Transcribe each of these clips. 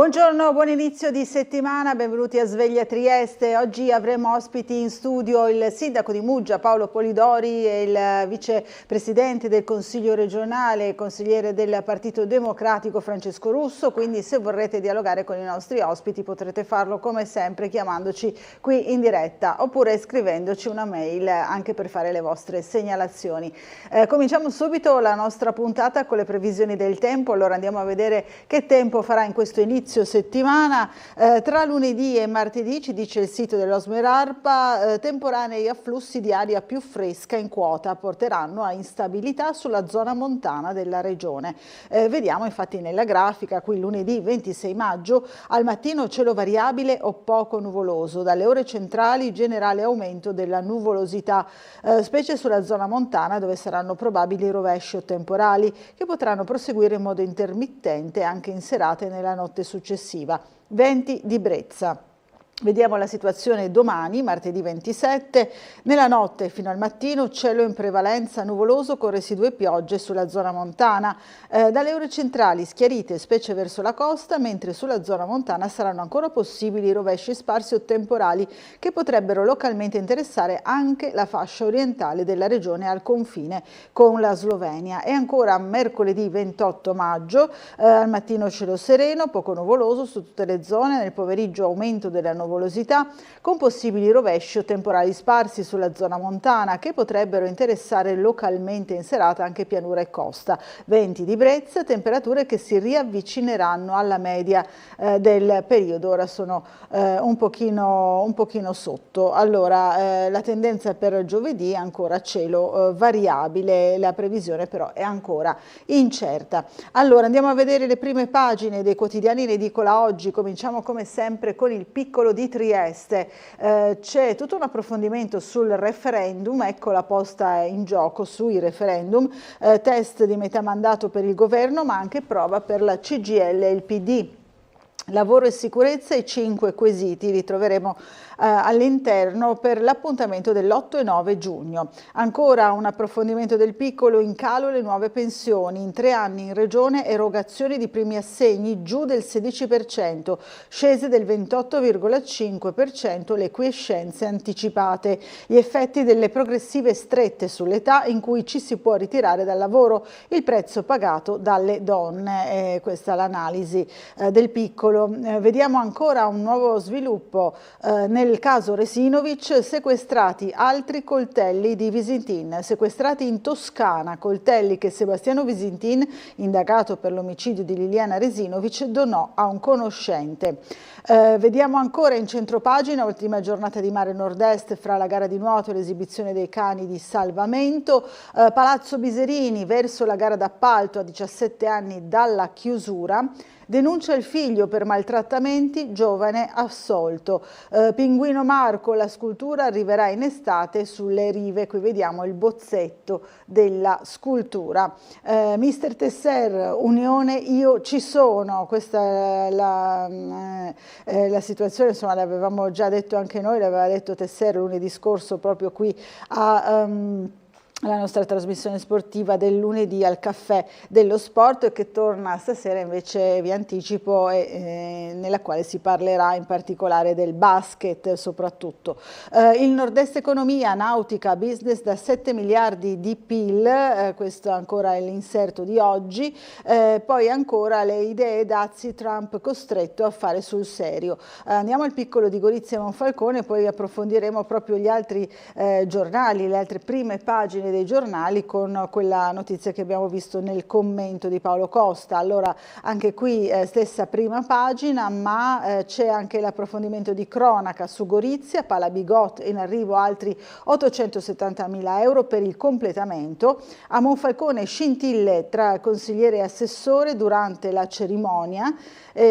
Buongiorno, buon inizio di settimana, benvenuti a Sveglia Trieste. Oggi avremo ospiti in studio il sindaco di Muggia Paolo Polidori e il vicepresidente del Consiglio regionale e consigliere del Partito Democratico Francesco Russo, quindi se vorrete dialogare con i nostri ospiti potrete farlo come sempre chiamandoci qui in diretta oppure scrivendoci una mail anche per fare le vostre segnalazioni. Cominciamo subito la nostra puntata con le previsioni del tempo. Allora andiamo a vedere che tempo farà in questo inizio settimana. Tra lunedì e martedì, ci dice il sito dell'Osmeralpa, temporanei afflussi di aria più fresca in quota porteranno a instabilità sulla zona montana della regione. Vediamo infatti nella grafica qui lunedì 26 maggio al mattino cielo variabile o poco nuvoloso, dalle ore centrali generale aumento della nuvolosità, specie sulla zona montana dove saranno probabili rovesci o temporali che potranno proseguire in modo intermittente anche in serate nella notte successiva. Venti di brezza. Vediamo la situazione domani, martedì 27. Nella notte fino al mattino cielo in prevalenza nuvoloso con residue piogge sulla zona montana. Dalle ore centrali schiarite, specie verso la costa, mentre sulla zona montana saranno ancora possibili rovesci sparsi o temporali che potrebbero localmente interessare anche la fascia orientale della regione al confine con la Slovenia. E ancora mercoledì 28 maggio, al mattino cielo sereno, poco nuvoloso su tutte le zone, nel pomeriggio aumento della nuvolosità con possibili rovesci o temporali sparsi sulla zona montana che potrebbero interessare localmente in serata anche pianura e costa. Venti di brezza, temperature che si riavvicineranno alla media del periodo, ora sono un pochino sotto. Allora la tendenza per giovedì è ancora cielo variabile, la previsione però è ancora incerta. Allora andiamo a vedere le prime pagine dei quotidiani in edicola oggi. Cominciamo come sempre con il Piccolo di Trieste. C'è tutto un approfondimento sul referendum, ecco la posta in gioco sui referendum, test di metà mandato per il governo ma anche prova per la CGIL e il PD. Lavoro e sicurezza, i 5 quesiti li troveremo all'interno per l'appuntamento dell'8 e 9 giugno. Ancora un approfondimento del Piccolo, in calo le nuove pensioni, in 3 anni in regione erogazioni di primi assegni giù del 16%, scese del 28,5% le quiescenze anticipate, gli effetti delle progressive strette sull'età in cui ci si può ritirare dal lavoro, il prezzo pagato dalle donne, questa è l'analisi del Piccolo. Vediamo ancora un nuovo sviluppo nel caso Resinovic, sequestrati altri coltelli di Visintin, sequestrati in Toscana, coltelli che Sebastiano Visintin, indagato per l'omicidio di Liliana Resinovic, donò a un conoscente. Vediamo ancora in centropagina, ultima giornata di Mare Nord-Est fra la gara di nuoto e l'esibizione dei cani di salvamento, Palazzo Biserini verso la gara d'appalto a 17 anni dalla chiusura, denuncia il figlio per maltrattamenti, giovane assolto. Pinguino Marco, la scultura arriverà in estate sulle rive, qui vediamo il bozzetto della scultura. Mister Tesser, Unione Io Ci Sono, questa è la situazione, insomma l'avevamo già detto anche noi, l'aveva detto Tesser lunedì scorso proprio qui la nostra trasmissione sportiva del lunedì al Caffè dello Sport, che torna stasera invece, vi anticipo, nella quale si parlerà in particolare del basket soprattutto. Il Nord-Est Economia, Nautica, business da 7 miliardi di PIL, questo è ancora l'inserto di oggi, poi ancora le idee dazi, Trump costretto a fare sul serio. Andiamo al Piccolo di Gorizia e Monfalcone, poi approfondiremo proprio gli altri giornali, le altre prime pagine dei giornali con quella notizia che abbiamo visto nel commento di Paolo Costa. Allora anche qui stessa prima pagina, ma c'è anche l'approfondimento di cronaca su Gorizia, Pala Bigot, in arrivo altri 870.000 euro per il completamento. A Monfalcone scintille tra consigliere e assessore durante la cerimonia.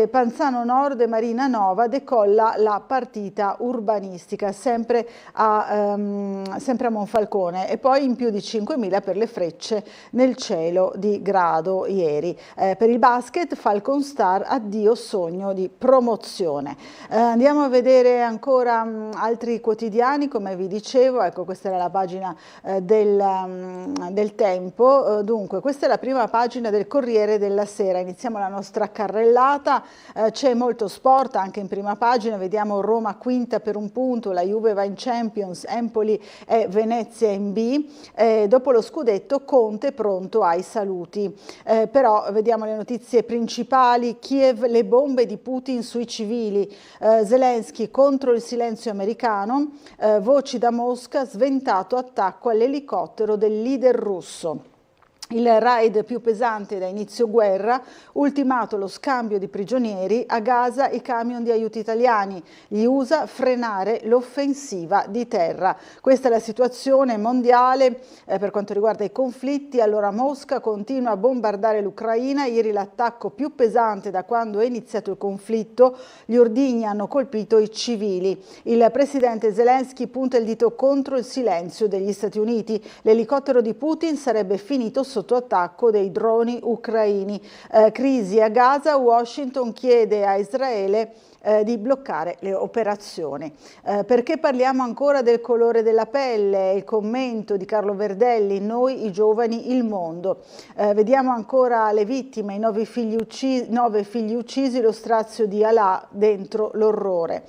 Panzano Nord e Marina Nova, decolla la partita urbanistica sempre a Monfalcone. E poi in più di 5.000 per le frecce nel cielo di Grado ieri. Per il basket, Falcon Star, addio sogno di promozione. Andiamo a vedere ancora altri quotidiani, come vi dicevo. Ecco, questa era la pagina del Tempo. Dunque, questa è la prima pagina del Corriere della Sera. Iniziamo la nostra carrellata. C'è molto sport anche in prima pagina. Vediamo Roma quinta per un punto, la Juve va in Champions, Empoli e Venezia in B. Dopo lo scudetto Conte pronto ai saluti. Però vediamo le notizie principali. Kiev, le bombe di Putin sui civili. Zelensky contro il silenzio americano. Voci da Mosca, sventato attacco all'elicottero del leader russo. Il raid più pesante da inizio guerra, ultimato lo scambio di prigionieri, a Gaza i camion di aiuti italiani, gli USA frenare l'offensiva di terra. Questa è la situazione mondiale per quanto riguarda i conflitti. Allora Mosca continua a bombardare l'Ucraina, ieri l'attacco più pesante da quando è iniziato il conflitto, gli ordigni hanno colpito i civili. Il presidente Zelensky punta il dito contro il silenzio degli Stati Uniti, l'elicottero di Putin sarebbe finito sotto attacco dei droni ucraini. Crisi a Gaza, Washington chiede a Israele di bloccare le operazioni. Perché parliamo ancora del colore della pelle? Il commento di Carlo Verdelli, noi i giovani, il mondo. Vediamo ancora le vittime, i 9 figli uccisi, lo strazio di Alaa dentro l'orrore.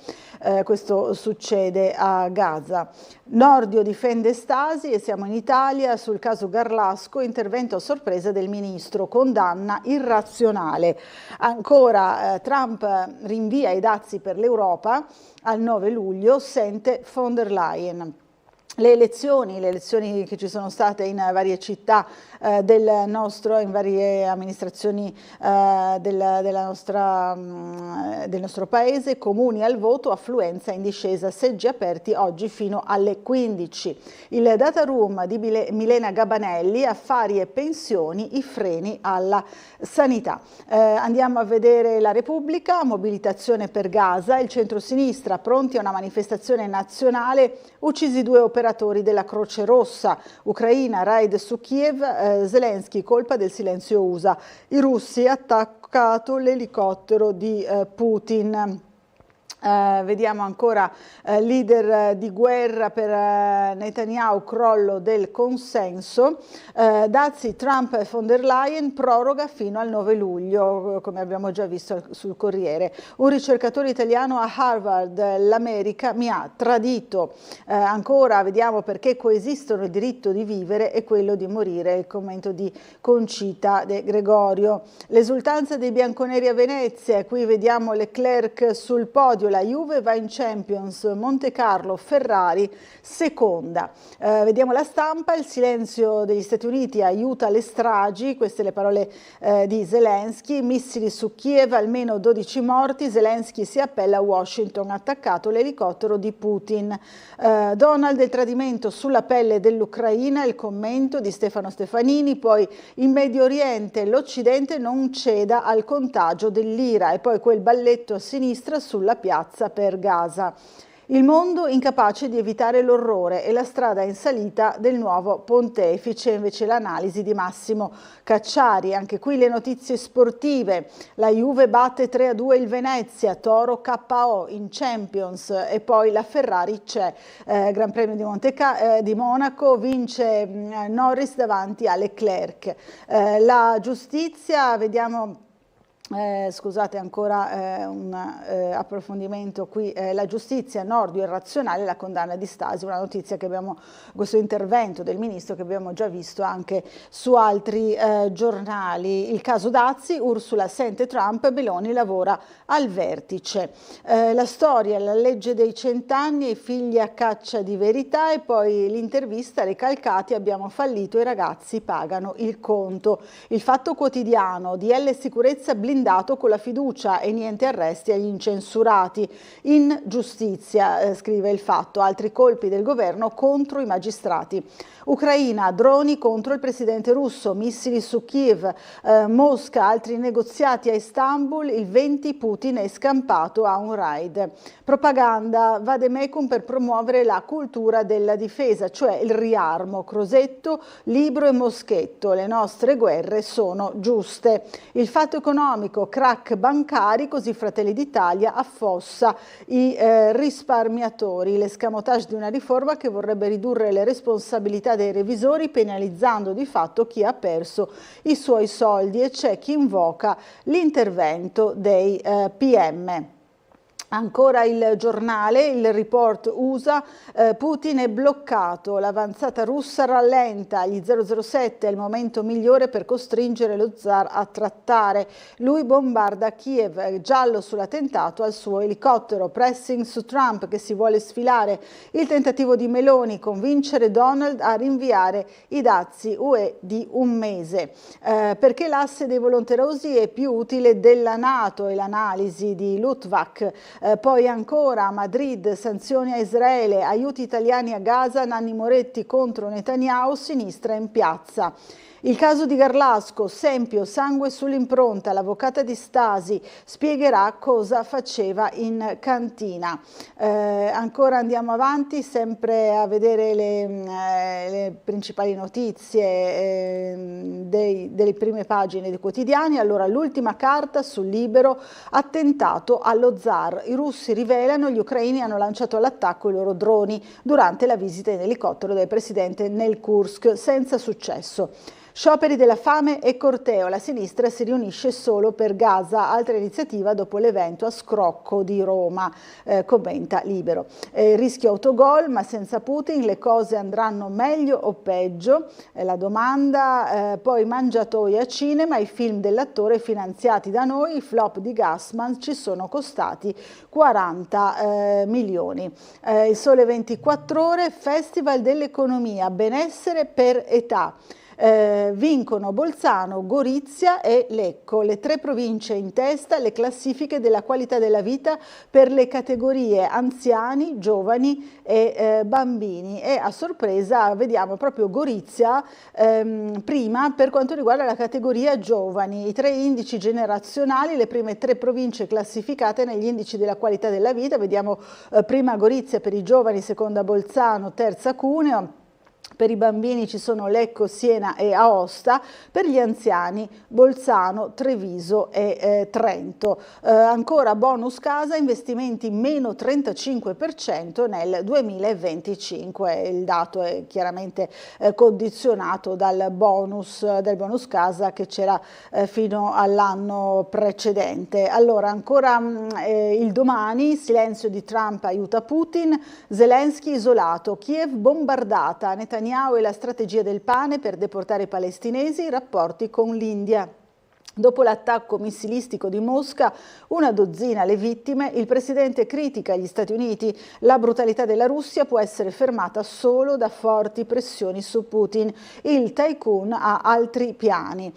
Questo succede a Gaza. Nordio difende Stasi e siamo in Italia. Sul caso Garlasco, intervento a sorpresa del ministro, condanna irrazionale. Ancora Trump rinvia i dazi per l'Europa al 9 luglio, sente von der Leyen. Le elezioni che ci sono state in varie città in varie amministrazioni del nostro paese, comuni al voto, affluenza in discesa, seggi aperti oggi fino alle 15. Il data room di Milena Gabanelli, affari e pensioni, i freni alla sanità. Andiamo a vedere la Repubblica, mobilitazione per Gaza, il centro-sinistra pronti a una manifestazione nazionale, uccisi 2 operatori della Croce Rossa, Ucraina, raid su Kiev, Zelensky, colpa del silenzio USA, i russi attaccato l'elicottero di Putin. Vediamo ancora leader di guerra per Netanyahu, crollo del consenso. Dazi, Trump e von der Leyen, proroga fino al 9 luglio, come abbiamo già visto sul Corriere. Un ricercatore italiano a Harvard, l'America mi ha tradito. Ancora vediamo perché coesistono il diritto di vivere e quello di morire, il commento di Concita De Gregorio. L'esultanza dei bianconeri a Venezia, qui vediamo Leclerc sul podio, la Juve va in Champions, Montecarlo, Ferrari seconda. Vediamo la Stampa, il silenzio degli Stati Uniti aiuta le stragi, queste le parole di Zelensky, missili su Kiev, almeno 12 morti, Zelensky si appella a Washington, attaccato l'elicottero di Putin. Donald, il tradimento sulla pelle dell'Ucraina, il commento di Stefano Stefanini, poi in Medio Oriente l'Occidente non ceda al contagio dell'ira e poi quel balletto a sinistra sulla piazza per Gaza. Il mondo incapace di evitare l'orrore e la strada in salita del nuovo pontefice, invece l'analisi di Massimo Cacciari. Anche qui le notizie sportive, la Juve batte 3-2 il Venezia, Toro KO in Champions e poi la Ferrari c'è, Gran Premio di Monaco, vince Norris davanti a Leclerc. La giustizia, vediamo... scusate ancora un approfondimento qui, la giustizia, Nordio irrazionale, la condanna di Stasi, una notizia che abbiamo, questo intervento del ministro che abbiamo già visto anche su altri giornali. Il caso Dazi, Ursula sente Trump, Meloni lavora al vertice. La storia, la legge dei 100 anni, i figli a caccia di verità e poi l'intervista, Recalcati, abbiamo fallito, i ragazzi pagano il conto. Il Fatto Quotidiano, DL sicurezza blindata blindato con la fiducia e niente arresti agli incensurati. In giustizia, scrive il Fatto, altri colpi del governo contro i magistrati. Ucraina, droni contro il presidente russo, missili su Kiev, Mosca, altri negoziati a Istanbul, il 20 Putin è scampato a un raid. Propaganda, vademecum per promuovere la cultura della difesa, cioè il riarmo, Crosetto, Libro e Moschetto, le nostre guerre sono giuste. Il Fatto economico, crack bancari, così Fratelli d'Italia affossa i risparmiatori, l'escamotage di una riforma che vorrebbe ridurre le responsabilità dei revisori penalizzando di fatto chi ha perso i suoi soldi e c'è chi invoca l'intervento dei PM. Ancora il Giornale, il report USA, Putin è bloccato, l'avanzata russa rallenta, gli 007 è il momento migliore per costringere lo zar a trattare. Lui bombarda Kiev, giallo sull'attentato al suo elicottero, pressing su Trump che si vuole sfilare, il tentativo di Meloni convincere Donald a rinviare i dazi UE di un mese, perché l'asse dei volonterosi è più utile della NATO e l'analisi di Luttwak. Poi ancora a Madrid, sanzioni a Israele, aiuti italiani a Gaza, Nanni Moretti contro Netanyahu, sinistra in piazza. Il caso di Garlasco, Sempio, sangue sull'impronta, l'avvocata di Stasi spiegherà cosa faceva in cantina. Ancora andiamo avanti, sempre a vedere le principali notizie delle prime pagine dei quotidiani. Allora, l'ultima carta sul Libero, attentato allo zar. I russi rivelano, gli ucraini hanno lanciato all'attacco i loro droni durante la visita in elicottero del presidente nel Kursk, senza successo. Scioperi della fame e corteo, la sinistra si riunisce solo per Gaza, altra iniziativa dopo l'evento a Scrocco di Roma, commenta Libero. Rischio autogol, ma senza Putin le cose andranno meglio o peggio? La domanda. Poi mangiatoia cinema, i film dell'attore finanziati da noi, i flop di Gassman ci sono costati 40 milioni. Il Sole 24 Ore, Festival dell'Economia, benessere per età. Vincono Bolzano, Gorizia e Lecco, le tre province in testa alle classifiche della qualità della vita per le categorie anziani, giovani e bambini, e a sorpresa vediamo proprio Gorizia prima per quanto riguarda la categoria giovani. I tre indici generazionali, le prime tre province classificate negli indici della qualità della vita, vediamo prima Gorizia per i giovani, seconda Bolzano, terza Cuneo. Per i bambini ci sono Lecco, Siena e Aosta, per gli anziani Bolzano, Treviso e Trento. Ancora bonus casa, investimenti meno 35% nel 2025. Il dato è chiaramente condizionato del bonus casa che c'era fino all'anno precedente. Allora ancora il Domani, silenzio di Trump aiuta Putin, Zelensky isolato, Kiev bombardata, Netanyahu e la strategia del pane per deportare i palestinesi, rapporti con l'India. Dopo l'attacco missilistico di Mosca, una dozzina le vittime, il presidente critica gli Stati Uniti. La brutalità della Russia può essere fermata solo da forti pressioni su Putin. Il tycoon ha altri piani.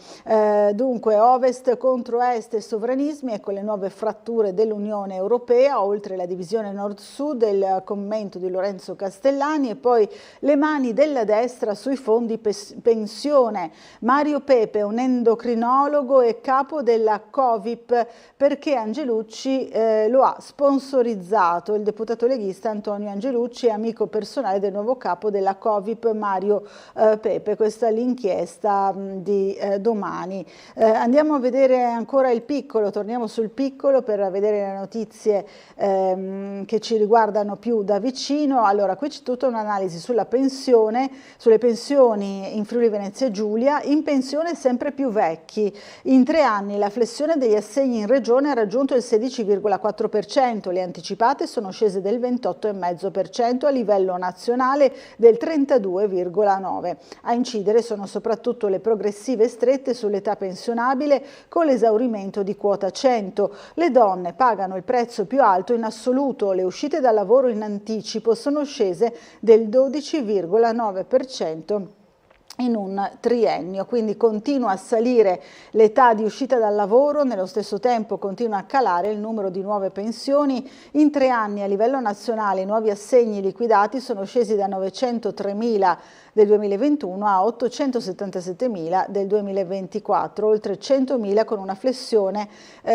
Dunque, Ovest contro Est e sovranismi, ecco le nuove fratture dell'Unione Europea, oltre la divisione Nord-Sud, il commento di Lorenzo Castellani, e poi le mani della destra sui fondi pensione. Mario Pepe, un endocrinologo e capo della Covip, perché Angelucci lo ha sponsorizzato. Il deputato leghista Antonio Angelucci è amico personale del nuovo capo della Covip Mario Pepe. Questa è l'inchiesta di Domani. Andiamo a vedere ancora il Piccolo, torniamo sul Piccolo per vedere le notizie che ci riguardano più da vicino. Allora, qui c'è tutta un'analisi sulla pensione, sulle pensioni in Friuli Venezia Giulia, in pensione sempre più vecchi. In 3 anni la flessione degli assegni in regione ha raggiunto il 16,4%, le anticipate sono scese del 28,5%, a livello nazionale del 32,9%. A incidere sono soprattutto le progressive strette sull'età pensionabile con l'esaurimento di quota 100. Le donne pagano il prezzo più alto in assoluto, le uscite dal lavoro in anticipo sono scese del 12,9%. in un triennio, quindi continua a salire l'età di uscita dal lavoro, nello stesso tempo continua a calare il numero di nuove pensioni. In 3 anni a livello nazionale i nuovi assegni liquidati sono scesi da 903.000 del 2021 a 877.000 del 2024, oltre 100.000 con una flessione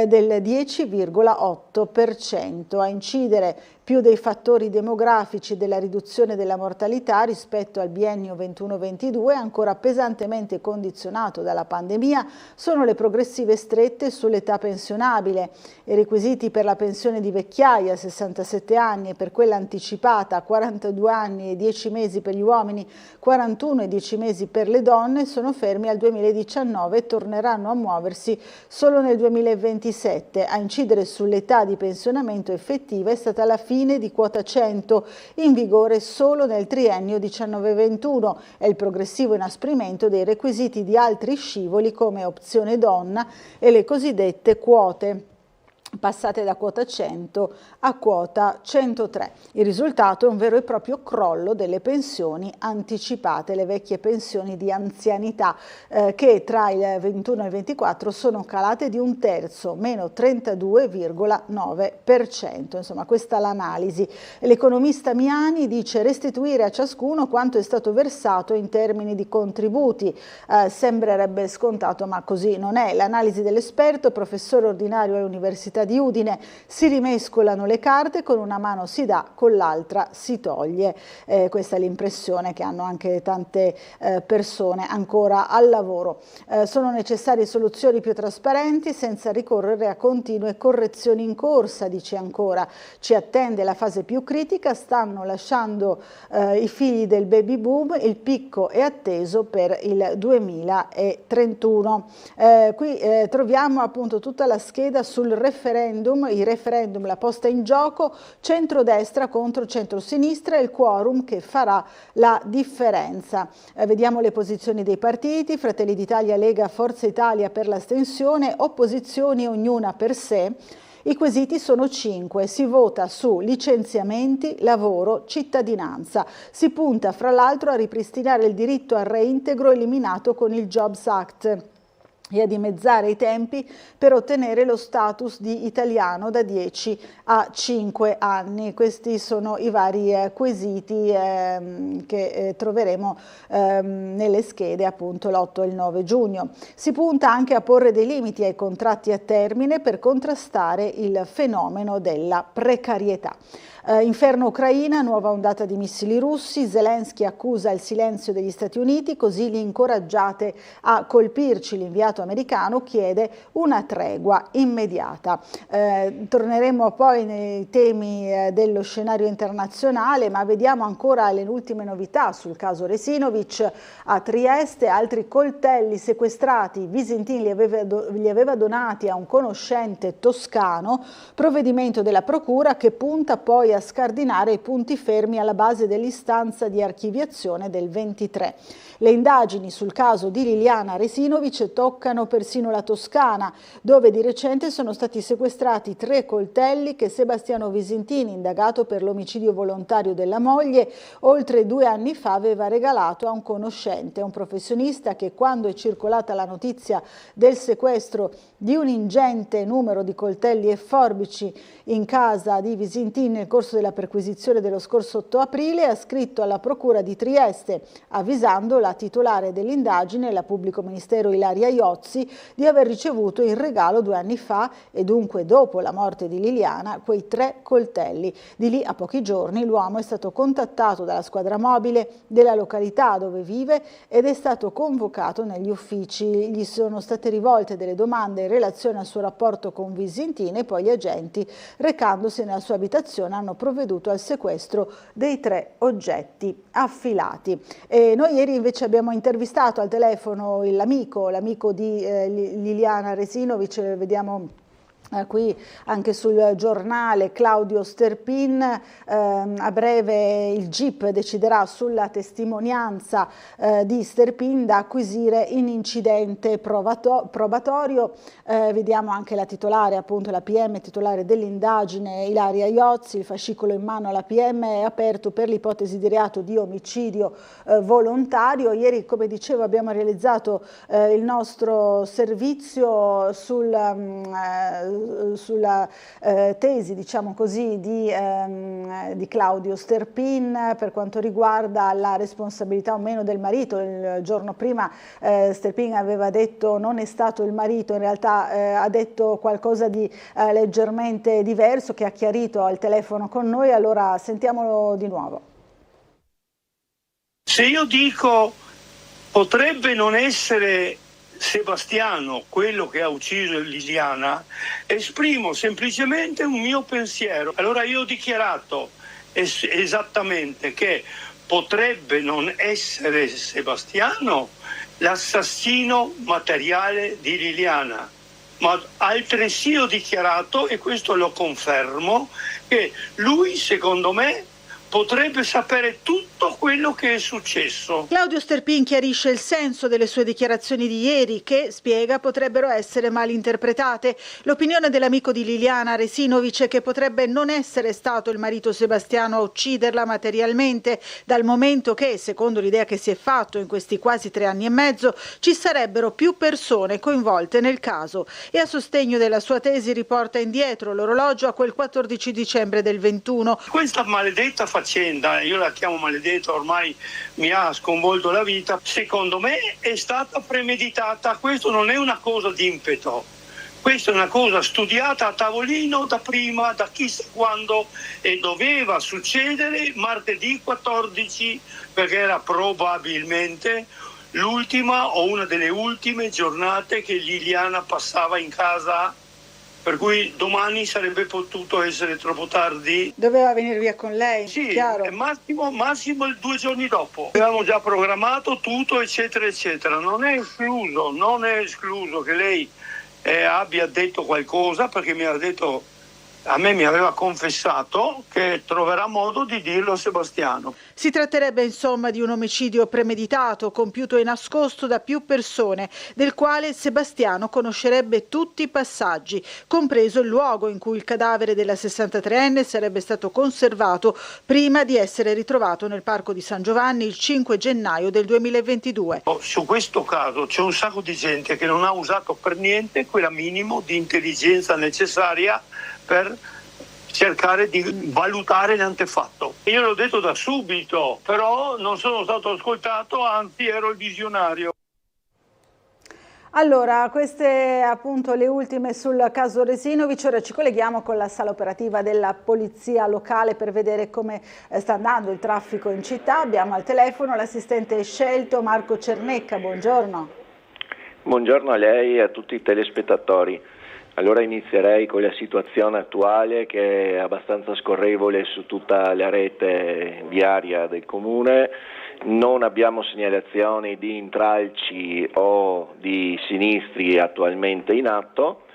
del 10,8%. A incidere più dei fattori demografici della riduzione della mortalità rispetto al biennio 21-22, ancora pesantemente condizionato dalla pandemia, sono le progressive strette sull'età pensionabile. I requisiti per la pensione di vecchiaia a 67 anni e per quella anticipata a 42 anni e 10 mesi per gli uomini, 41 e 10 mesi per le donne sono fermi al 2019 e torneranno a muoversi solo nel 2027. A incidere sull'età di pensionamento effettiva è stata la fine di quota 100, in vigore solo nel triennio 19-21, e il progressivo inasprimento dei requisiti di altri scivoli come opzione donna e le cosiddette quote, passate da quota 100 a quota 103. Il risultato è un vero e proprio crollo delle pensioni anticipate, le vecchie pensioni di anzianità che tra il 21 e il 24 sono calate di un terzo, meno 32,9%. Insomma, questa è l'analisi. L'economista Miani dice: restituire a ciascuno quanto è stato versato in termini di contributi. Sembrerebbe scontato, ma così non è. L'analisi dell'esperto, professore ordinario all'Università di Udine: si rimescolano le carte, con una mano si dà, con l'altra si toglie. Questa è l'impressione che hanno anche tante persone ancora al lavoro. Sono necessarie soluzioni più trasparenti senza ricorrere a continue correzioni in corsa, dice ancora. Ci attende la fase più critica, stanno lasciando i figli del baby boom, il picco è atteso per il 2031. Qui troviamo appunto tutta la scheda sul i referendum, la posta in gioco, centrodestra contro centrosinistra e il quorum che farà la differenza. Vediamo le posizioni dei partiti: Fratelli d'Italia, Lega, Forza Italia per l'astensione, opposizioni ognuna per sé. I quesiti sono 5, si vota su licenziamenti, lavoro, cittadinanza. Si punta fra l'altro a ripristinare il diritto al reintegro eliminato con il Jobs Act e a dimezzare i tempi per ottenere lo status di italiano da 10 a 5 anni. Questi sono i vari quesiti che troveremo nelle schede appunto l'8 e il 9 giugno. Si punta anche a porre dei limiti ai contratti a termine per contrastare il fenomeno della precarietà. Inferno Ucraina, nuova ondata di missili russi, Zelensky accusa il silenzio degli Stati Uniti, così li incoraggiate a colpirci. L'inviato americano chiede una tregua immediata. Torneremo poi nei temi dello scenario internazionale, ma vediamo ancora le ultime novità sul caso Resinovic. A Trieste altri coltelli sequestrati, Visintin li aveva donati a un conoscente toscano, provvedimento della procura che punta poi a scardinare i punti fermi alla base dell'istanza di archiviazione del 23. Le indagini sul caso di Liliana Resinovic toccano persino la Toscana, dove di recente sono stati sequestrati 3 coltelli che Sebastiano Visintini, indagato per l'omicidio volontario della moglie, oltre 2 anni fa aveva regalato a un conoscente, un professionista che, quando è circolata la notizia del sequestro di un ingente numero di coltelli e forbici in casa di Visintini nel corso della perquisizione dello scorso 8 aprile, ha scritto alla Procura di Trieste avvisando la titolare dell'indagine, la pubblico ministero Ilaria Iozzi, di aver ricevuto in regalo 2 anni fa, e dunque dopo la morte di Liliana, quei 3 coltelli. Di lì a pochi giorni l'uomo è stato contattato dalla squadra mobile della località dove vive ed è stato convocato negli uffici. Gli sono state rivolte delle domande in relazione al suo rapporto con Visintini e poi gli agenti, recandosi nella sua abitazione, hanno provveduto al sequestro dei 3 oggetti affilati. E noi ieri invece abbiamo intervistato al telefono l'amico di Liliana Resinovic, vediamo Qui anche sul giornale Claudio Sterpin, a breve il GIP deciderà sulla testimonianza di Sterpin da acquisire in incidente probatorio. Vediamo anche la titolare, appunto la PM titolare dell'indagine, Ilaria Iozzi. Il fascicolo in mano alla PM è aperto per l'ipotesi di reato di omicidio volontario. Ieri, come dicevo, abbiamo realizzato il nostro servizio sulla tesi, diciamo così, di Claudio Sterpin per quanto riguarda la responsabilità o meno del marito. Il giorno prima Sterpin aveva detto non è stato il marito, in realtà ha detto qualcosa di leggermente diverso, che ha chiarito al telefono con noi. Allora sentiamolo di nuovo. Se io dico potrebbe non essere Sebastiano quello che ha ucciso Liliana, esprimo semplicemente un mio pensiero. Allora io ho dichiarato esattamente che potrebbe non essere Sebastiano l'assassino materiale di Liliana, ma altresì ho dichiarato, e questo lo confermo, che lui, secondo me, potrebbe sapere tutto quello che è successo. Claudio Sterpin chiarisce il senso delle sue dichiarazioni di ieri che, spiega, potrebbero essere mal interpretate. L'opinione dell'amico di Liliana, Resinovic, è che potrebbe non essere stato il marito Sebastiano a ucciderla materialmente, dal momento che, secondo l'idea che si è fatto in questi quasi 3 anni e mezzo, ci sarebbero più persone coinvolte nel caso. E a sostegno della sua tesi riporta indietro l'orologio a quel 14 dicembre del 21. Questa maledetta faccenda, io la chiamo maledetta, ormai mi ha sconvolto la vita, secondo me è stata premeditata. Questo non è una cosa d'impeto, questa è una cosa studiata a tavolino da prima, da chissà quando, e doveva succedere martedì 14, perché era probabilmente l'ultima o una delle ultime giornate che Liliana passava in casa, per cui domani sarebbe potuto essere troppo tardi. Doveva venire via con lei? Sì, chiaro. Massimo 2 giorni dopo. Avevamo già programmato tutto, eccetera, eccetera. Non è escluso che lei abbia detto qualcosa, perché mi ha detto, a me mi aveva confessato che troverà modo di dirlo a Sebastiano. Si tratterebbe insomma di un omicidio premeditato, compiuto e nascosto da più persone, del quale Sebastiano conoscerebbe tutti i passaggi, compreso il luogo in cui il cadavere della 63enne sarebbe stato conservato prima di essere ritrovato nel parco di San Giovanni il 5 gennaio del 2022. Su questo caso c'è un sacco di gente che non ha usato per niente quella minimo di intelligenza necessaria per cercare di valutare l'antefatto. Io l'ho detto da subito, però non sono stato ascoltato, anzi ero il visionario. Allora, queste appunto le ultime sul caso Resinovic. Ora ci colleghiamo con la sala operativa della polizia locale per vedere come sta andando il traffico in città. Abbiamo al telefono l'assistente scelto Marco Cernecca. Buongiorno. Buongiorno a lei e a tutti i telespettatori. Allora inizierei con la situazione attuale, che è abbastanza scorrevole su tutta la rete viaria del comune. Non abbiamo segnalazioni di intralci o di sinistri attualmente in atto.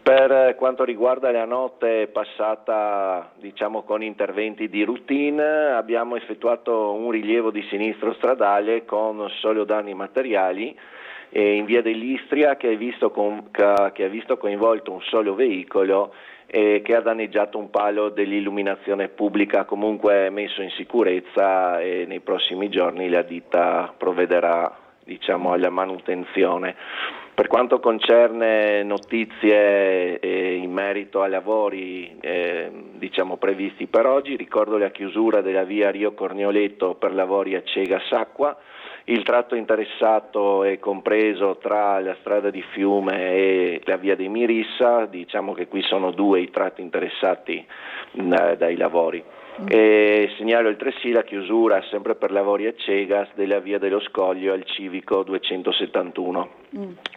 Per quanto riguarda la notte passata, diciamo con interventi di routine, abbiamo effettuato un rilievo di sinistro stradale con solo danni materiali in via dell'Istria, che ha visto coinvolto un solo veicolo e che ha danneggiato un palo dell'illuminazione pubblica, comunque messo in sicurezza, e nei prossimi giorni la ditta provvederà, diciamo, alla manutenzione. Per quanto concerne notizie in merito ai lavori diciamo previsti per oggi, ricordo la chiusura della via Rio Cornioletto per lavori a Cega-Sacqua. Il tratto interessato è compreso tra la strada di Fiume e la via dei Mirissa, diciamo che qui sono 2 i tratti interessati dai lavori. E segnalo altresì la chiusura, sempre per lavori a Cegas, della via dello Scoglio al civico 271.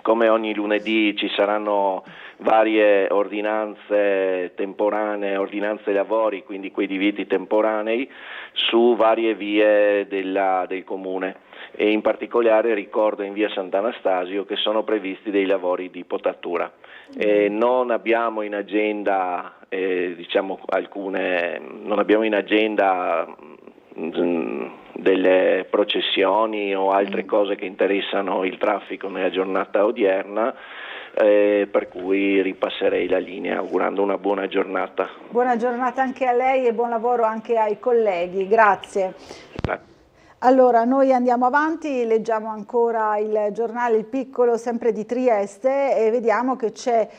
Come ogni lunedì ci saranno varie ordinanze temporanee, ordinanze lavori, quindi quei divieti temporanei su varie vie del comune, e in particolare ricordo in via Sant'Anastasio che sono previsti dei lavori di potatura. Non abbiamo in agenda non abbiamo in agenda delle processioni o altre cose che interessano il traffico nella giornata odierna, per cui ripasserei la linea augurando una buona giornata. Buona giornata anche a lei e buon lavoro anche ai colleghi, grazie. Allora, noi andiamo avanti, leggiamo ancora il giornale Il Piccolo, sempre di Trieste, e vediamo che c'è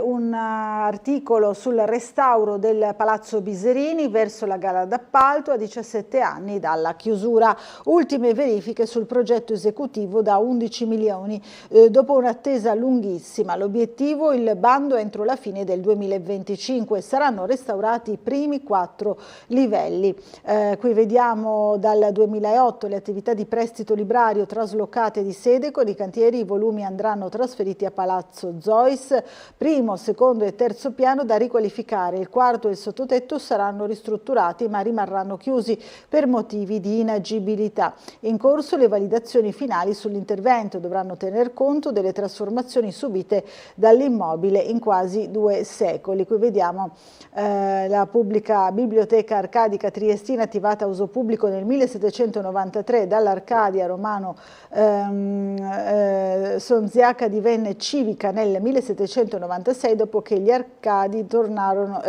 un articolo sul restauro del Palazzo Biserini verso la gara d'appalto a 17 anni dalla chiusura. Ultime verifiche sul progetto esecutivo da 11 milioni dopo un'attesa lunghissima. L'obiettivo, il bando entro la fine del 2025. Saranno restaurati i primi 4 livelli. Qui vediamo dal 2008 le attività di prestito librario traslocate di sede. Con i cantieri i volumi andranno trasferiti a Palazzo Zois, primo, secondo e terzo piano da riqualificare. Il quarto e il sottotetto saranno ristrutturati ma rimarranno chiusi per motivi di inagibilità. In corso le validazioni finali sull'intervento, dovranno tener conto delle trasformazioni subite dall'immobile in quasi 2 secoli. Qui vediamo la pubblica biblioteca arcadica triestina attivata a uso pubblico nel 1793 dall'Arcadia Romano Sonziaca divenne civica nel 1796 dopo che gli Arcadi donarono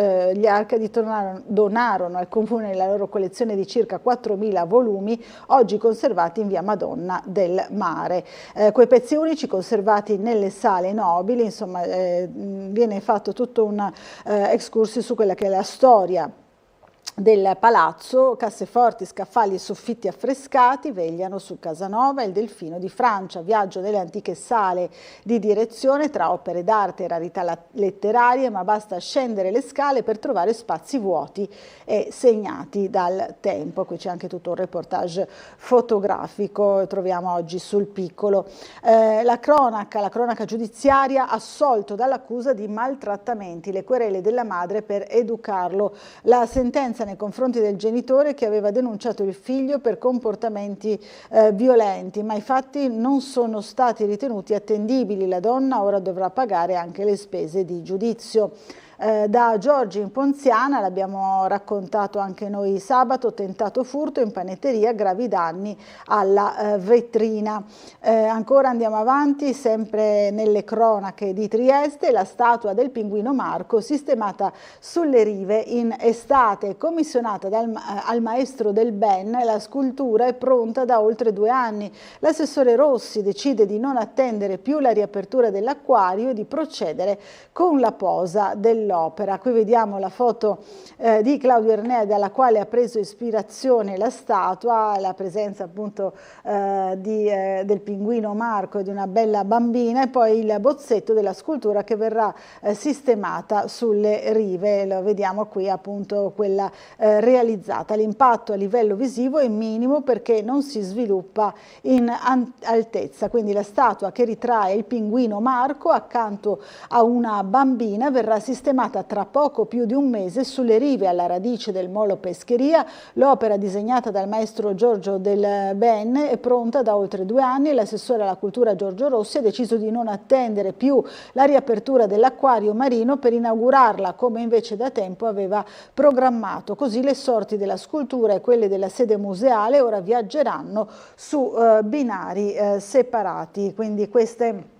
al comune la loro collezione di circa 4.000 volumi, oggi conservati in via Madonna del Mare. Quei pezzi unici conservati nelle sale nobili, insomma viene fatto tutto un excursus su quella che è la storia del palazzo. Casseforti, scaffali e soffitti affrescati vegliano su Casanova e il Delfino di Francia. Viaggio nelle antiche sale di direzione tra opere d'arte e rarità letterarie, ma basta scendere le scale per trovare spazi vuoti e segnati dal tempo. Qui c'è anche tutto un reportage fotografico, troviamo oggi sul Piccolo. La cronaca giudiziaria, assolto dall'accusa di maltrattamenti, le querele della madre per educarlo. La sentenza nei confronti del genitore che aveva denunciato il figlio per comportamenti violenti, ma i fatti non sono stati ritenuti attendibili. La donna ora dovrà pagare anche le spese di giudizio. Da Giorgi in Ponziana, l'abbiamo raccontato anche noi sabato, tentato furto in panetteria, gravi danni alla vetrina. Ancora andiamo avanti, sempre nelle cronache di Trieste, la statua del pinguino Marco sistemata sulle rive in estate, commissionata al maestro del Ben. La scultura è pronta da oltre 2 anni. L'assessore Rossi decide di non attendere più la riapertura dell'acquario e di procedere con la posa dell'opera. Qui vediamo la foto di Claudio Ernea, dalla quale ha preso ispirazione la statua, la presenza appunto del pinguino Marco e di una bella bambina, e poi il bozzetto della scultura che verrà sistemata sulle rive. Lo vediamo qui appunto quella realizzata. L'impatto a livello visivo è minimo perché non si sviluppa in altezza, quindi la statua che ritrae il pinguino Marco accanto a una bambina verrà sistemata tra poco più di un mese sulle rive alla radice del molo Pescheria. L'opera, disegnata dal maestro Giorgio del Ben, è pronta da oltre 2 anni e l'assessore alla cultura Giorgio Rossi ha deciso di non attendere più la riapertura dell'acquario marino per inaugurarla come invece da tempo aveva programmato. Così le sorti della scultura e quelle della sede museale ora viaggeranno su binari separati. Quindi queste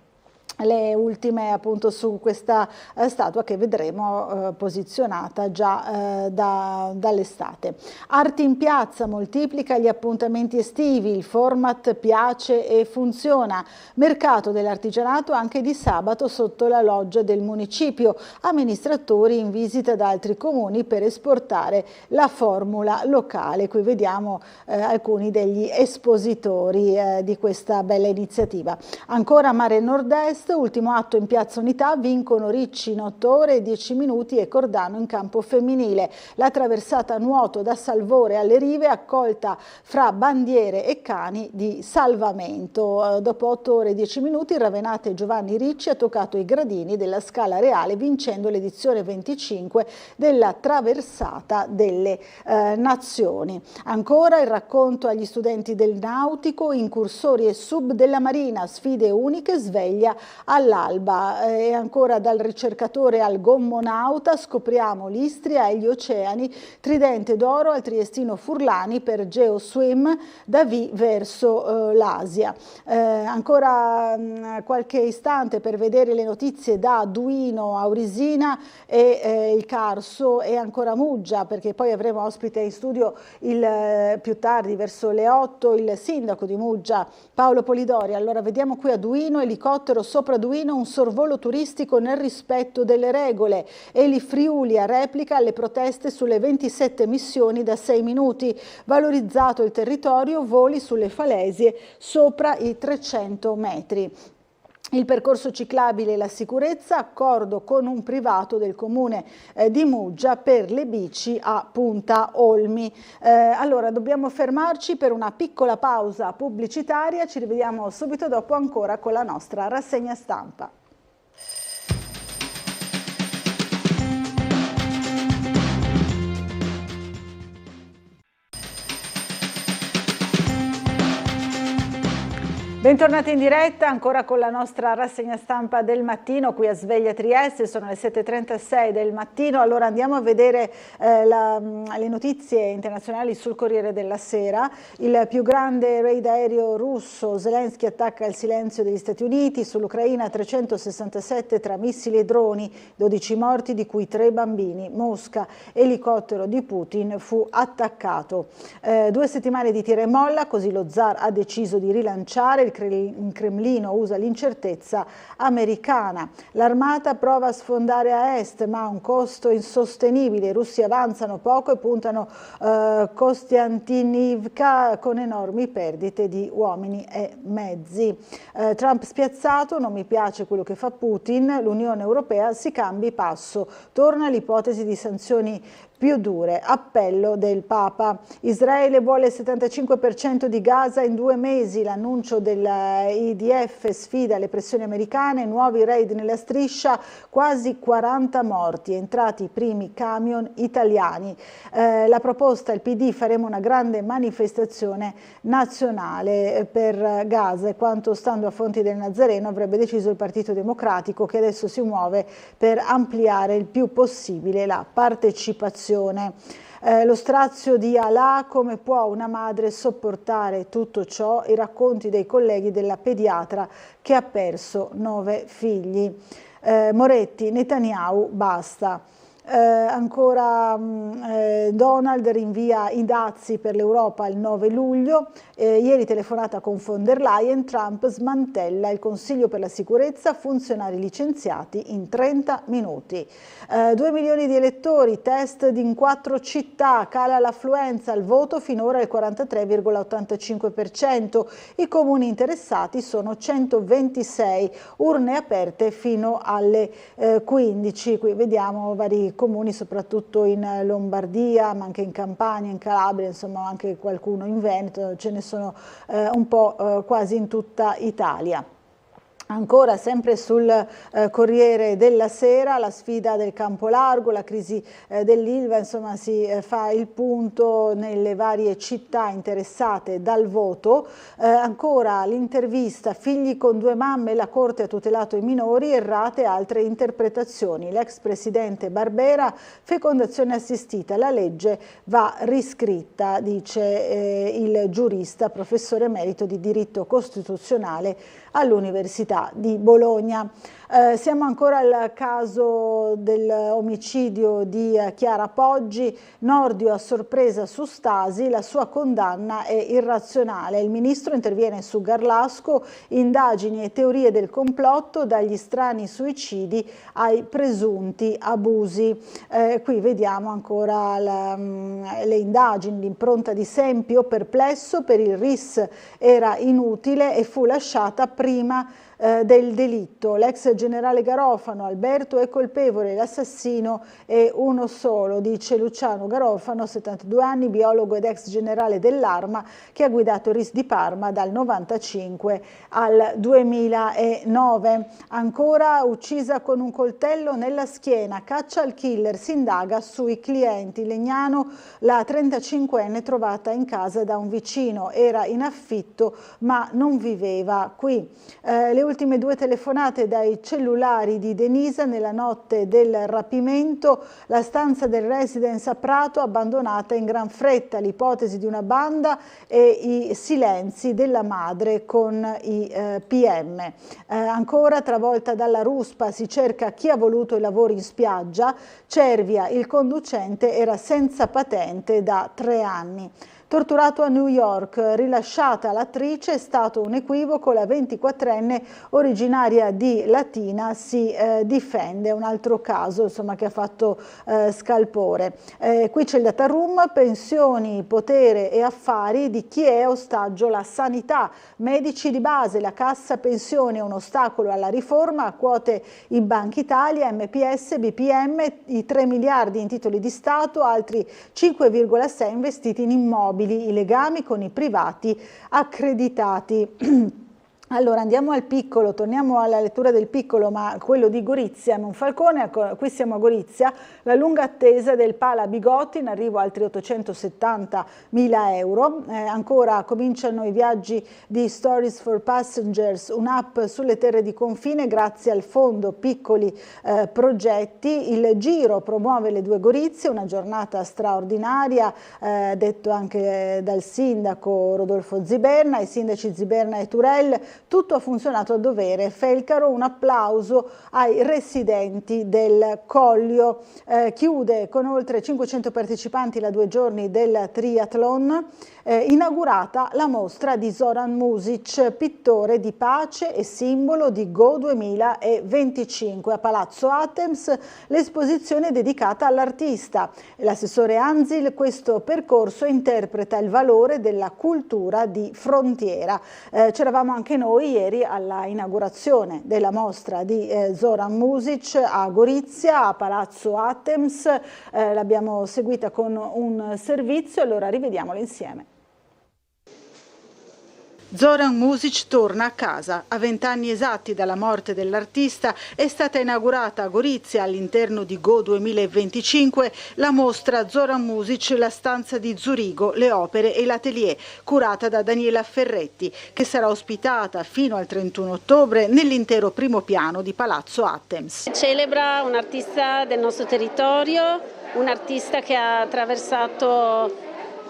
le ultime appunto su questa statua che vedremo posizionata già dall'estate. Arti in piazza moltiplica gli appuntamenti estivi, il format piace e funziona. Mercato dell'artigianato anche di sabato sotto la loggia del municipio, amministratori in visita da altri comuni per esportare la formula locale. Qui vediamo alcuni degli espositori di questa bella iniziativa. Ancora Mare Nord-Est, Trieste, ultimo atto in Piazza Unità, vincono Ricci in 8 ore e 10 minuti e Cordano in campo femminile. La traversata a nuoto da Salvore alle rive accolta fra bandiere e cani di salvamento. Dopo 8 ore e 10 minuti Ravenate Giovanni Ricci ha toccato i gradini della Scala Reale vincendo l'edizione 25 della traversata delle nazioni. Ancora il racconto agli studenti del nautico, incursori e sub della Marina, sfide uniche, sveglia all'alba. E ancora dal ricercatore al gommonauta scopriamo l'Istria e gli oceani, tridente d'oro al triestino Furlani per GeoSwim da V verso l'Asia. Ancora qualche istante per vedere le notizie da Duino, Aurisina e il Carso e ancora Muggia, perché poi avremo ospite in studio più tardi verso le 8 il sindaco di Muggia Paolo Polidori. Allora vediamo qui a Duino, elicottero sopra Duino, un sorvolo turistico nel rispetto delle regole. Eli Friuli a replica alle proteste sulle 27 missioni da 6 minuti, valorizzato il territorio, voli sulle falesie sopra i 300 metri. Il percorso ciclabile e la sicurezza, accordo con un privato del comune di Muggia per le bici a Punta Olmi. Allora dobbiamo fermarci per una piccola pausa pubblicitaria, ci rivediamo subito dopo ancora con la nostra rassegna stampa. Bentornati in diretta, ancora con la nostra rassegna stampa del mattino qui a Sveglia Trieste, sono le 7:36 del mattino. Allora andiamo a vedere le notizie internazionali sul Corriere della Sera. Il più grande raid aereo russo, Zelensky attacca il silenzio degli Stati Uniti, sull'Ucraina 367 tra missili e droni, 12 morti di cui 3 bambini. Mosca, elicottero di Putin fu attaccato. 2 settimane di tira e molla, così lo zar ha deciso di rilanciare. Il Cremlino usa l'incertezza americana. L'armata prova a sfondare a est, ma ha un costo insostenibile. I russi avanzano poco e puntano Kostiantynivka con enormi perdite di uomini e mezzi. Trump spiazzato, non mi piace quello che fa Putin, l'Unione Europea si cambi passo. Torna l'ipotesi di sanzioni più dure, appello del Papa. Israele vuole il 75% di Gaza in 2 mesi, l'annuncio dell'IDF sfida le pressioni americane, nuovi raid nella striscia, quasi 40 morti, entrati i primi camion italiani. La proposta, il PD, faremo una grande manifestazione nazionale per Gaza, e quanto stando a fonti del Nazareno avrebbe deciso il Partito Democratico, che adesso si muove per ampliare il più possibile la partecipazione. Lo strazio di Alaa, come può una madre sopportare tutto ciò? I racconti dei colleghi della pediatra che ha perso 9 figli. Moretti, Netanyahu, basta. Donald rinvia i dazi per l'Europa il 9 luglio, ieri telefonata con von der Leyen, Trump smantella il Consiglio per la sicurezza, funzionari licenziati in 30 minuti. 2 milioni di elettori, test in 4 città, cala l'affluenza al voto finora il 43,85%, i comuni interessati sono 126, urne aperte fino alle 15, qui vediamo vari comuni soprattutto in Lombardia, ma anche in Campania, in Calabria, insomma anche qualcuno in Veneto, ce ne sono un po' quasi in tutta Italia. Ancora sempre sul Corriere della Sera, la sfida del campo largo, la crisi dell'Ilva, insomma si fa il punto nelle varie città interessate dal voto. Ancora l'intervista, figli con 2 mamme, la Corte ha tutelato i minori, errate altre interpretazioni. L'ex presidente Barbera, fecondazione assistita, la legge va riscritta, dice il giurista, professore emerito di diritto costituzionale all'Università di Bologna. Siamo ancora al caso dell'omicidio di Chiara Poggi, Nordio a sorpresa su Stasi, la sua condanna è irrazionale. Il ministro interviene su Garlasco, indagini e teorie del complotto, dagli strani suicidi ai presunti abusi. Qui vediamo ancora le indagini, l'impronta di Sempio perplesso, per il RIS era inutile e fu lasciata prima del delitto. L'ex generale Garofano, Alberto, è colpevole, l'assassino è uno solo, dice Luciano Garofano, 72 anni, biologo ed ex generale dell'Arma, che ha guidato il RIS di Parma dal 1995 al 2009. Ancora, uccisa con un coltello nella schiena, caccia al killer, si indaga sui clienti. Legnano, la 35enne trovata in casa da un vicino, era in affitto ma non viveva qui. Le ultime 2 telefonate dai cellulari di Denisa nella notte del rapimento, la stanza del residence a Prato abbandonata in gran fretta, l'ipotesi di una banda e i silenzi della madre con i PM. Ancora, travolta dalla ruspa, si cerca chi ha voluto i lavori in spiaggia. Cervia, il conducente era senza patente da 3 anni. Torturato a New York, rilasciata l'attrice, è stato un equivoco, la 24enne originaria di Latina si difende, un altro caso insomma, che ha fatto scalpore. Qui c'è il data room, pensioni, potere e affari di chi è ostaggio la sanità, medici di base, la cassa pensioni è un ostacolo alla riforma, a quote in Banca Italia, MPS, BPM, i 3 miliardi in titoli di Stato, altri 5,6 investiti in immobili, i legami con i privati accreditati. Allora andiamo al Piccolo, torniamo alla lettura del Piccolo, ma quello di Gorizia, non Falcone. Qui siamo a Gorizia, la lunga attesa del Pala Bigotti, in arrivo altri 870.000 euro. Ancora cominciano i viaggi di Stories for Passengers, un'app sulle terre di confine grazie al fondo Piccoli Progetti. Il Giro promuove le 2 Gorizie, una giornata straordinaria, detto anche dal sindaco Rodolfo Ziberna, i sindaci Ziberna e Turel. Tutto ha funzionato a dovere. Felcaro, un applauso ai residenti del Collio. Chiude con oltre 500 partecipanti la 2 giorni del triathlon. Inaugurata la mostra di Zoran Muzic, pittore di pace e simbolo di Go 2025. A Palazzo Atems l'esposizione dedicata all'artista. L'assessore Anzil, questo percorso interpreta il valore della cultura di frontiera. C'eravamo anche noi ieri alla inaugurazione della mostra di Zoran Muzic a Gorizia, a Palazzo Atems. L'abbiamo seguita con un servizio, allora rivediamolo insieme. Zoran Muzic torna a casa. A 20 anni esatti dalla morte dell'artista è stata inaugurata a Gorizia, all'interno di Go 2025, la mostra Zoran Muzic, la stanza di Zurigo, le opere e l'atelier, curata da Daniela Ferretti, che sarà ospitata fino al 31 ottobre nell'intero primo piano di Palazzo Atems. Celebra un artista del nostro territorio, un artista che ha attraversato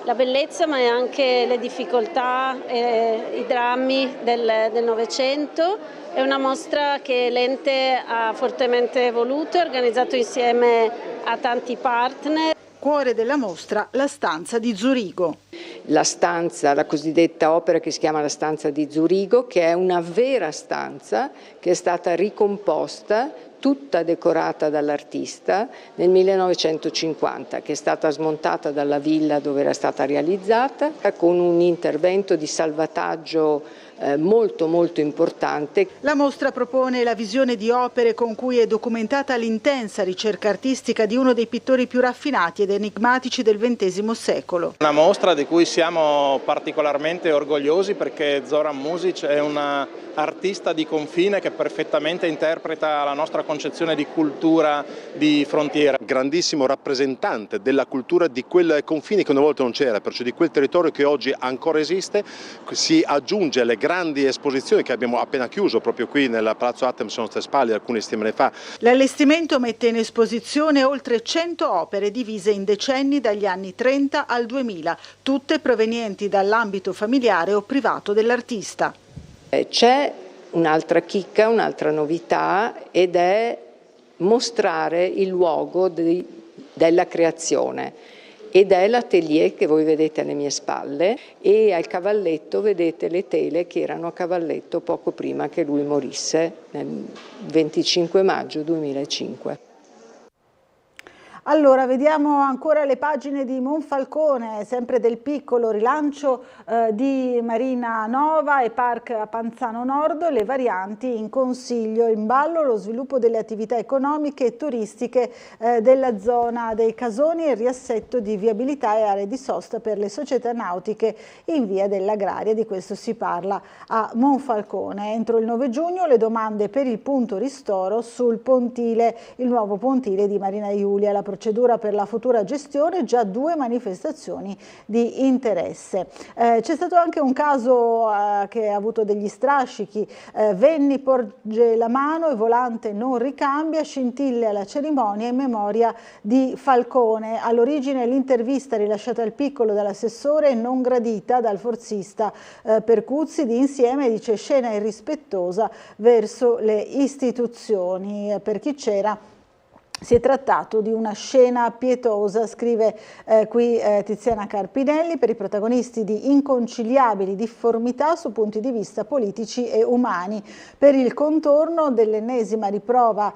la bellezza ma anche le difficoltà e i drammi del Novecento. È una mostra che l'ente ha fortemente voluto e organizzato insieme a tanti partner. Cuore della mostra, la stanza di Zurigo. La stanza, la cosiddetta opera che si chiama la stanza di Zurigo, che è una vera stanza che è stata ricomposta, tutta decorata dall'artista nel 1950, che è stata smontata dalla villa dove era stata realizzata, con un intervento di salvataggio molto importante. La mostra propone la visione di opere con cui è documentata l'intensa ricerca artistica di uno dei pittori più raffinati ed enigmatici del XX secolo. Una mostra di cui siamo particolarmente orgogliosi perché Zoran Muzic è un artista di confine che perfettamente interpreta la nostra concezione di cultura di frontiera. Grandissimo rappresentante della cultura di quel confine che una volta non c'era, perciò di quel territorio che oggi ancora esiste. Si aggiunge alle grandi esposizioni che abbiamo appena chiuso proprio qui nel Palazzo Atems alle nostre spalle alcune settimane fa. L'allestimento mette in esposizione oltre 100 opere divise in decenni dagli anni 30 al 2000, tutte provenienti dall'ambito familiare o privato dell'artista. C'è un'altra chicca, un'altra novità, ed è mostrare il luogo della creazione, ed è l'atelier che voi vedete alle mie spalle, e al cavalletto vedete le tele che erano a cavalletto poco prima che lui morisse, nel 25 maggio 2005. Allora, vediamo ancora le pagine di Monfalcone, sempre del Piccolo, rilancio di Marina Nova e Park a Panzano Nord, le varianti in consiglio, in ballo lo sviluppo delle attività economiche e turistiche della zona dei Casoni e il riassetto di viabilità e aree di sosta per le società nautiche in via dell'Agraria. Di questo si parla a Monfalcone. Entro il 9 giugno le domande per il punto ristoro sul pontile, il nuovo pontile di Marina Iulia. La procedura per la futura gestione, già 2 manifestazioni di interesse. C'è stato anche un caso che ha avuto degli strascichi, Venni porge la mano e Volante non ricambia, scintille alla cerimonia in memoria di Falcone. All'origine l'intervista rilasciata al Piccolo dall'assessore non gradita dal forzista Percuzzi di Insieme, dice scena irrispettosa verso le istituzioni. Per chi c'era si è trattato di una scena pietosa, scrive qui Tiziana Carpinelli, per i protagonisti di inconciliabili difformità su punti di vista politici e umani. Per il contorno dell'ennesima riprova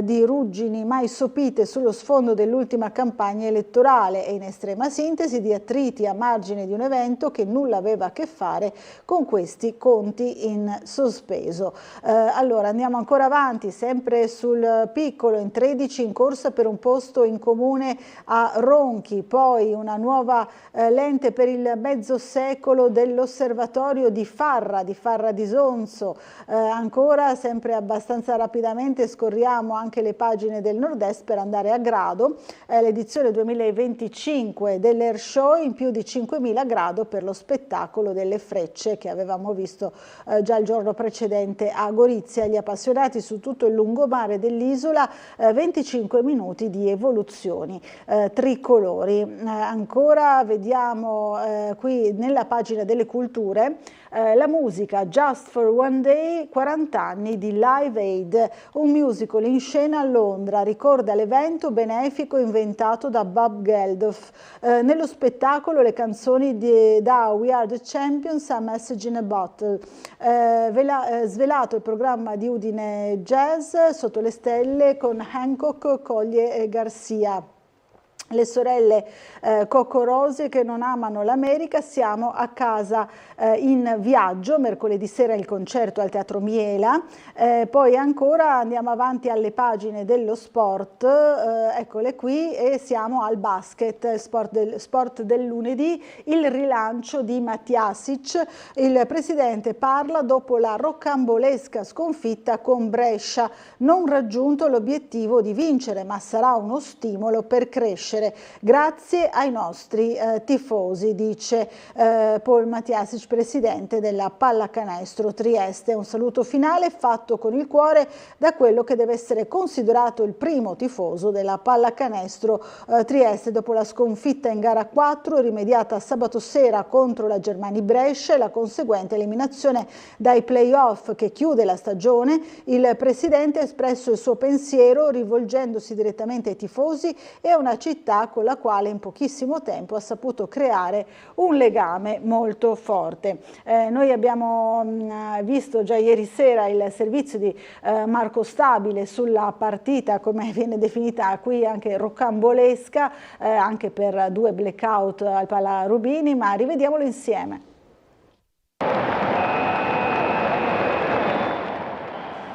di ruggini mai sopite sullo sfondo dell'ultima campagna elettorale e in estrema sintesi di attriti a margine di un evento che nulla aveva a che fare con questi conti in sospeso. Allora andiamo ancora avanti, sempre sul Piccolo, in 13 in corsa per un posto in comune a Ronchi, poi una nuova lente per il mezzo secolo dell'osservatorio di Farra di Sonzo. Ancora sempre abbastanza rapidamente scorriamo anche le pagine del Nord-Est per andare a Grado, l'edizione 2025 dell'Air Show in più di 5.000 Grado per lo spettacolo delle frecce che avevamo visto già il giorno precedente a Gorizia. Gli appassionati su tutto il lungomare dell'isola, 25 minuti di evoluzioni tricolori. Ancora vediamo qui nella pagina delle culture la musica Just for One Day, 40 anni di Live Aid, un musical in scena a Londra, ricorda l'evento benefico inventato da Bob Geldof. Nello spettacolo le canzoni da We Are the Champions a Message in a Bottle. Svelato il programma di Udine Jazz sotto le stelle con Hancock, Coglie e Garcia. Le sorelle Coco Rose che non amano l'America, siamo a casa in viaggio, mercoledì sera il concerto al Teatro Miela, poi ancora andiamo avanti alle pagine dello sport, eccole qui, e siamo al basket, sport del lunedì, il rilancio di Matjasic, il presidente parla dopo la rocambolesca sconfitta con Brescia, non raggiunto l'obiettivo di vincere ma sarà uno stimolo per crescere. Grazie ai nostri tifosi, dice Paul Matjasic, presidente della Pallacanestro Trieste. Un saluto finale fatto con il cuore da quello che deve essere considerato il primo tifoso della Pallacanestro Trieste dopo la sconfitta in gara 4 rimediata sabato sera contro la Germani Brescia e la conseguente eliminazione dai play-off che chiude la stagione. Il presidente ha espresso il suo pensiero rivolgendosi direttamente ai tifosi e a una città con la quale in pochissimo tempo ha saputo creare un legame molto forte. Noi abbiamo visto già ieri sera il servizio di Marco Stabile sulla partita, come viene definita qui anche rocambolesca, anche per 2 blackout al Pala Rubini, ma rivediamolo insieme.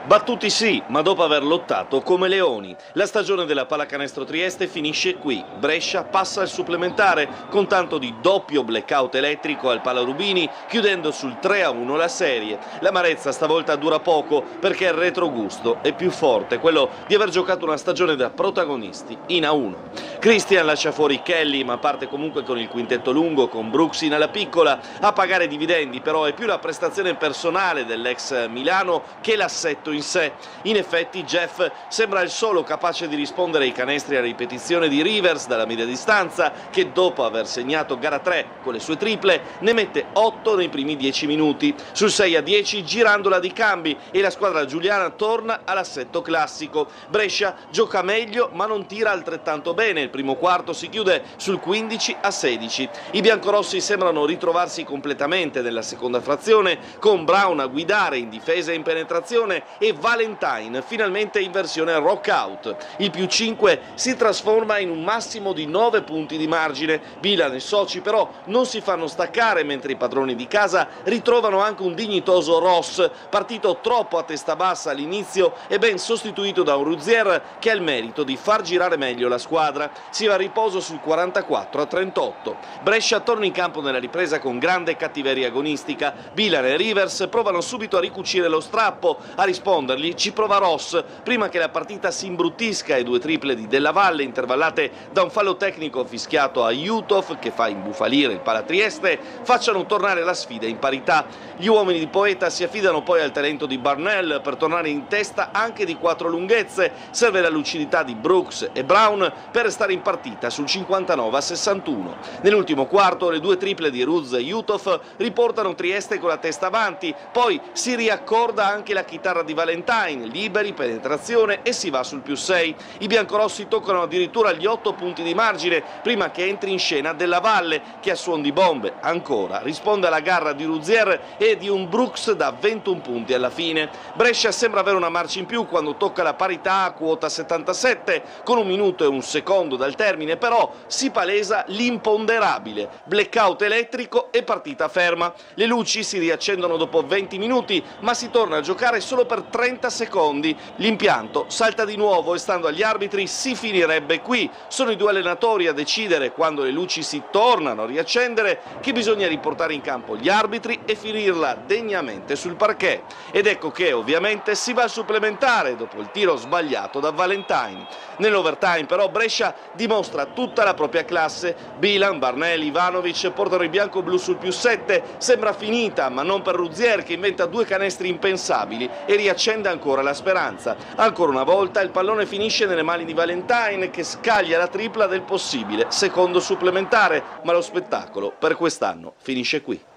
Battuti sì, ma dopo aver lottato come leoni. La stagione della Pallacanestro Trieste finisce qui. Brescia passa al supplementare con tanto di doppio blackout elettrico al Pala Rubini, chiudendo sul 3-1 la serie. L'amarezza stavolta dura poco perché il retrogusto è più forte, quello di aver giocato una stagione da protagonisti in A1. Christian lascia fuori Kelly, ma parte comunque con il quintetto lungo con Brooks in ala piccola. A pagare dividendi però è più la prestazione personale dell'ex Milano che l'assetto in sé. In effetti Jeff sembra il solo capace di rispondere ai canestri a ripetizione di Rivers dalla media distanza, che dopo aver segnato gara 3 con le sue triple ne mette 8 nei primi 10 minuti, sul 6-10 girandola di cambi e la squadra giuliana torna all'assetto classico. Brescia gioca meglio ma non tira altrettanto bene il primo quarto si chiude sul 15-16. I biancorossi sembrano ritrovarsi completamente nella seconda frazione, con Brown a guidare in difesa e in penetrazione e Valentine finalmente in versione rock out. Il più 5 si trasforma in un massimo di 9 punti di margine. Bilan e soci però non si fanno staccare, mentre i padroni di casa ritrovano anche un dignitoso Ross, partito troppo a testa bassa all'inizio e ben sostituito da un Ruzier che ha il merito di far girare meglio la squadra. Si va a riposo sul 44-38. Brescia torna in campo nella ripresa con grande cattiveria agonistica. Bilan e Rivers provano subito a ricucire lo strappo, a rispondergli ci prova Ross, prima che la partita si imbruttisca e 2 triple di Della Valle, intervallate da un fallo tecnico fischiato a Jutov che fa imbufalire il Palatrieste, facciano tornare la sfida in parità. Gli uomini di Poeta si affidano poi al talento di Barnell per tornare in testa anche di 4 lunghezze. Serve la lucidità di Brooks e Brown per restare in partita sul 59-61. Nell'ultimo quarto le 2 triple di Ruz e Jutov riportano Trieste con la testa avanti, poi si riaccorda anche la chitarra di Valentine, liberi, penetrazione e si va sul più 6. I biancorossi toccano addirittura gli 8 punti di margine prima che entri in scena Della Valle, che a suon di bombe ancora risponde alla garra di Ruzier e di un Brooks da 21 punti alla fine. Brescia sembra avere una marcia in più quando tocca la parità a quota 77, con 1 minuto e 1 secondo dal termine però si palesa l'imponderabile, blackout elettrico e partita ferma. Le luci si riaccendono dopo 20 minuti ma si torna a giocare solo per 30 secondi. L'impianto salta di nuovo e stando agli arbitri si finirebbe qui. Sono i 2 allenatori a decidere, quando le luci si tornano a riaccendere, che bisogna riportare in campo gli arbitri e finirla degnamente sul parquet. Ed ecco che ovviamente si va al supplementare dopo il tiro sbagliato da Valentine. Nell'overtime però Brescia dimostra tutta la propria classe. Bilan, Barnell, Ivanovic portano i bianco-blu sul più 7. Sembra finita, ma non per Ruzier che inventa 2 canestri impensabili e riaccende ancora la speranza. Ancora una volta il pallone finisce nelle mani di Valentine che scaglia la tripla del possibile secondo supplementare, ma lo spettacolo per quest'anno finisce qui.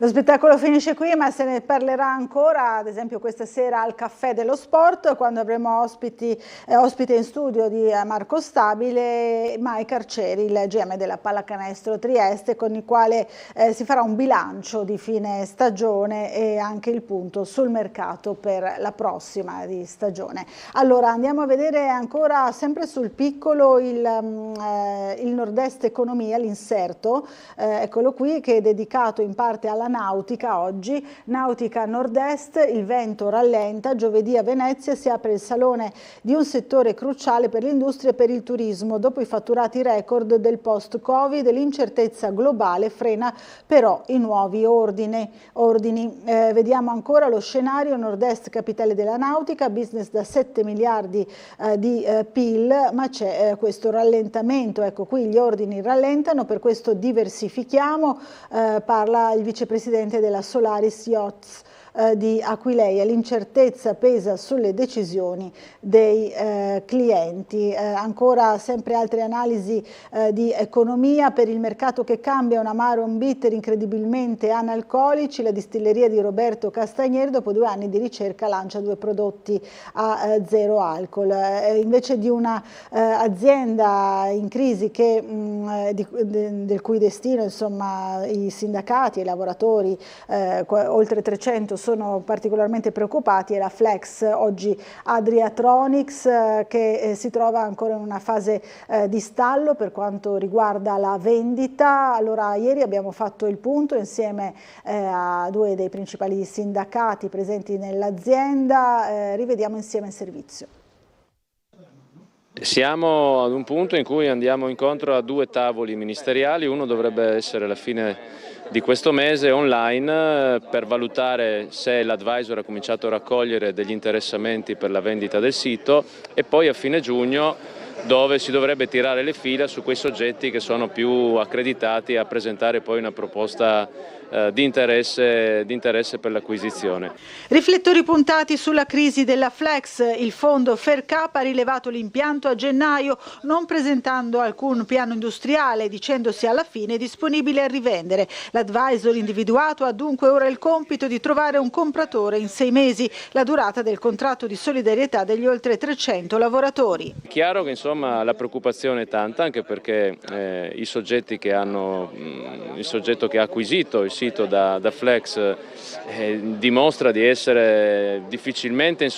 Lo spettacolo finisce qui, ma se ne parlerà ancora, ad esempio questa sera al Caffè dello Sport, quando avremo ospite in studio di Marco Stabile, Mike Arcieri, il GM della Pallacanestro Trieste, con il quale si farà un bilancio di fine stagione e anche il punto sul mercato per la prossima di stagione. Allora andiamo a vedere ancora, sempre sul piccolo, il Nord-Est Economia, l'inserto, eccolo qui, che è dedicato in parte alla nautica oggi. Nautica Nord-Est, il vento rallenta, giovedì a Venezia si apre il salone di un settore cruciale per l'industria e per il turismo. Dopo i fatturati record del post-Covid, l'incertezza globale frena però i nuovi ordini. Vediamo ancora lo scenario: Nord-Est capitale della nautica, business da 7 miliardi di PIL, ma c'è questo rallentamento. Ecco, qui gli ordini rallentano, per questo diversifichiamo. Parla il vicepresidente della Solaris Yachts di Aquileia. L'incertezza pesa sulle decisioni dei clienti. Ancora sempre altre analisi di economia. Per il mercato che cambia, un amaro e un bitter incredibilmente analcolici. La distilleria di Roberto Castagneri dopo 2 anni di ricerca lancia 2 prodotti a 0 alcol. Invece di una azienda in crisi che, del cui destino insomma i sindacati e i lavoratori, oltre 300, sono particolarmente preoccupati, è la Flex, oggi Adriatronics, che si trova ancora in una fase di stallo per quanto riguarda la vendita. Allora ieri abbiamo fatto il punto insieme a 2 dei principali sindacati presenti nell'azienda, rivediamo insieme il servizio. Siamo ad un punto in cui andiamo incontro a 2 tavoli ministeriali, uno dovrebbe essere alla fine di questo mese online per valutare se l'advisor ha cominciato a raccogliere degli interessamenti per la vendita del sito, e poi a fine giugno dove si dovrebbe tirare le fila su quei soggetti che sono più accreditati a presentare poi una proposta di interesse per l'acquisizione. Riflettori puntati sulla crisi della Flex. Il fondo Fercap ha rilevato l'impianto a gennaio, non presentando alcun piano industriale, dicendosi alla fine disponibile a rivendere. L'advisor individuato ha dunque ora il compito di trovare un compratore in 6 mesi, la durata del contratto di solidarietà degli oltre 300 lavoratori. È chiaro che insomma la preoccupazione è tanta, anche perché il soggetto che ha acquisito il sito da Flex dimostra di essere difficilmente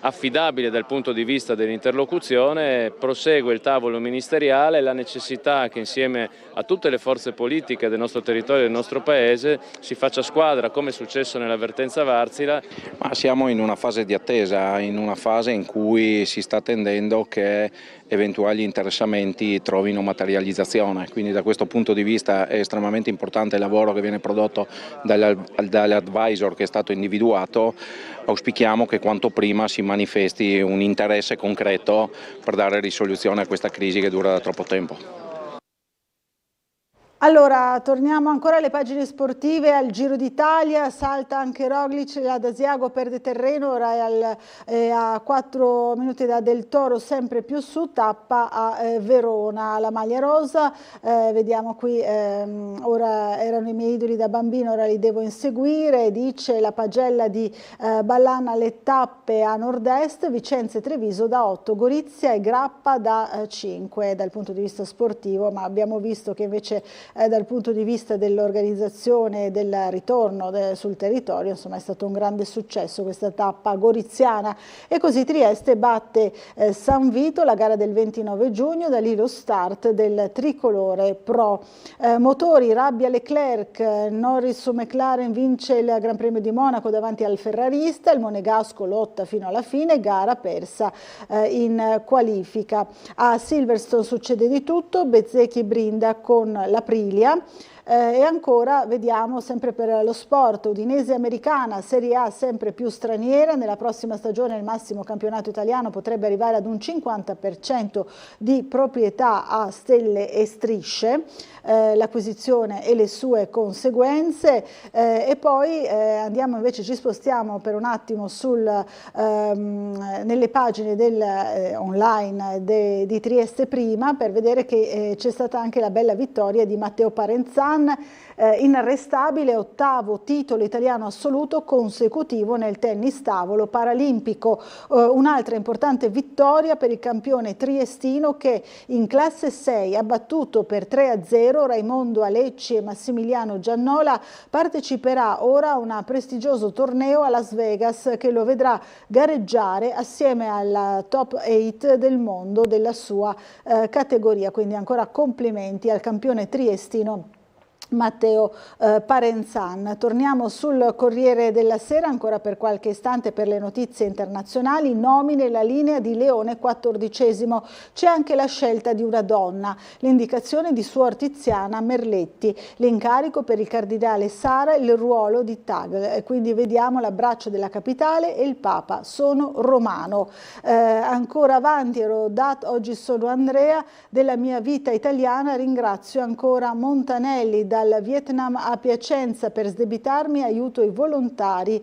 affidabile dal punto di vista dell'interlocuzione. Prosegue il tavolo ministeriale, la necessità che insieme a tutte le forze politiche del nostro territorio e del nostro paese si faccia squadra, come è successo nella vertenza Wärtsilä. Ma siamo in una fase di attesa, in una fase in cui si sta attendendo che eventuali interessamenti trovino materializzazione, quindi da questo punto di vista è estremamente importante il lavoro che viene prodotto dall'advisor che è stato individuato. Auspichiamo che quanto prima si manifesti un interesse concreto per dare risoluzione a questa crisi che dura da troppo tempo. Allora, torniamo ancora alle pagine sportive, al Giro d'Italia, salta anche Roglic, l'Adasiago perde terreno, ora è a 4 minuti da Del Toro, sempre più su, tappa a Verona, la maglia rosa, vediamo qui, ora erano i miei idoli da bambino, ora li devo inseguire, dice la pagella di Ballan alle tappe a nord-est, Vicenza e Treviso da 8, Gorizia e Grappa da 5 dal punto di vista sportivo, ma abbiamo visto che invece dal punto di vista dell'organizzazione e del ritorno sul territorio, insomma, è stato un grande successo questa tappa goriziana. E così Trieste batte San Vito, la gara del 29 giugno, da lì lo start del tricolore pro. Motori, Rabbia Leclerc, Norris su McLaren vince il Gran Premio di Monaco davanti al ferrarista, il monegasco lotta fino alla fine, gara persa in qualifica. A Silverstone succede di tutto, Bezzecchi brinda con l'Aprilia. E ancora vediamo sempre per lo sport, Udinese americana, Serie A sempre più straniera, nella prossima stagione il massimo campionato italiano potrebbe arrivare ad un 50% di proprietà a stelle e strisce, l'acquisizione e le sue conseguenze, e poi andiamo invece, ci spostiamo per un attimo nelle pagine online di Trieste Prima per vedere che c'è stata anche la bella vittoria di Matteo Parenzan, inarrestabile, 8° titolo italiano assoluto consecutivo nel tennis tavolo paralimpico. Un'altra importante vittoria per il campione triestino che in classe 6 ha battuto per 3-0 Raimondo Alecci e Massimiliano Giannola. Parteciperà ora a un prestigioso torneo a Las Vegas che lo vedrà gareggiare assieme alla top 8 del mondo della sua categoria. Quindi ancora complimenti al campione triestino Matteo Parenzan. Torniamo sul Corriere della Sera ancora per qualche istante per le notizie internazionali. Nomine la linea di Leone XIV. C'è anche la scelta di una donna, l'indicazione di Suor Tiziana Merletti, l'incarico per il cardinale Sara, il ruolo di Tagle. Quindi vediamo l'abbraccio della capitale e il Papa. Sono romano. Ancora avanti, ero oggi sono Andrea, della mia vita italiana ringrazio ancora Montanelli, dal Vietnam a Piacenza per sdebitarmi aiuto i volontari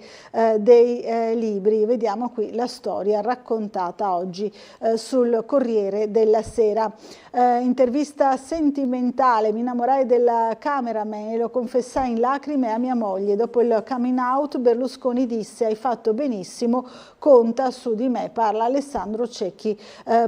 dei libri. Vediamo qui la storia raccontata oggi sul Corriere della Sera. Intervista sentimentale, mi innamorai del cameraman e lo confessai in lacrime a mia moglie. Dopo il coming out Berlusconi disse: hai fatto benissimo, conta su di me. Parla Alessandro Cecchi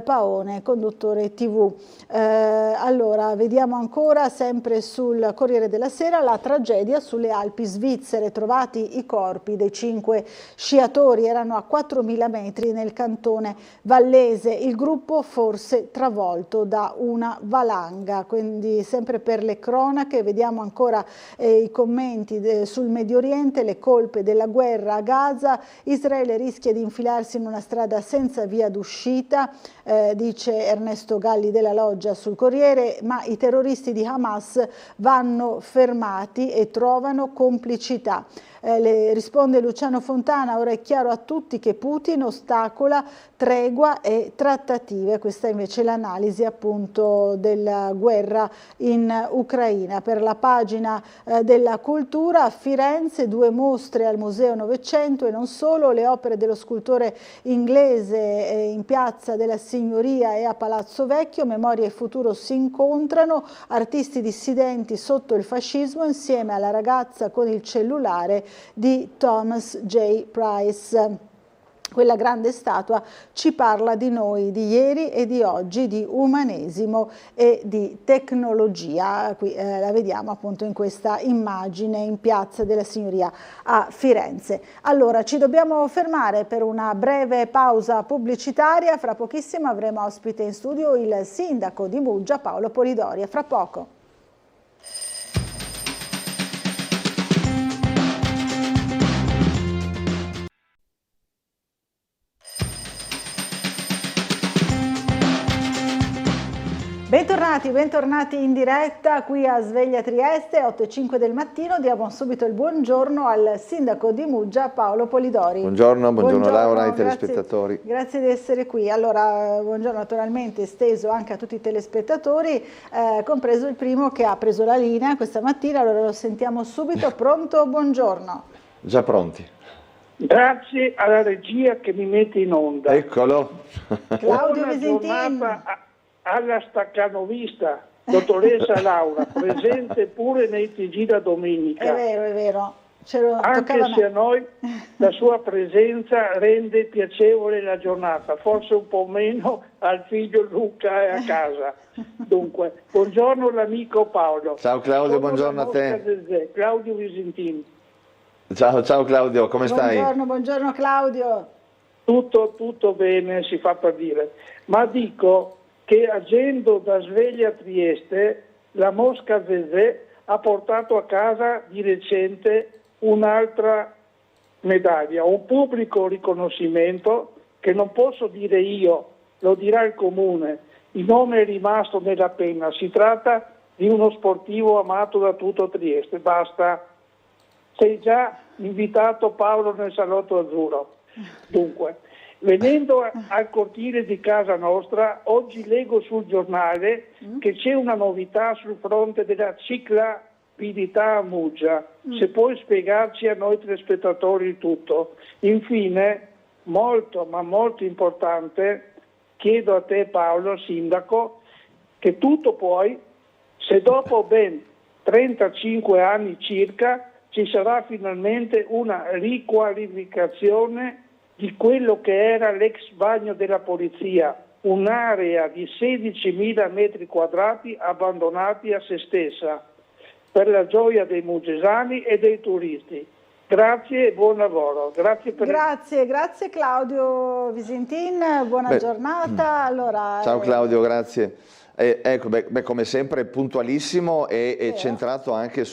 Paone, conduttore TV. Allora, vediamo ancora sempre sul Corriere della Sera la tragedia sulle Alpi svizzere, trovati i corpi dei 5 sciatori, erano a 4.000 metri nel cantone vallese, il gruppo forse travolto da una valanga. Quindi sempre per le cronache vediamo ancora i commenti sul Medio Oriente, le colpe della guerra a Gaza, Israele rischia di infilarsi in una strada senza via d'uscita, dice Ernesto Galli della Loggia sul Corriere, ma i terroristi di Hamas vanno sono fermati e trovano complicità. Le risponde Luciano Fontana: ora è chiaro a tutti che Putin ostacola tregua e trattative. Questa invece è l'analisi appunto della guerra in Ucraina. Per la pagina della cultura, a Firenze 2 mostre al Museo Novecento e non solo, le opere dello scultore inglese in Piazza della Signoria e a Palazzo Vecchio. Memoria e futuro si incontrano, artisti dissidenti sotto il fascismo insieme alla ragazza con il cellulare di Thomas J. Price. Quella grande statua ci parla di noi, di ieri e di oggi, di umanesimo e di tecnologia. Qui la vediamo appunto in questa immagine in Piazza della Signoria a Firenze. Allora, ci dobbiamo fermare per una breve pausa pubblicitaria. Fra pochissimo avremo ospite in studio il sindaco di Muggia, Paolo Polidori. A fra poco. Bentornati in diretta qui a Sveglia Trieste, 8:05 del mattino. Diamo subito il buongiorno al sindaco di Muggia, Paolo Polidori. Buongiorno Laura ai telespettatori. Grazie di essere qui. Allora, buongiorno naturalmente esteso anche a tutti i telespettatori, compreso il primo che ha preso la linea questa mattina. Allora lo sentiamo subito. Pronto? Buongiorno. Già pronti. Grazie alla regia che mi mette in onda. Eccolo. Claudio Buona Visentin. giornata alla staccanovista, dottoressa Laura, presente pure nei TG da domenica. È vero. Anche se a noi la sua presenza rende piacevole la giornata, forse un po' meno al figlio Luca e a casa. Dunque, buongiorno l'amico Paolo. Ciao Claudio, buongiorno a te. Claudio Visentin. Ciao Claudio, come stai? Buongiorno Claudio. Tutto bene, si fa per dire. Ma dico che agendo da Sveglia Trieste, la Mosca Zezé ha portato a casa di recente un'altra medaglia, un pubblico riconoscimento che non posso dire io, lo dirà il comune. Il nome è rimasto nella penna. Si tratta di uno sportivo amato da tutto Trieste. Basta. Sei già invitato, Paolo, nel salotto azzurro. Dunque, venendo al cortile di casa nostra, oggi leggo sul giornale che c'è una novità sul fronte della ciclabilità a Muggia. Se puoi spiegarci a noi telespettatori il tutto. Infine, molto importante, chiedo a te Paolo, sindaco, che tutto puoi, se dopo ben 35 anni circa ci sarà finalmente una riqualificazione di quello che era l'ex bagno della polizia, un'area di 16.000 metri quadrati abbandonati a se stessa, per la gioia dei muggesani e dei turisti. Grazie e buon lavoro. Grazie Claudio Visentin, buona giornata. Allora, ciao Claudio, grazie. Ecco, come sempre puntualissimo e centrato anche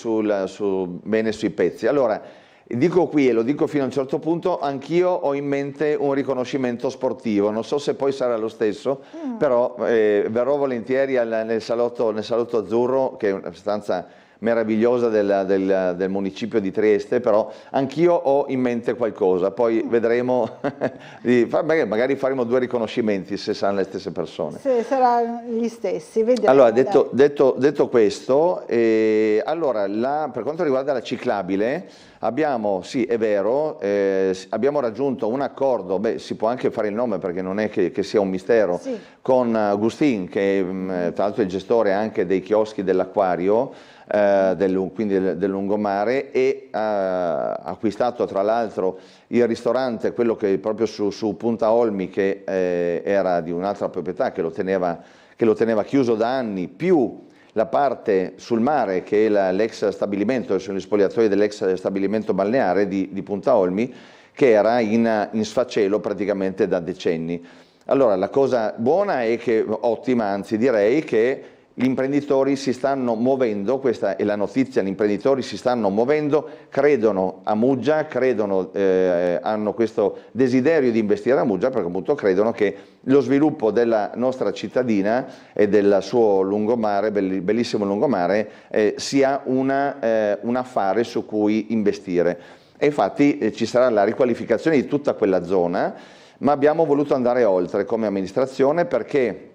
bene sui pezzi. Allora, dico qui, e lo dico fino a un certo punto, anch'io ho in mente un riconoscimento sportivo, non so se poi sarà lo stesso, però verrò volentieri nel salotto azzurro, che è una stanza meravigliosa del municipio di Trieste, però anch'io ho in mente qualcosa, poi vedremo, magari faremo 2 riconoscimenti se saranno le stesse persone. Se saranno gli stessi, vediamo. Allora, detto questo, allora, per quanto riguarda la ciclabile, abbiamo, sì è vero, abbiamo raggiunto un accordo, si può anche fare il nome perché non è che sia un mistero, sì, con Agustin, che tra l'altro è il gestore anche dei chioschi dell'acquario, quindi del lungomare, e ha acquistato tra l'altro il ristorante, quello che è proprio su Punta Olmi, che era di un'altra proprietà che lo teneva chiuso da anni, più la parte sul mare che è l'ex stabilimento, sono gli spogliatoi dell'ex stabilimento balneare di Punta Olmi, che era in sfacelo praticamente da decenni. Allora la cosa buona è che, ottima anzi direi, che gli imprenditori si stanno muovendo, questa è la notizia, gli imprenditori si stanno muovendo, credono a Muggia, hanno questo desiderio di investire a Muggia perché appunto credono che lo sviluppo della nostra cittadina e del suo lungomare, bellissimo lungomare, sia un affare su cui investire. E infatti ci sarà la riqualificazione di tutta quella zona, ma abbiamo voluto andare oltre come amministrazione perché,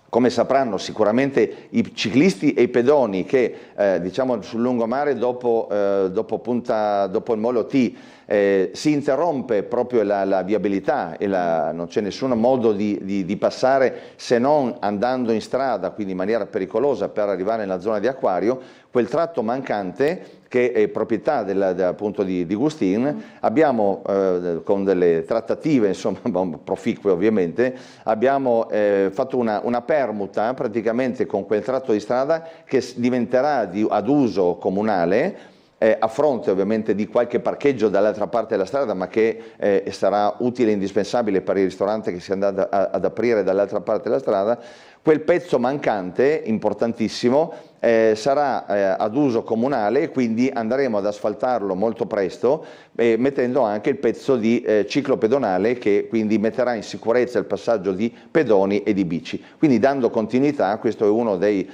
come sapranno sicuramente i ciclisti e i pedoni che diciamo sul lungomare dopo il Molo T si interrompe proprio la viabilità e non c'è nessun modo di passare se non andando in strada, quindi in maniera pericolosa per arrivare nella zona di Acquario, quel tratto mancante che è proprietà appunto di Gustin, abbiamo con delle trattative insomma proficue ovviamente, abbiamo fatto una permuta praticamente con quel tratto di strada che diventerà ad uso comunale, a fronte ovviamente di qualche parcheggio dall'altra parte della strada, ma che sarà utile e indispensabile per il ristorante che si andrà ad aprire dall'altra parte della strada. Quel pezzo mancante, importantissimo, sarà ad uso comunale e quindi andremo ad asfaltarlo molto presto, mettendo anche il pezzo di ciclo pedonale che quindi metterà in sicurezza il passaggio di pedoni e di bici. Quindi dando continuità, questo è uno degli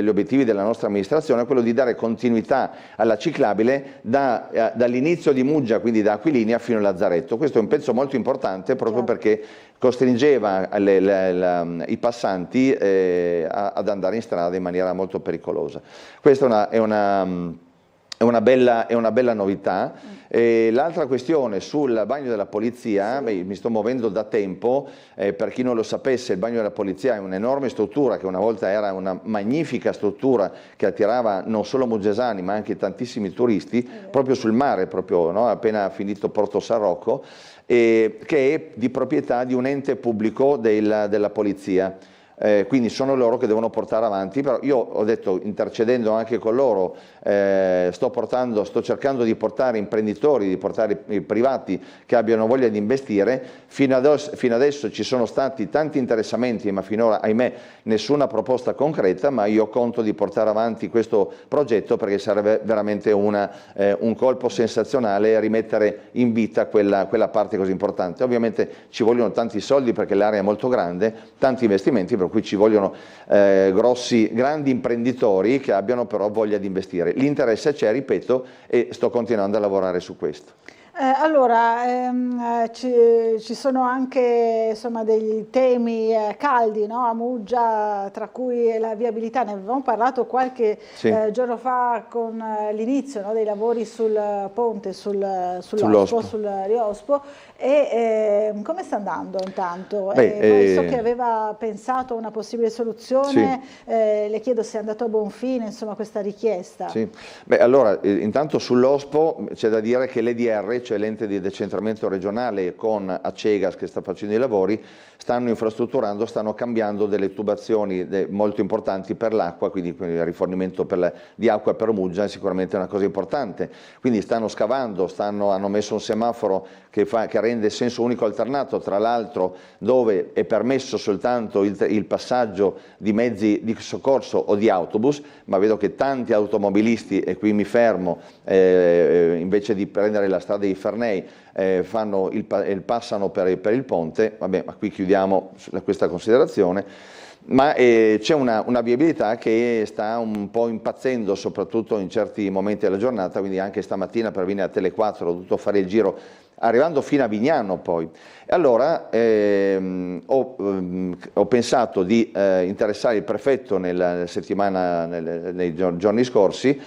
obiettivi della nostra amministrazione, quello di dare continuità alla ciclabile dall'inizio di Muggia, quindi da Aquilinea fino a Lazzaretto. Questo è un pezzo molto importante proprio perché costringeva i passanti ad andare in strada in maniera molto pericolosa. Questa è una bella novità. L'altra questione sul bagno della polizia, mi sto muovendo da tempo, per chi non lo sapesse il bagno della polizia è un'enorme struttura che una volta era una magnifica struttura che attirava non solo muggesani ma anche tantissimi turisti, proprio sul mare, proprio, no? Appena finito Porto San Rocco, che è di proprietà di un ente pubblico della polizia. Quindi sono loro che devono portare avanti, però io ho detto, intercedendo anche con loro, sto cercando di portare imprenditori, di portare privati che abbiano voglia di investire. Fino adesso ci sono stati tanti interessamenti, ma finora, ahimè, nessuna proposta concreta, ma io conto di portare avanti questo progetto perché sarebbe veramente un colpo sensazionale rimettere in vita quella parte così importante. Ovviamente ci vogliono tanti soldi perché l'area è molto grande, tanti investimenti, per cui ci vogliono grandi imprenditori che abbiano però voglia di investire. L'interesse c'è, ripeto, e sto continuando a lavorare su questo. Ci sono anche insomma, dei temi caldi, no? A Muggia, tra cui la viabilità. Ne avevamo parlato qualche giorno fa con l'inizio, no? Dei lavori sul ponte, sul Riospo. E come sta andando intanto? Poi so che aveva pensato a una possibile soluzione, le chiedo se è andato a buon fine insomma, questa richiesta. Sì. Allora, intanto sull'Ospo c'è da dire che l'EDR, cioè l'ente di decentramento regionale con Acegas che sta facendo i lavori, stanno infrastrutturando, stanno cambiando delle tubazioni molto importanti per l'acqua, quindi il rifornimento di acqua per Muggia è sicuramente una cosa importante. Quindi stanno scavando, hanno messo un semaforo che rende senso unico alternato, tra l'altro dove è permesso soltanto il passaggio di mezzi di soccorso o di autobus, ma vedo che tanti automobilisti, e qui mi fermo, invece di prendere la strada di Ferney, passano per il ponte. Vabbè, ma qui chiudiamo questa considerazione. Ma c'è una viabilità che sta un po' impazzendo, soprattutto in certi momenti della giornata, quindi anche stamattina per venire a Tele 4 ho dovuto fare il giro, arrivando fino a Vignano poi. E allora ho pensato di interessare il prefetto nei giorni scorsi,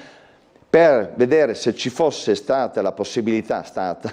per vedere se ci fosse stata la possibilità,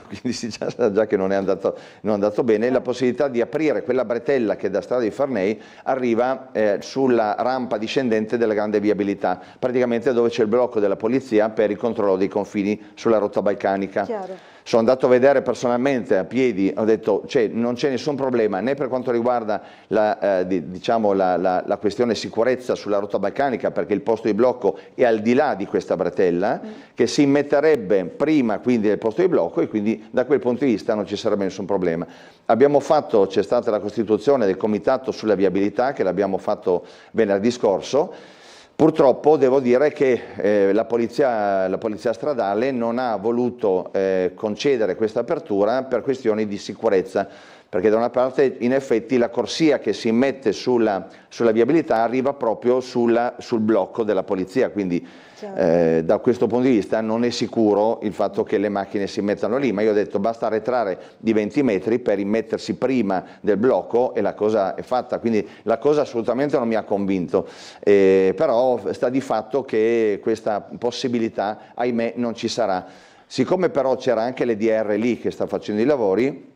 quindi si sa già che non è andato bene, la possibilità di aprire quella bretella che da strada di Farney arriva sulla rampa discendente della grande viabilità, praticamente dove c'è il blocco della polizia per il controllo dei confini sulla rotta balcanica. Chiaro. Sono andato a vedere personalmente a piedi, ho detto non c'è nessun problema né per quanto riguarda la questione sicurezza sulla rotta balcanica, perché il posto di blocco è al di là di questa bretella, che si immetterebbe prima quindi del posto di blocco, e quindi da quel punto di vista non ci sarebbe nessun problema. C'è stata la costituzione del comitato sulla viabilità, che l'abbiamo fatto venerdì scorso. Purtroppo devo dire che la polizia stradale non ha voluto concedere questa apertura per questioni di sicurezza, perché da una parte in effetti la corsia che si immette sulla viabilità arriva proprio sul blocco della polizia, quindi da questo punto di vista non è sicuro il fatto che le macchine si mettano lì, ma io ho detto basta arretrare di 20 metri per immettersi prima del blocco e la cosa è fatta, quindi la cosa assolutamente non mi ha convinto, però sta di fatto che questa possibilità ahimè non ci sarà. Siccome però c'era anche l'EDR lì che sta facendo i lavori,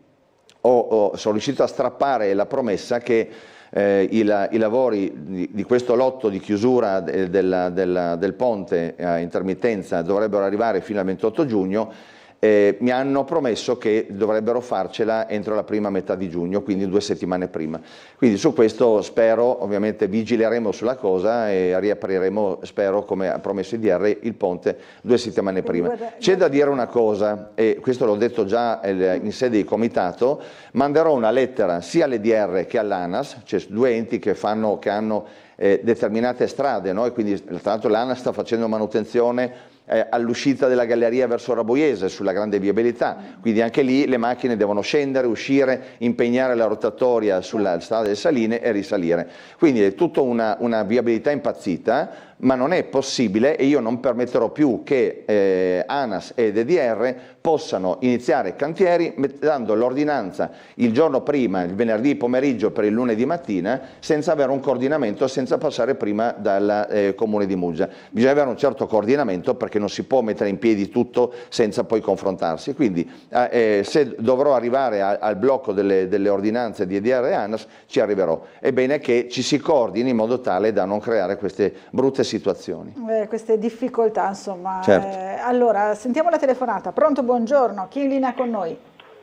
sono riuscito a strappare la promessa che i lavori di questo lotto di chiusura del ponte a intermittenza dovrebbero arrivare fino al 28 giugno. Mi hanno promesso che dovrebbero farcela entro la prima metà di giugno, quindi 2 settimane prima. Quindi su questo spero, ovviamente vigileremo sulla cosa e riapriremo, spero, come ha promesso il DR, il ponte 2 settimane prima. C'è da dire una cosa, e questo l'ho detto già in sede di comitato: manderò una lettera sia all'EDR che all'ANAS, cioè 2 enti che hanno determinate strade, no? E quindi tra l'altro l'ANAS sta facendo manutenzione all'uscita della galleria verso Raboiese sulla grande viabilità, quindi anche lì le macchine devono scendere, uscire, impegnare la rotatoria sulla strada delle Saline e risalire, quindi è tutta una viabilità impazzita, ma non è possibile, e io non permetterò più che ANAS ed EDR possano iniziare cantieri dando l'ordinanza il giorno prima, il venerdì pomeriggio per il lunedì mattina, senza avere un coordinamento, senza passare prima dal comune di Muggia. Bisogna avere un certo coordinamento, perché non si può mettere in piedi tutto senza poi confrontarsi, quindi se dovrò arrivare al blocco delle ordinanze di EDR e ANAS ci arriverò. È bene che ci si coordini in modo tale da non creare queste brutte situazioni. Queste difficoltà, insomma. Certo. Allora, sentiamo la telefonata. Pronto, buongiorno. Chi è in linea con noi?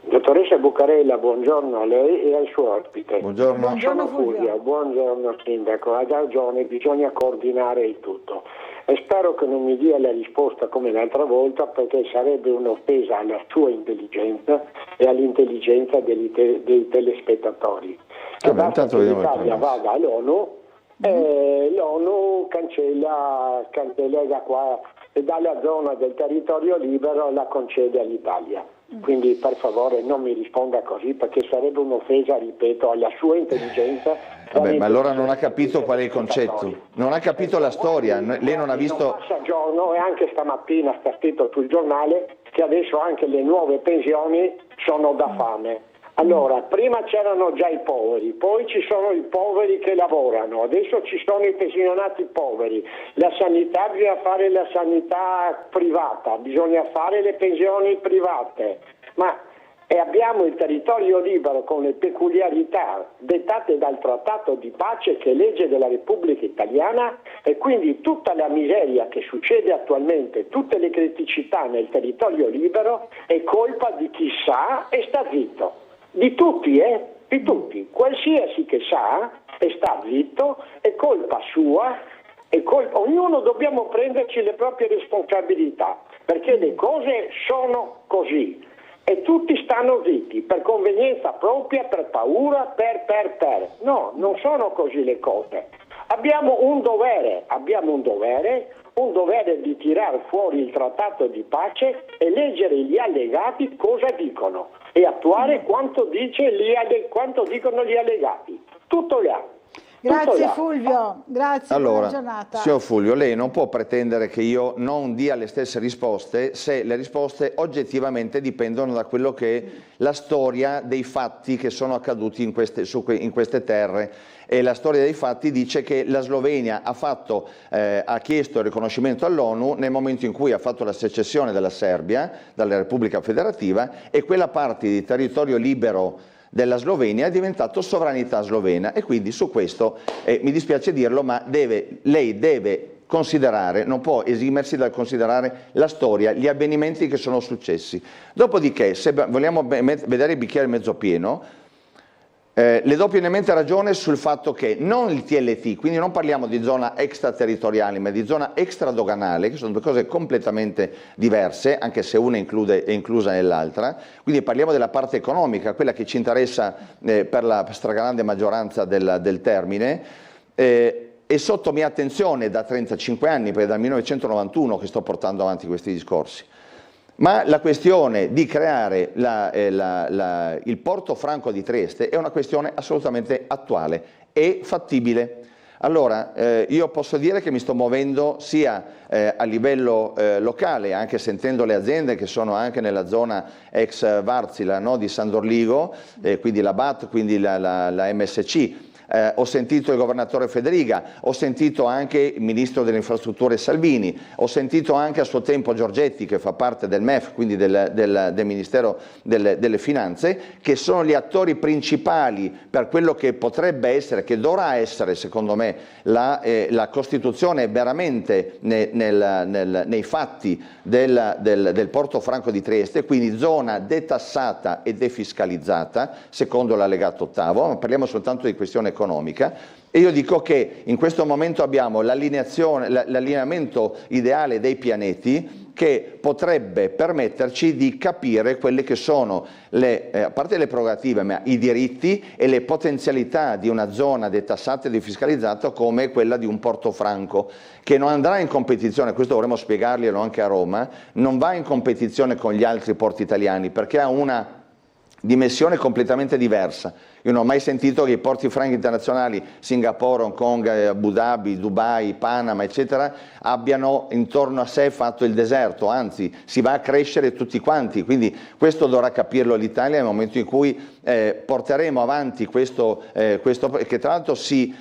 Dottoressa Buccarella, buongiorno a lei e al suo ospite. Buongiorno. Buongiorno Fulvio. Buongiorno Sindaco. Ha ragione, bisogna coordinare il tutto. E spero che non mi dia la risposta come l'altra volta, perché sarebbe un'offesa alla sua intelligenza e all'intelligenza dei telespettatori. Basta che l'Italia vada all'ONU e l'ONU cancella da qua, e dalla zona del territorio libero la concede all'Italia. Quindi per favore non mi risponda così, perché sarebbe un'offesa, ripeto, alla sua intelligenza. Vabbè, ma allora non ha capito qual è il concetto, non ha capito la storia, lei non ha visto... Non passa giorno, e anche stamattina sta scritto sul giornale che adesso anche le nuove pensioni sono da fame. Allora, prima c'erano già i poveri, poi ci sono i poveri che lavorano, adesso ci sono i pensionati poveri, la sanità, bisogna fare la sanità privata, bisogna fare le pensioni private, e abbiamo il territorio libero con le peculiarità dettate dal Trattato di pace, che è legge della Repubblica Italiana, e quindi tutta la miseria che succede attualmente, tutte le criticità nel territorio libero è colpa di chi sa e sta zitto. Di tutti, di tutti, qualsiasi che sa e sta zitto è colpa sua, ognuno dobbiamo prenderci le proprie responsabilità, perché le cose sono così e tutti stanno zitti per convenienza propria, per paura, no, non sono così le cose. Abbiamo un dovere di tirar fuori il trattato di pace e leggere gli allegati cosa dicono e attuare quanto dicono gli allegati. Tutto là. Grazie Fulvio, grazie, allora, buona giornata. Signor Fulvio, lei non può pretendere che io non dia le stesse risposte se le risposte oggettivamente dipendono da quello che è la storia dei fatti che sono accaduti in queste terre. E la storia dei fatti dice che la Slovenia ha chiesto il riconoscimento all'ONU nel momento in cui ha fatto la secessione della Serbia, dalla Repubblica Federativa, e quella parte di territorio libero della Slovenia è diventato sovranità slovena, e quindi su questo mi dispiace dirlo, ma lei deve considerare, non può esimersi dal considerare la storia, gli avvenimenti che sono successi. Dopodiché, se vogliamo vedere il bicchiere mezzo pieno, le do pienamente ragione sul fatto che non il TLT, quindi non parliamo di zona extraterritoriale, ma di zona extradoganale, che sono due cose completamente diverse, anche se una è inclusa nell'altra, quindi parliamo della parte economica, quella che ci interessa per la stragrande maggioranza del termine, e sotto mia attenzione da 35 anni, perché dal 1991 che sto portando avanti questi discorsi. Ma la questione di creare il porto franco di Trieste è una questione assolutamente attuale e fattibile. Allora, io posso dire che mi sto muovendo sia a livello locale, anche sentendo le aziende che sono anche nella zona ex Varzila, no, di San Dorligo, quindi la BAT, quindi la MSC. Ho sentito il governatore Federica, ho sentito anche il ministro delle infrastrutture Salvini, ho sentito anche a suo tempo Giorgetti, che fa parte del MEF, quindi del Ministero delle Finanze, che sono gli attori principali per quello che potrebbe essere, che dovrà essere secondo me la costituzione veramente nei fatti del porto franco di Trieste, quindi zona detassata e defiscalizzata secondo l'allegato ottavo, ma parliamo soltanto di questione economica, e io dico che in questo momento abbiamo l'allineamento ideale dei pianeti che potrebbe permetterci di capire quelle che sono, a parte le prerogative, ma i diritti e le potenzialità di una zona detassata e defiscalizzata come quella di un porto franco, che non andrà in competizione, questo dovremmo spiegarglielo anche a Roma, non va in competizione con gli altri porti italiani, perché ha una dimensione completamente diversa. Io non ho mai sentito che i porti franchi internazionali, Singapore, Hong Kong, Abu Dhabi, Dubai, Panama, eccetera, abbiano intorno a sé fatto il deserto, anzi si va a crescere tutti quanti, quindi questo dovrà capirlo l'Italia nel momento in cui porteremo avanti questo che tra l'altro si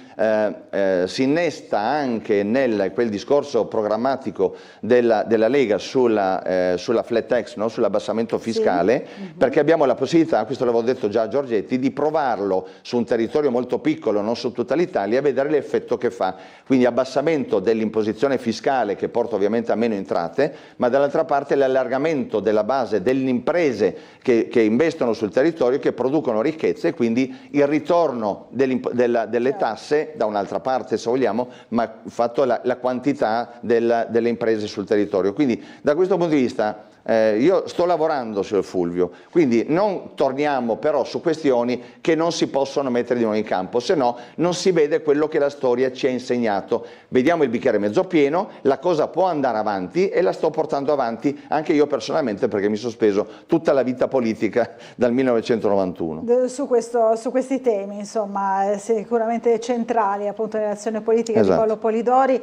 innesta anche quel discorso programmatico della Lega sulla flat tax, no? Sull'abbassamento fiscale, sì. Perché abbiamo la possibilità, questo l'avevo detto già a Giorgetti, di provarlo su un territorio molto piccolo, non su tutta l'Italia, e vedere l'effetto che fa. Quindi abbassamento dell'imposizione fiscale, che porta ovviamente a meno entrate, ma dall'altra parte l'allargamento della base delle imprese che investono sul territorio, che producono ricchezze, e quindi il ritorno delle tasse da un'altra parte, se vogliamo, ma fatto la quantità delle imprese sul territorio. Quindi da questo punto di vista io sto lavorando sul Fulvio, quindi non torniamo però su questioni che non si possono mettere di nuovo in campo, se no non si vede quello che la storia ci ha insegnato. Vediamo il bicchiere mezzo pieno, la cosa può andare avanti e la sto portando avanti anche io personalmente, perché mi sono speso tutta la vita politica dal 1991. Su questi temi, insomma, sicuramente centrali appunto nell'azione politica, esatto, di Paolo Polidori.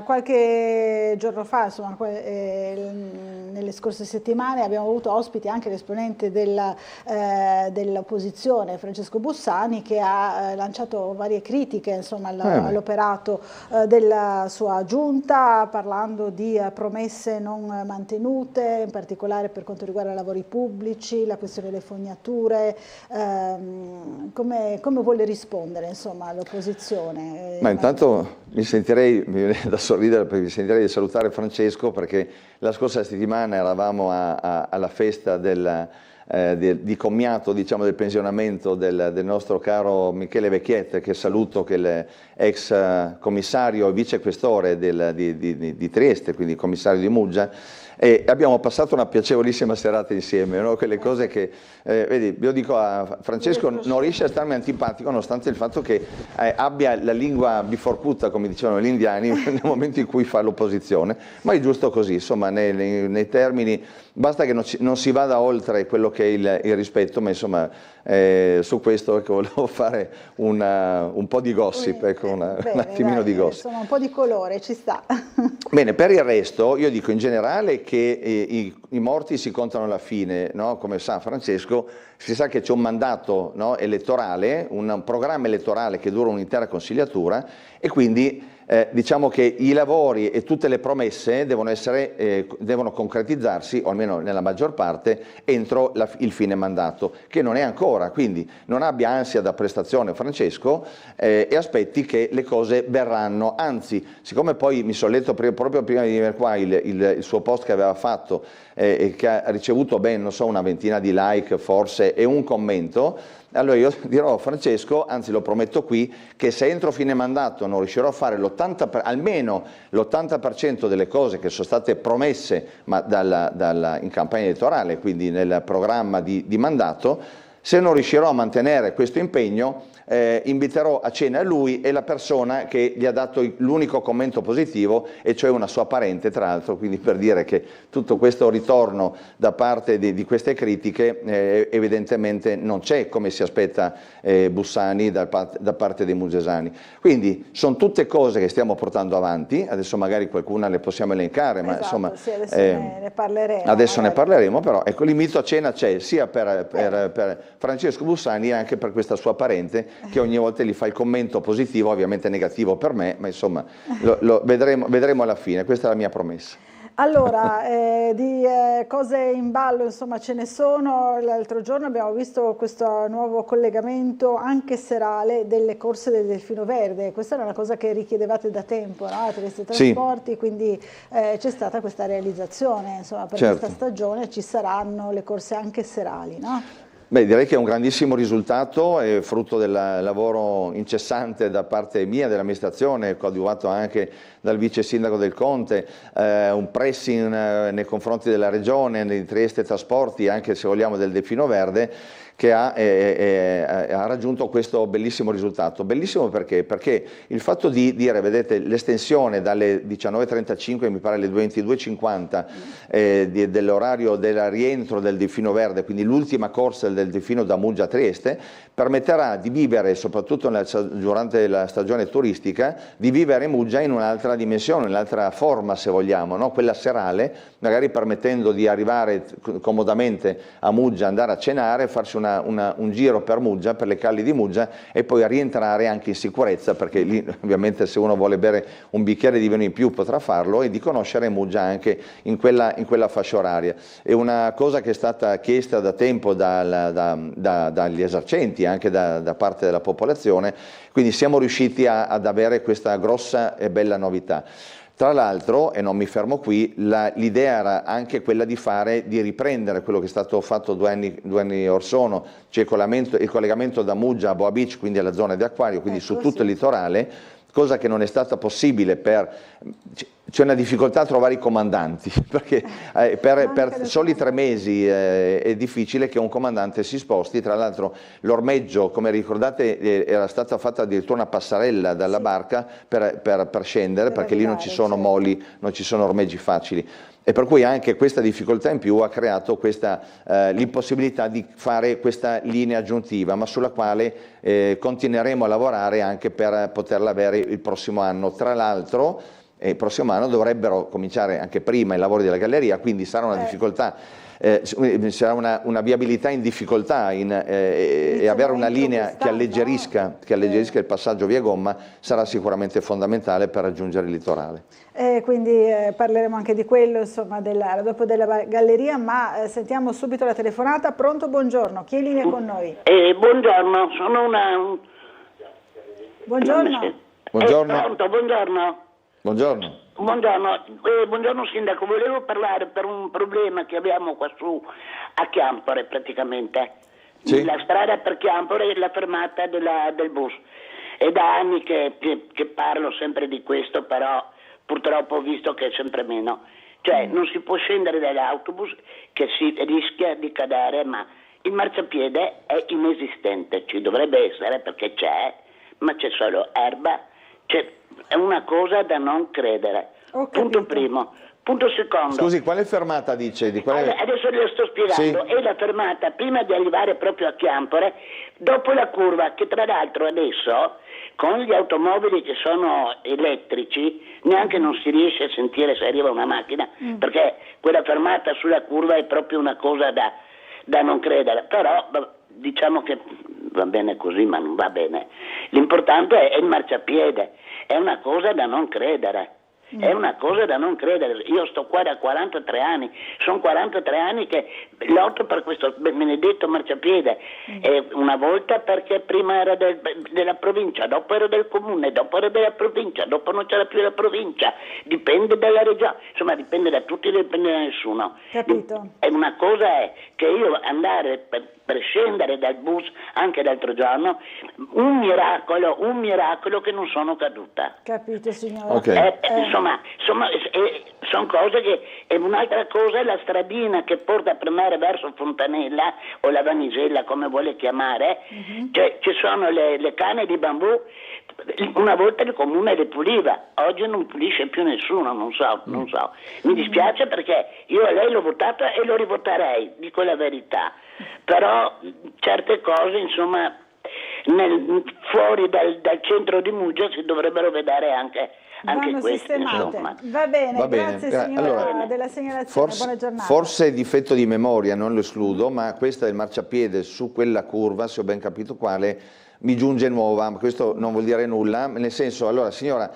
Qualche giorno fa, insomma, nelle scorse settimane abbiamo avuto ospiti anche l'esponente dell'opposizione Francesco Bussani, che ha lanciato varie critiche, insomma, all'operato della sua giunta, parlando di promesse non mantenute, in particolare per quanto riguarda lavori pubblici, la questione delle fognature. Come vuole rispondere, insomma, l'opposizione? Ma intanto mi viene da sorridere, perché mi sentirei di salutare Francesco, perché la scorsa settimana eravamo alla festa di commiato, diciamo, del pensionamento del nostro caro Michele Vecchiette, che saluto, che è l'ex commissario e vicequestore di Trieste, quindi commissario di Muggia, e abbiamo passato una piacevolissima serata insieme, no? Quelle cose che, vedi, io dico a Francesco, non riesce a starmi antipatico nonostante il fatto che abbia la lingua biforcuta, come dicevano gli indiani, nel momento in cui fa l'opposizione, ma è giusto così, insomma, nei termini, basta che non si vada oltre quello che è il rispetto, ma insomma su questo volevo fare un po' di gossip, ecco, un attimino di gossip. Insomma, un po' di colore, ci sta. Bene, per il resto io dico in generale che i morti si contano alla fine, no? Come sa Francesco, si sa che c'è un mandato, no, elettorale, un programma elettorale che dura un'intera consigliatura, e quindi diciamo che i lavori e tutte le promesse devono concretizzarsi, o almeno nella maggior parte, entro il fine mandato, che non è ancora, quindi non abbia ansia da prestazione Francesco e aspetti che le cose verranno, anzi, siccome poi mi sono letto proprio prima di venire qua il suo post che aveva fatto e che ha ricevuto ben, non so, una ventina di like forse e un commento, allora io dirò a Francesco, anzi lo prometto qui, che se entro fine mandato non riuscirò a fare almeno l'80% delle cose che sono state promesse in campagna elettorale, quindi nel programma di mandato, se non riuscirò a mantenere questo impegno, inviterò a cena lui e la persona che gli ha dato l'unico commento positivo, e cioè una sua parente, tra l'altro, quindi per dire che tutto questo ritorno da parte di queste critiche evidentemente non c'è come si aspetta Bussani da parte dei mugesani. Quindi sono tutte cose che stiamo portando avanti, adesso magari qualcuna le possiamo elencare, ma insomma sì, adesso ne parleremo. Adesso ne parleremo, però ecco, l'invito a cena c'è sia per Francesco Bussani e anche per questa sua parente, che ogni volta gli fa il commento positivo, ovviamente negativo per me, ma insomma lo vedremo alla fine, questa è la mia promessa. Allora, di cose in ballo, insomma, ce ne sono. L'altro giorno abbiamo visto questo nuovo collegamento anche serale delle corse del Delfino Verde. Questa era una cosa che richiedevate da tempo, no? Trieste Trasporti, sì. Quindi c'è stata questa realizzazione, insomma, per questa stagione ci saranno le corse anche serali, no? Beh, direi che è un grandissimo risultato, è frutto del lavoro incessante da parte mia, dell'amministrazione, coadiuvato anche dal vice sindaco del Conte, un pressing nei confronti della regione, di Trieste Trasporti, anche se vogliamo del Delfino Verde, che ha raggiunto questo bellissimo risultato. Bellissimo perché? Perché il fatto di dire, vedete, l'estensione dalle 19.35 mi pare alle 22.50 dell'orario del rientro del Delfino Verde, quindi l'ultima corsa del Delfino da Muggia a Trieste, permetterà di vivere, soprattutto durante la stagione turistica, di vivere Muggia in un'altra dimensione, un'altra forma se vogliamo, no? Quella serale, magari permettendo di arrivare comodamente a Muggia, andare a cenare, farsi un giro per Muggia, per le calli di Muggia e poi rientrare anche in sicurezza, perché lì ovviamente se uno vuole bere un bicchiere di vino in più potrà farlo, e di conoscere Muggia anche in quella fascia oraria. È una cosa che è stata chiesta da tempo dagli esercenti, anche da parte della popolazione, quindi siamo riusciti ad avere questa grossa e bella novità. Tra l'altro, e non mi fermo qui, l'idea era anche quella di riprendere quello che è stato fatto due anni or sono, cioè il collegamento da Muggia a Boa Beach, quindi alla zona di acquario, quindi su tutto il litorale, cosa che non è stata possibile c'è una difficoltà a trovare i comandanti, perché per soli 3 mesi è difficile che un comandante si sposti. Tra l'altro l'ormeggio, come ricordate, era stata fatta addirittura una passerella dalla barca per scendere, perché lì non ci sono moli, non ci sono ormeggi facili. E per cui anche questa difficoltà in più ha creato l'impossibilità di fare questa linea aggiuntiva, ma sulla quale continueremo a lavorare anche per poterla avere il prossimo anno. Tra l'altro il prossimo anno dovrebbero cominciare anche prima i lavori della galleria, quindi sarà una difficoltà, sarà una viabilità in difficoltà e avere una linea che alleggerisca il passaggio via gomma sarà sicuramente fondamentale per raggiungere il litorale. Quindi parleremo anche di quello, insomma, dopo della galleria, ma sentiamo subito la telefonata. Pronto, buongiorno, chi è in linea con noi? Buongiorno, sono una... Buongiorno. Buongiorno. Pronto, buongiorno. Buongiorno. Buongiorno sindaco, volevo parlare per un problema che abbiamo qua su a Chiampore praticamente. Sì. La strada per Chiampore è la fermata del bus. È da anni che parlo sempre di questo, però purtroppo ho visto che è sempre meno. Cioè non si può scendere dall'autobus, che si rischia di cadere, ma il marciapiede è inesistente. Ci dovrebbe essere perché c'è, ma c'è solo erba. È una cosa da non credere. Punto primo. Punto secondo. Scusi, quale fermata dice? Adesso le sto spiegando. Sì. È la fermata prima di arrivare proprio a Chiampore, dopo la curva, che tra l'altro adesso con gli automobili che sono elettrici neanche non si riesce a sentire se arriva una macchina, perché quella fermata sulla curva è proprio una cosa da non credere. Però diciamo che va bene così, ma non va bene. L'importante è il marciapiede. è una cosa da non credere. È una cosa da non credere. Io sto qua da 43 anni, sono 43 anni che lotto per questo benedetto marciapiede. Una volta perché prima era della provincia, dopo era del comune, dopo era della provincia, dopo non c'era più la provincia, dipende dalla regione, insomma dipende da tutti, dipende da nessuno. Capito. E una cosa è che io andare per scendere dal bus anche l'altro giorno, un miracolo che non sono caduta. Capito, signora. Okay. Insomma, sono cose che... E un'altra cosa è la stradina che porta per me verso Fontanella, o la Vanisella, come vuole chiamare, cioè ci sono le canne di bambù. Una volta il comune le puliva, oggi non pulisce più nessuno, non so. Mi dispiace perché io a lei l'ho votata e lo rivoterei, dico la verità. Però certe cose, insomma, fuori dal centro di Muggia si dovrebbero vedere anche queste, insomma. Va bene, grazie signora allora, della segnalazione, buona giornata. Forse difetto di memoria, non lo escludo, ma questa del marciapiede su quella curva, se ho ben capito quale, mi giunge nuova, ma questo non vuol dire nulla, nel senso, allora signora,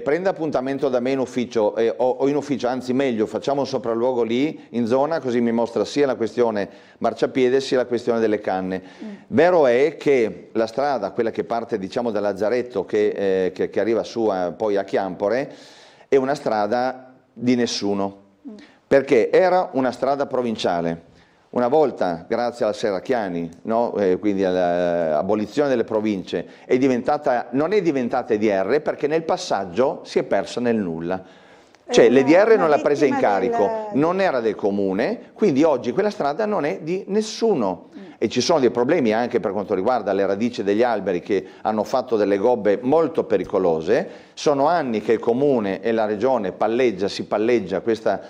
prenda appuntamento da me in ufficio, o in ufficio, anzi meglio, facciamo un sopralluogo lì in zona, così mi mostra sia la questione marciapiede sia la questione delle canne. Vero è che la strada, quella che parte diciamo da Lazzaretto che arriva su poi a Chiampore, è una strada di nessuno, perché era una strada provinciale. Una volta, grazie al Serracchiani, no? Quindi all'abolizione delle province, non è diventata EDR perché nel passaggio si è persa nel nulla. Cioè l'EDR non l'ha presa in carico, non era del comune, quindi oggi quella strada non è di nessuno. E ci sono dei problemi anche per quanto riguarda le radici degli alberi che hanno fatto delle gobbe molto pericolose. Sono anni che il comune e la regione si palleggia questa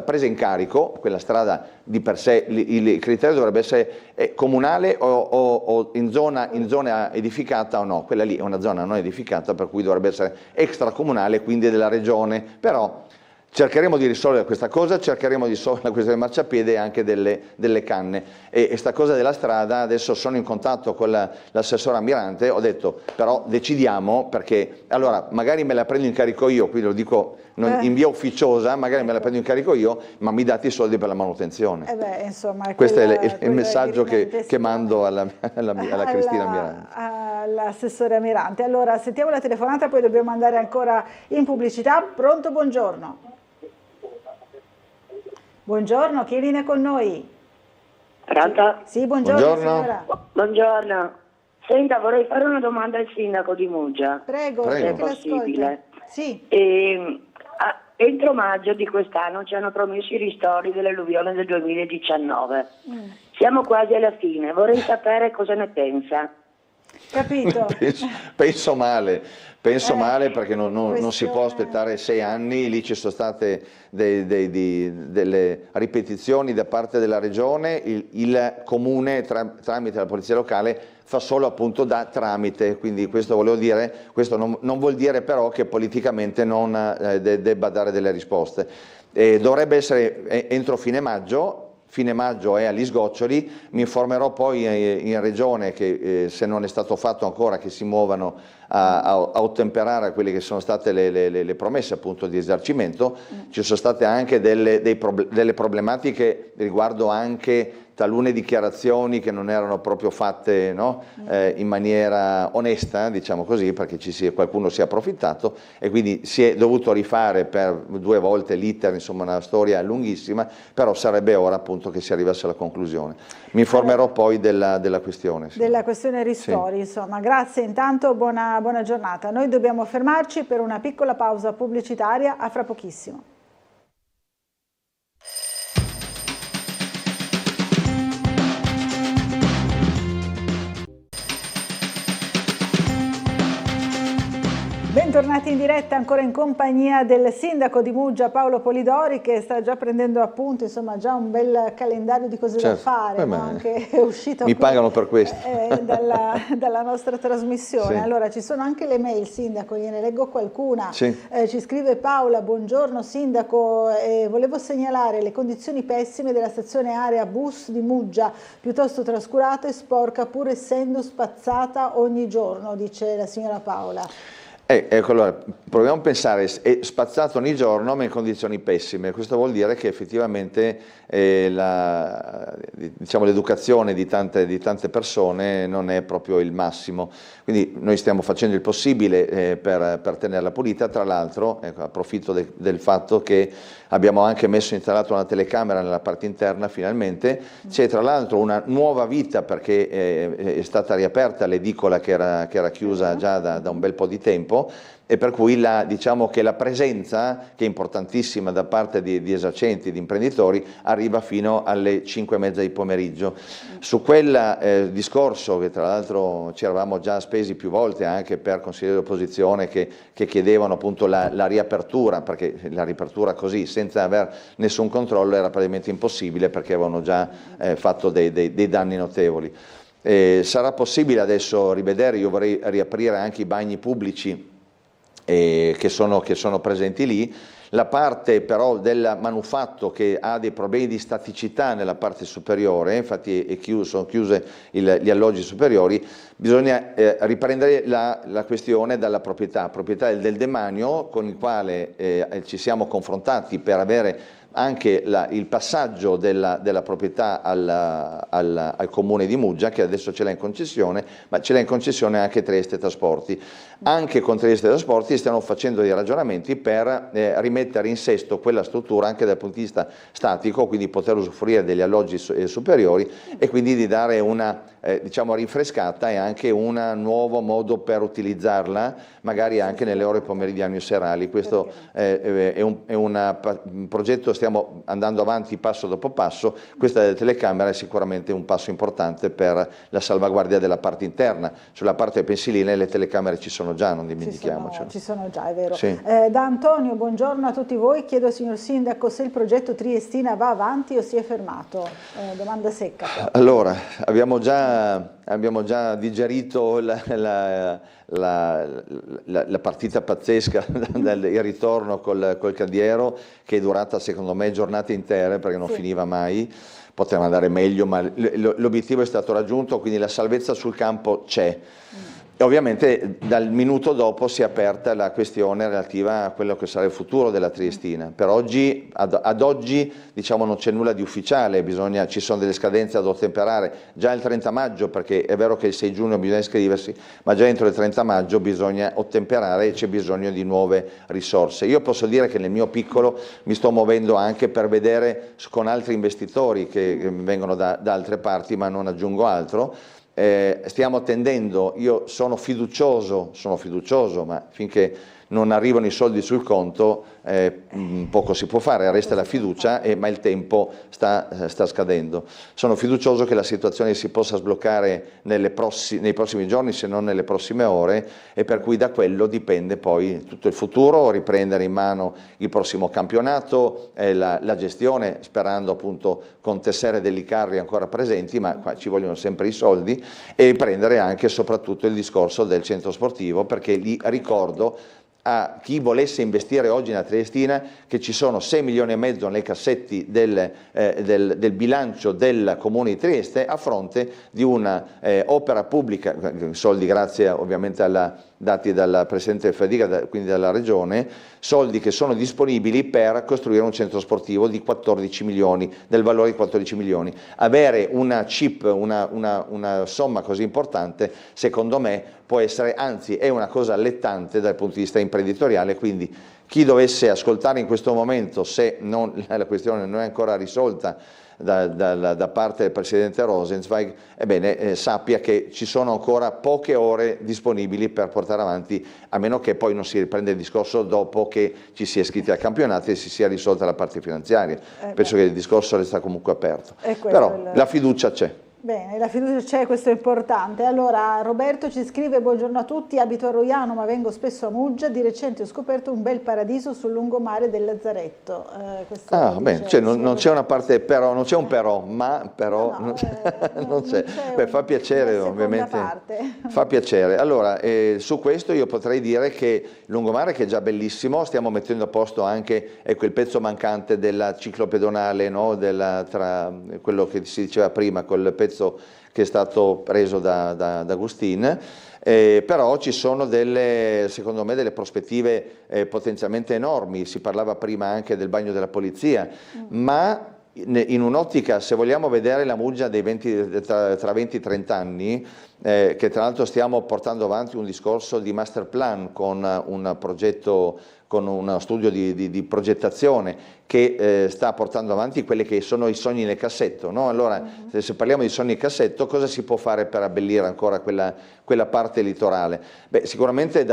presa in carico. Quella strada di per sé, il criterio dovrebbe essere comunale o in zona edificata o no. Quella lì è una zona non edificata, per cui dovrebbe essere extracomunale, quindi della regione. Però cercheremo di risolvere questa cosa, cercheremo di risolvere la questione del marciapiede e anche delle canne. E sta cosa della strada, adesso sono in contatto con l'assessore Amirante, ho detto però decidiamo, perché allora magari me la prendo in carico io, quindi lo dico in via ufficiosa, magari me la prendo in carico io, ma mi date i soldi per la manutenzione. Insomma, questo è il messaggio che mando alla Cristina Amirante. All'assessore Amirante. Allora sentiamo la telefonata, poi dobbiamo andare ancora in pubblicità. Pronto, buongiorno. Buongiorno, chi è in linea con noi? Pronto? Sì, buongiorno. Signora. Buongiorno. Senta, vorrei fare una domanda al sindaco di Muggia. Prego. Se è possibile. Sì. Entro maggio di quest'anno ci hanno promesso i ristori dell'alluvione del 2019. Siamo quasi alla fine, vorrei sapere cosa ne pensa. Capito? Penso male perché non si può aspettare 6 anni, lì ci sono state delle ripetizioni da parte della regione, il comune tramite la polizia locale fa solo appunto da tramite, quindi questo volevo dire, questo non vuol dire però che politicamente non debba dare delle risposte. Dovrebbe essere entro fine maggio è agli sgoccioli, mi informerò poi in regione che se non è stato fatto ancora che si muovano a ottemperare a quelle che sono state le promesse appunto di risarcimento. Ci sono state anche delle problematiche riguardo anche talune dichiarazioni che non erano proprio fatte in maniera onesta, diciamo così, perché qualcuno si è approfittato e quindi si è dovuto rifare per 2 volte l'iter, insomma una storia lunghissima, però sarebbe ora appunto che si arrivasse alla conclusione. Mi informerò poi della questione. Sì. Della questione ristori, insomma. Grazie intanto, buona giornata. Noi dobbiamo fermarci per una piccola pausa pubblicitaria, a fra pochissimo. Bentornati in diretta, ancora in compagnia del sindaco di Muggia Paolo Polidori, che sta già prendendo appunto, insomma già un bel calendario di cose da fare, anche è uscito mi pagano per questo dalla nostra trasmissione. Allora ci sono anche le mail, sindaco, gliene leggo qualcuna. Ci scrive Paola: buongiorno sindaco, volevo segnalare le condizioni pessime della stazione area bus di Muggia, piuttosto trascurata e sporca pur essendo spazzata ogni giorno, dice la signora Paola. Ecco, allora, proviamo a pensare, è spazzato ogni giorno ma in condizioni pessime. Questo vuol dire che effettivamente l'educazione di tante persone non è proprio il massimo. Quindi noi stiamo facendo il possibile per tenerla pulita. Tra l'altro, ecco, approfitto del fatto che abbiamo anche installato una telecamera nella parte interna finalmente. C'è tra l'altro una nuova vita perché è stata riaperta l'edicola che era chiusa già da un bel po' di tempo, e per cui diciamo che la presenza, che è importantissima da parte di esercenti, di imprenditori, arriva fino alle 5:30 di pomeriggio. Su quel discorso, che tra l'altro ci eravamo già spesi più volte anche per consiglieri dell'opposizione che chiedevano appunto la riapertura, perché la riapertura così senza aver nessun controllo era praticamente impossibile, perché avevano già fatto dei danni notevoli. Sarà possibile adesso rivedere, io vorrei riaprire anche i bagni pubblici che sono presenti lì. La parte però del manufatto, che ha dei problemi di staticità nella parte superiore, infatti sono chiuse gli alloggi superiori, bisogna riprendere la questione dalla proprietà del demanio, con il quale ci siamo confrontati per avere anche il passaggio della proprietà al comune di Muggia, che adesso ce l'ha in concessione, ma ce l'ha in concessione anche Trieste Trasporti. Anche con Trieste Trasporti stiamo facendo dei ragionamenti per rimettere in sesto quella struttura anche dal punto di vista statico, quindi poter usufruire degli alloggi superiori, e quindi di dare una diciamo rinfrescata e anche un nuovo modo per utilizzarla, magari anche nelle ore pomeridiane o serali. Questo è un progetto, stiamo andando avanti passo dopo passo. Questa delle telecamere è sicuramente un passo importante per la salvaguardia della parte interna. Sulla parte pensiline le telecamere ci sono già, non dimentichiamocelo. Ci sono già, è vero. Sì. Da Antonio, buongiorno a tutti voi, chiedo al signor Sindaco se il progetto Triestina va avanti o si è fermato. Domanda secca. Allora, abbiamo già digerito la partita pazzesca del ritorno col Candiero, che è durata secondo me giornate intere, perché non finiva mai. Poteva andare meglio, ma l'obiettivo è stato raggiunto, quindi la salvezza sul campo c'è. E ovviamente dal minuto dopo si è aperta la questione relativa a quello che sarà il futuro della Triestina. Per oggi, ad oggi diciamo, non c'è nulla di ufficiale, ci sono delle scadenze da ottemperare già il 30 maggio, perché è vero che il 6 giugno bisogna iscriversi, ma già entro il 30 maggio bisogna ottemperare e c'è bisogno di nuove risorse. Io posso dire che nel mio piccolo mi sto muovendo anche per vedere con altri investitori che vengono da altre parti, ma non aggiungo altro. Stiamo attendendo, io sono fiducioso, ma finché non arrivano i soldi sul conto poco si può fare, resta la fiducia, ma il tempo sta scadendo. Sono fiducioso che la situazione si possa sbloccare nei prossimi giorni, se non nelle prossime ore, e per cui da quello dipende poi tutto il futuro, riprendere in mano il prossimo campionato, la gestione, sperando appunto con Tessere e Delicarri ancora presenti, ma qua ci vogliono sempre i soldi, e prendere anche e soprattutto il discorso del centro sportivo, perché lì ricordo a chi volesse investire oggi nella Triestina che ci sono 6,5 milioni nei cassetti del bilancio del Comune di Trieste, a fronte di una opera pubblica, soldi grazie ovviamente dati dal Presidente Fadiga, quindi dalla Regione, soldi che sono disponibili per costruire un centro sportivo di 14 milioni, del valore di 14 milioni. Avere una CIP, una somma così importante, secondo me può essere, anzi è una cosa allettante dal punto di vista imprenditoriale, quindi chi dovesse ascoltare in questo momento, se la questione non è ancora risolta da parte del Presidente Rosenzweig, ebbene sappia che ci sono ancora poche ore disponibili per portare avanti, a meno che poi non si riprenda il discorso dopo che ci si è iscritti al campionato e si sia risolta la parte finanziaria. Penso che il discorso resta comunque aperto, però la fiducia c'è. Bene, la fiducia c'è, questo è importante. Allora, Roberto ci scrive: buongiorno a tutti, abito a Roiano ma vengo spesso a Muggia, di recente ho scoperto un bel paradiso sul lungomare del Lazzaretto. Bene, cioè, non c'è una parte però, non c'è un però, ma però non c'è. Beh, fa piacere ovviamente, fa piacere. Allora, su questo io potrei dire che il lungomare, che è già bellissimo, stiamo mettendo a posto anche il pezzo mancante della ciclopedonale, no? Tra quello che si diceva prima, quel pezzo che è stato preso da Agustin. Però ci sono secondo me delle prospettive potenzialmente enormi. Si parlava prima anche del bagno della polizia, ma in un'ottica, se vogliamo vedere la Muggia tra 20 e 30 anni, che tra l'altro stiamo portando avanti un discorso di master plan con un progetto, con uno studio di progettazione che sta portando avanti quelli che sono i sogni nel cassetto, no? Allora, se parliamo di sogni nel cassetto, cosa si può fare per abbellire ancora quella parte litorale? Beh, sicuramente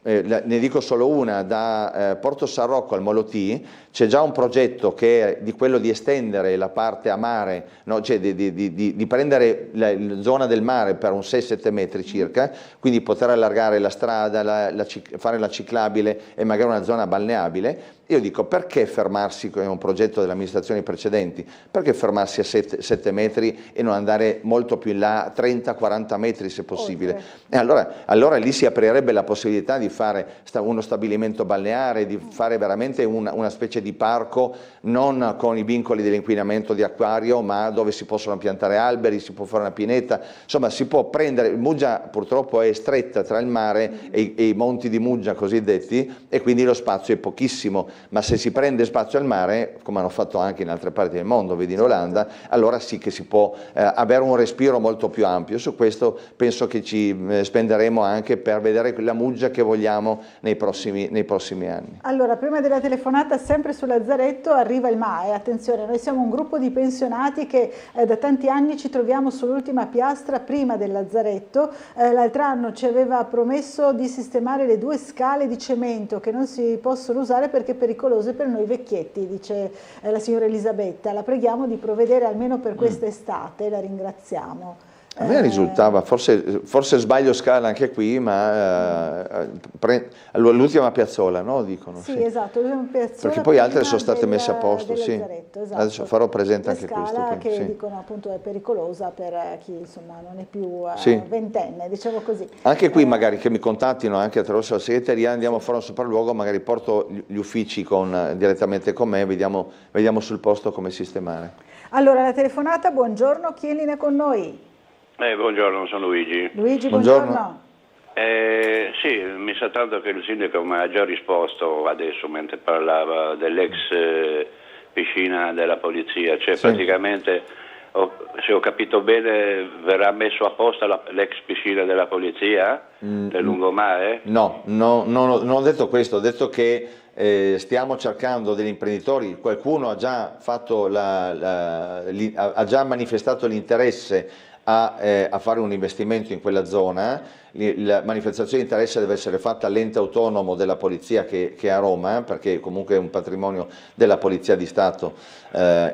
ne dico solo una, da Porto San Rocco al Molotì c'è già un progetto che è di quello di estendere la parte a mare, no? Cioè di prendere la zona del mare per un 6-7 metri circa, quindi poter allargare la strada, fare la ciclabile e magari una zona balneabile. Io dico, perché fermarsi con un progetto delle amministrazioni precedenti? Perché fermarsi a 7 metri e non andare molto più in là, 30-40 metri se possibile? E allora lì si aprirebbe la possibilità di fare uno stabilimento balneare, di fare veramente una specie di parco, non con i vincoli dell'inquinamento di acquario, ma dove si possono piantare alberi, si può fare una pineta, insomma si può prendere. Muggia purtroppo è stretta tra il mare e i monti di Muggia cosiddetti, e quindi lo spazio è pochissimo. Ma se si prende spazio al mare, come hanno fatto anche in altre parti del mondo, vedi in Olanda, allora sì che si può avere un respiro molto più ampio. Su questo penso che ci spenderemo anche per vedere la Muggia che vogliamo nei prossimi anni. Allora, prima della telefonata, sempre su Lazzaretto, arriva il MAE. Attenzione, noi siamo un gruppo di pensionati che da tanti anni ci troviamo sull'ultima piastra prima del Lazzaretto. L'altro anno ci aveva promesso di sistemare le 2 scale di cemento che non si possono usare perché pericolose per noi vecchietti, dice la signora Elisabetta. La preghiamo di provvedere almeno per quest'estate, la ringraziamo. A me risultava, forse sbaglio scala anche qui, ma l'ultima piazzola, no? Dicono. Sì, esatto, l'ultima piazzola. Perché poi altre sono state messe a posto, sì. Esatto. Adesso farò presente anche scala questo. Che sì. dicono appunto è pericolosa per chi insomma non è più ventenne, diciamo così. Anche qui magari che mi contattino anche attraverso la segreteria, andiamo a fare un sopralluogo, magari porto gli uffici direttamente con me, vediamo sul posto come sistemare. Allora, la telefonata, buongiorno, chi è in linea con noi? Buongiorno, sono Luigi. Luigi, buongiorno. Sì, mi sa tanto che il sindaco mi ha già risposto adesso mentre parlava dell'ex piscina della polizia, cioè praticamente, se ho capito bene, verrà messo a posto l'ex piscina della polizia del lungomare? No, non ho detto questo, ho detto che stiamo cercando degli imprenditori, qualcuno ha già manifestato l'interesse a fare un investimento in quella zona. La manifestazione di interesse deve essere fatta all'ente autonomo della polizia che è a Roma, perché comunque è un patrimonio della Polizia di Stato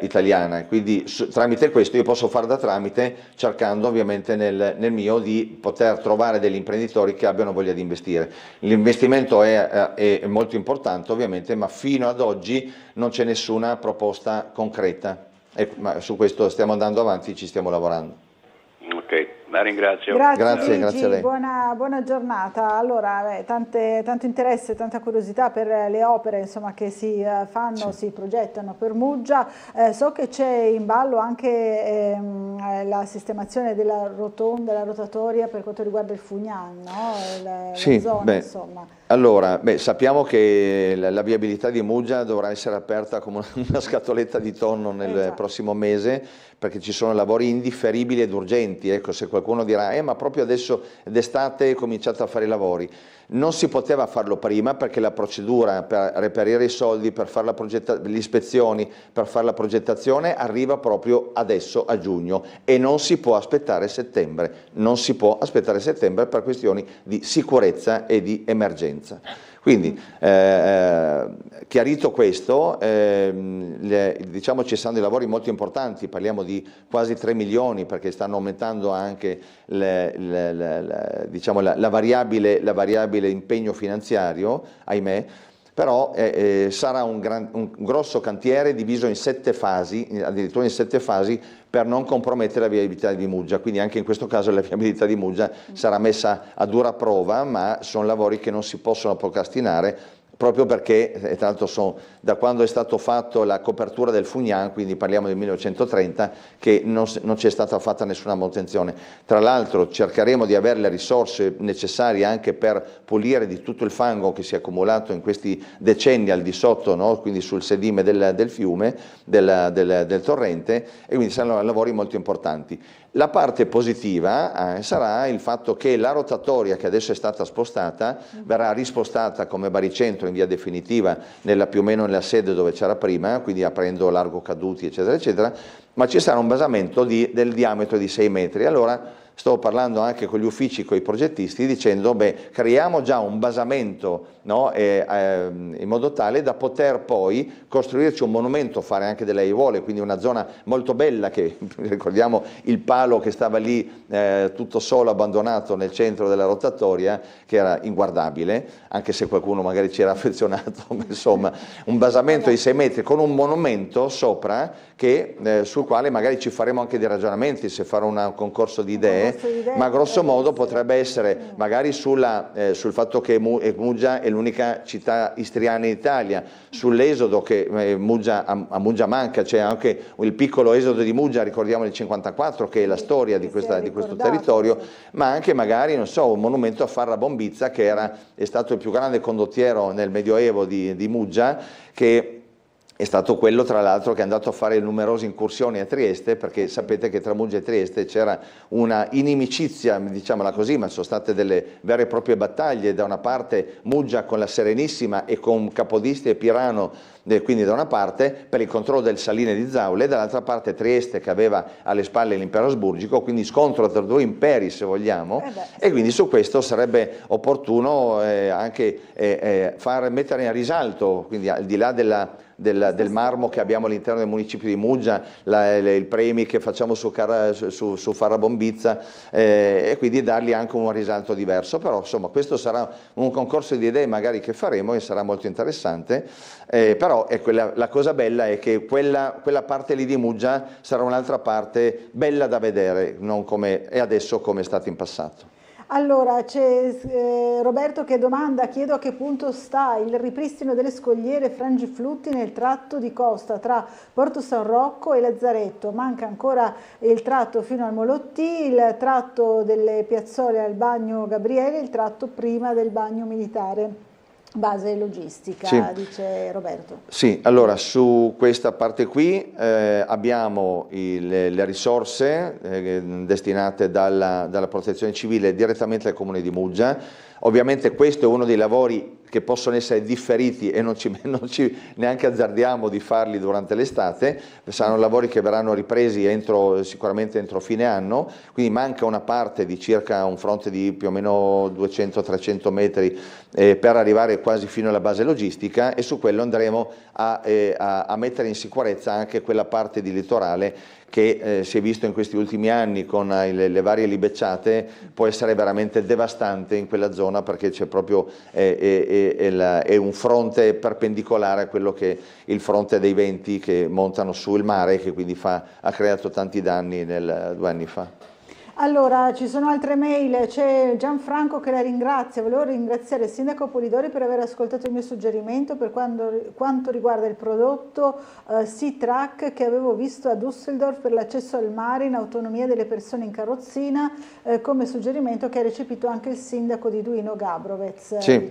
italiana, quindi tramite questo io posso fare da tramite, cercando ovviamente nel mio di poter trovare degli imprenditori che abbiano voglia di investire. L'investimento è molto importante ovviamente, ma fino ad oggi non c'è nessuna proposta concreta, ma su questo stiamo andando avanti, ci stiamo lavorando. Ok, la ringrazio. Grazie a lei. Buona giornata. Allora, tanto interesse, tanta curiosità per le opere insomma, che si fanno, si progettano per Muggia. So che c'è in ballo anche la sistemazione della rotonda, la rotatoria per quanto riguarda il Fugnan, no? La zona, insomma. Allora, sappiamo che la viabilità di Muggia dovrà essere aperta come una scatoletta di tonno nel prossimo mese, perché ci sono lavori indifferibili ed urgenti. Ecco, se qualcuno dirà, ma proprio adesso d'estate cominciate a fare i lavori. Non si poteva farlo prima perché la procedura per reperire i soldi, per fare le ispezioni, per fare la progettazione arriva proprio adesso a giugno e non si può aspettare settembre. Non si può aspettare settembre per questioni di sicurezza e di emergenza. Quindi, chiarito questo, diciamo ci sono dei lavori molto importanti, parliamo di quasi 3 milioni perché stanno aumentando anche diciamo, la variabile impegno finanziario, ahimè, però sarà un grosso cantiere diviso in 7 fasi, addirittura in 7 fasi, per non compromettere la viabilità di Muggia, quindi anche in questo caso la viabilità di Muggia sarà messa a dura prova, ma sono lavori che non si possono procrastinare proprio perché, tra l'altro da quando è stato fatto la copertura del Fugnan, quindi parliamo del 1930, che non c'è stata fatta nessuna manutenzione. Tra l'altro cercheremo di avere le risorse necessarie anche per pulire di tutto il fango che si è accumulato in questi decenni al di sotto, no? Quindi sul sedime del fiume, del torrente, e quindi saranno lavori molto importanti. La parte positiva sarà il fatto che la rotatoria che adesso è stata spostata verrà rispostata come baricentro in via definitiva più o meno nella sede dove c'era prima, quindi aprendo largo Caduti eccetera eccetera, ma ci sarà un basamento del diametro di 6 metri. Allora sto parlando anche con gli uffici, con i progettisti, dicendo creiamo già un basamento, no? In modo tale da poter poi costruirci un monumento, fare anche delle aiuole, quindi una zona molto bella che ricordiamo il palo che stava lì tutto solo abbandonato nel centro della rotatoria, che era inguardabile, anche se qualcuno magari ci era affezionato, ma insomma un basamento di 6 metri con un monumento sopra sul quale magari ci faremo anche dei ragionamenti se fare un concorso di idee, ma grosso modo potrebbe essere magari sul fatto che Muggia è l'unica città istriana in Italia, sull'esodo che a Muggia manca, c'è anche il piccolo esodo di Muggia, ricordiamo il 54 che è la storia di questo territorio, ma anche magari non so, un monumento a Farra Bombizza che è stato il più grande condottiero nel Medioevo di Muggia, che è stato quello tra l'altro che è andato a fare numerose incursioni a Trieste, perché sapete che tra Muggia e Trieste c'era una inimicizia, diciamola così, ma sono state delle vere e proprie battaglie, da una parte Muggia con la Serenissima e con Capodisti e Pirano, quindi da una parte per il controllo del Saline di Zaule, dall'altra parte Trieste che aveva alle spalle l'impero asburgico, quindi scontro tra due imperi se vogliamo, e quindi su questo sarebbe opportuno anche mettere in risalto, quindi al di là del marmo che abbiamo all'interno del municipio di Muggia, i premi che facciamo su Farra Bombizza, e quindi dargli anche un risalto diverso. Però insomma questo sarà un concorso di idee magari che faremo e sarà molto interessante, però la cosa bella è che quella parte lì di Muggia sarà un'altra parte bella da vedere, non come è adesso, come è stato in passato. Allora, c'è Roberto che domanda: chiedo a che punto sta il ripristino delle scogliere frangiflutti nel tratto di costa tra Porto San Rocco e Lazzaretto. Manca ancora il tratto fino al Molottì, il tratto delle piazzole al bagno Gabriele, il tratto prima del bagno militare. Base logistica, sì. Dice Roberto. Sì, allora su questa parte qui abbiamo le risorse destinate dalla protezione civile direttamente al comune di Muggia. Ovviamente questo è uno dei lavori che possono essere differiti e non ci neanche azzardiamo di farli durante l'estate, saranno lavori che verranno ripresi sicuramente entro fine anno, quindi manca una parte di circa un fronte di più o meno 200-300 metri per arrivare quasi fino alla base logistica, e su quello andremo a mettere in sicurezza anche quella parte di litorale che si è visto in questi ultimi anni con le varie libecciate, può essere veramente devastante in quella zona, perché c'è proprio è un fronte perpendicolare a quello che il fronte dei venti che montano sul mare, che quindi ha creato tanti danni 2 anni fa. Allora, ci sono altre mail, c'è Gianfranco che la ringrazia. Volevo ringraziare il sindaco Polidori per aver ascoltato il mio suggerimento per quanto riguarda il prodotto Sea-Track che avevo visto a Düsseldorf per l'accesso al mare in autonomia delle persone in carrozzina, come suggerimento che ha recepito anche il sindaco di Duino Gabrovec. Sì.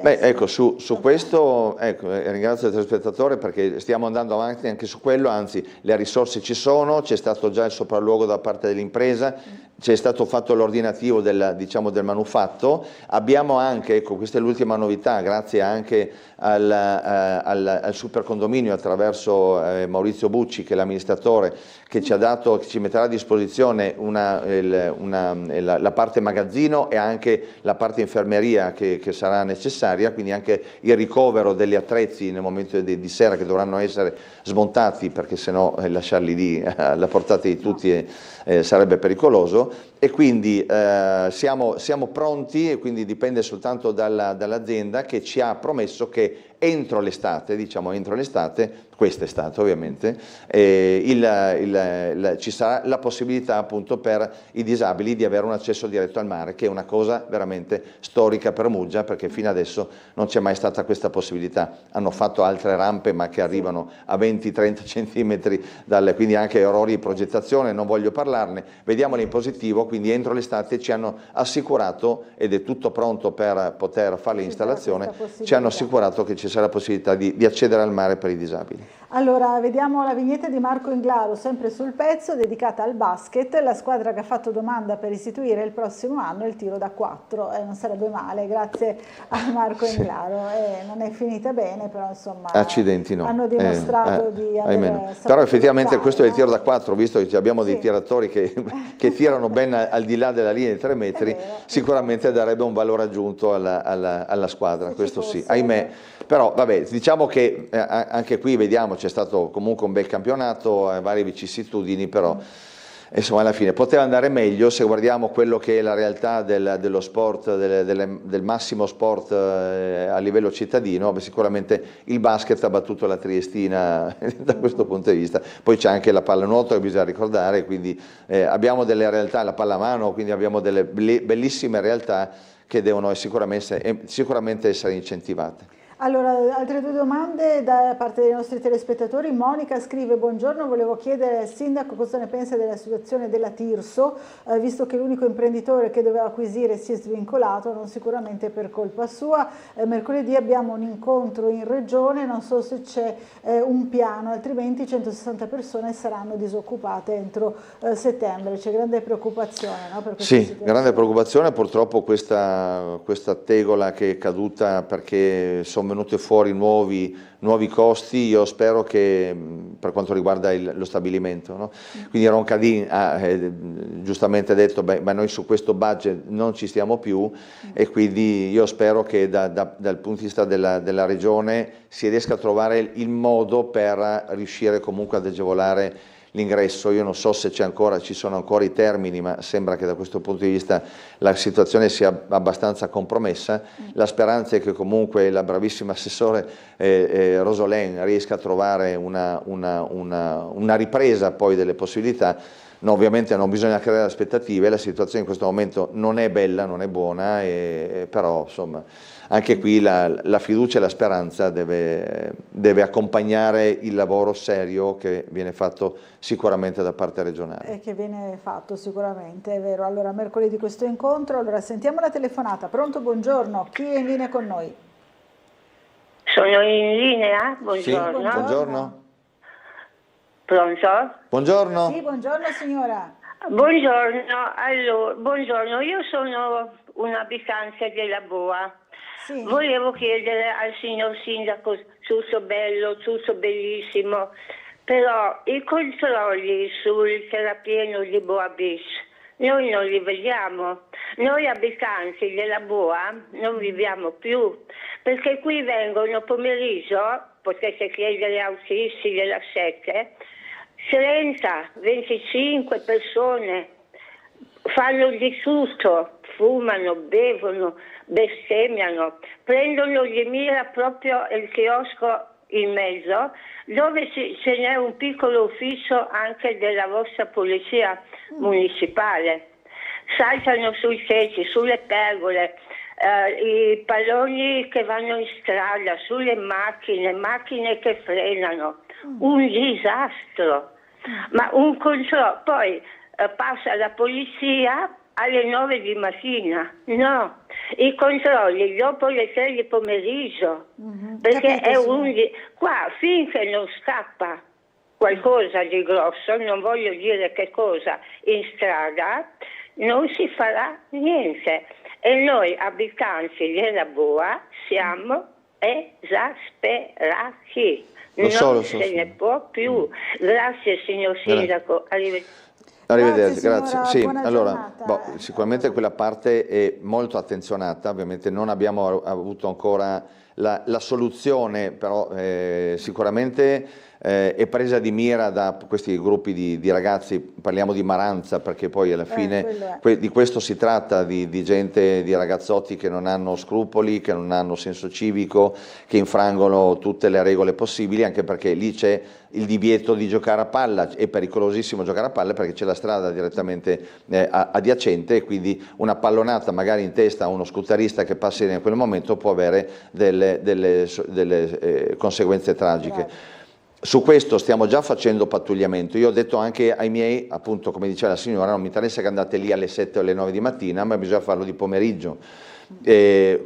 Ecco, su questo ringrazio il telespettatore, perché stiamo andando avanti anche su quello, anzi le risorse ci sono, c'è stato già il sopralluogo da parte dell'impresa, c'è stato fatto l'ordinativo del manufatto, abbiamo anche, ecco questa è l'ultima novità, grazie anche al supercondominio attraverso Maurizio Bucci, che è l'amministratore, che ci metterà a disposizione la parte magazzino e anche la parte infermeria che sarà necessaria, quindi anche il ricovero degli attrezzi nel momento di sera, che dovranno essere smontati, perché sennò lasciarli lì alla portata di tutti sarebbe pericoloso. E quindi siamo pronti, e quindi dipende soltanto dall'azienda, che ci ha promesso che entro l'estate, diciamo entro l'estate, quest'estate ovviamente, ci sarà la possibilità appunto per i disabili di avere un accesso diretto al mare, che è una cosa veramente storica per Muggia, perché fino adesso non c'è mai stata questa possibilità. Hanno fatto altre rampe ma che arrivano a 20-30 centimetri, quindi anche errori di progettazione, non voglio parlarne, vediamole in positivo. Quindi entro l'estate ci hanno assicurato, ed è tutto pronto per poter fare l'installazione, ci hanno assicurato che ci sarà la possibilità di accedere al mare per i disabili. Allora, vediamo la vignetta di Marco Inglaro, sempre sul pezzo, dedicata al basket, la squadra che ha fatto domanda per istituire il prossimo anno il tiro da 4, non sarebbe male, grazie a Marco Inglaro, non è finita bene, però insomma accidenti, no. Hanno dimostrato di aver però effettivamente questo è il tiro da 4, visto che abbiamo dei tiratori che tirano ben al di là della linea di 3 metri, sicuramente darebbe un valore aggiunto alla squadra, questo sì, ahimè. Però vabbè, diciamo che anche qui vediamo, c'è stato comunque un bel campionato, varie vicissitudini, però insomma alla fine poteva andare meglio. Se guardiamo quello che è la realtà dello sport, del massimo sport a livello cittadino, sicuramente il basket ha battuto la Triestina da questo punto di vista. Poi c'è anche la pallanuoto che bisogna ricordare, quindi abbiamo delle realtà, la pallamano, quindi abbiamo delle bellissime realtà che devono sicuramente essere incentivate. Allora, altre 2 domande da parte dei nostri telespettatori. Monica scrive: buongiorno, volevo chiedere al sindaco cosa ne pensa della situazione della Tirso, visto che l'unico imprenditore che doveva acquisire si è svincolato, non sicuramente per colpa sua. Mercoledì abbiamo un incontro in regione, non so se c'è un piano, altrimenti 160 persone saranno disoccupate entro settembre. C'è grande preoccupazione, no, per questa situazione. Grande preoccupazione. Purtroppo questa tegola che è caduta perché sono venute fuori nuovi costi. Io spero che, per quanto riguarda lo stabilimento, no? Quindi Roncadin ha giustamente detto ma noi su questo budget non ci stiamo più, e quindi io spero che dal punto di vista della regione si riesca a trovare il modo per riuscire comunque ad agevolare l'ingresso. Io non so se ci sono ancora i termini, ma sembra che da questo punto di vista la situazione sia abbastanza compromessa. La speranza è che comunque la bravissima assessore Rosolén riesca a trovare una ripresa poi delle possibilità. No, ovviamente non bisogna creare aspettative, la situazione in questo momento non è bella, non è buona, però insomma anche qui la fiducia e la speranza deve accompagnare il lavoro serio che viene fatto sicuramente da parte regionale. E che viene fatto sicuramente, è vero. Allora, mercoledì questo incontro, allora sentiamo la telefonata. Pronto, buongiorno, chi è in linea con noi? Sono in linea? Buongiorno. Sì, buongiorno. Pronto? Buongiorno. Sì, buongiorno signora. Buongiorno, allora, buongiorno, io sono un'abitante della Boa. Sì. Volevo chiedere al signor sindaco, tutto bello, tutto bellissimo, però i controlli sul terrapieno di Boa Beach noi non li vediamo. Noi abitanti della Boa non viviamo più, perché qui vengono pomeriggio, potete chiedere a autisti della 7, 30, 25 persone, fanno di tutto, fumano, bevono, bestemmiano, prendono di mira proprio il chiosco in mezzo, dove ce n'è un piccolo ufficio anche della vostra polizia municipale. Saltano sui tetti, sulle pergole, i palloni che vanno in strada, sulle macchine che frenano. Un disastro, ma un controllo. Poi passa la polizia alle 9 di mattina, no, i controlli dopo le 3 di pomeriggio, perché è qua finché non scappa qualcosa di grosso, non voglio dire che cosa, in strada, non si farà niente. E noi abitanti della Boa siamo esasperati. Non se ne può più. Grazie signor sindaco, arrivederci. Arrivederci, grazie. Sì, allora, sicuramente quella parte è molto attenzionata, ovviamente non abbiamo avuto ancora la soluzione, però sicuramente è presa di mira da questi gruppi di ragazzi, parliamo di Maranza perché poi alla fine di questo si tratta, di gente, di ragazzotti che non hanno scrupoli, che non hanno senso civico, che infrangono tutte le regole possibili, anche perché lì c'è il divieto di giocare a palla, è pericolosissimo giocare a palla perché c'è la strada direttamente adiacente e quindi una pallonata magari in testa a uno scooterista che passi in quel momento può avere delle conseguenze tragiche. Su questo stiamo già facendo pattugliamento. Io ho detto anche ai miei, appunto come diceva la signora, non mi interessa che andate lì alle 7 o alle 9 di mattina, ma bisogna farlo di pomeriggio.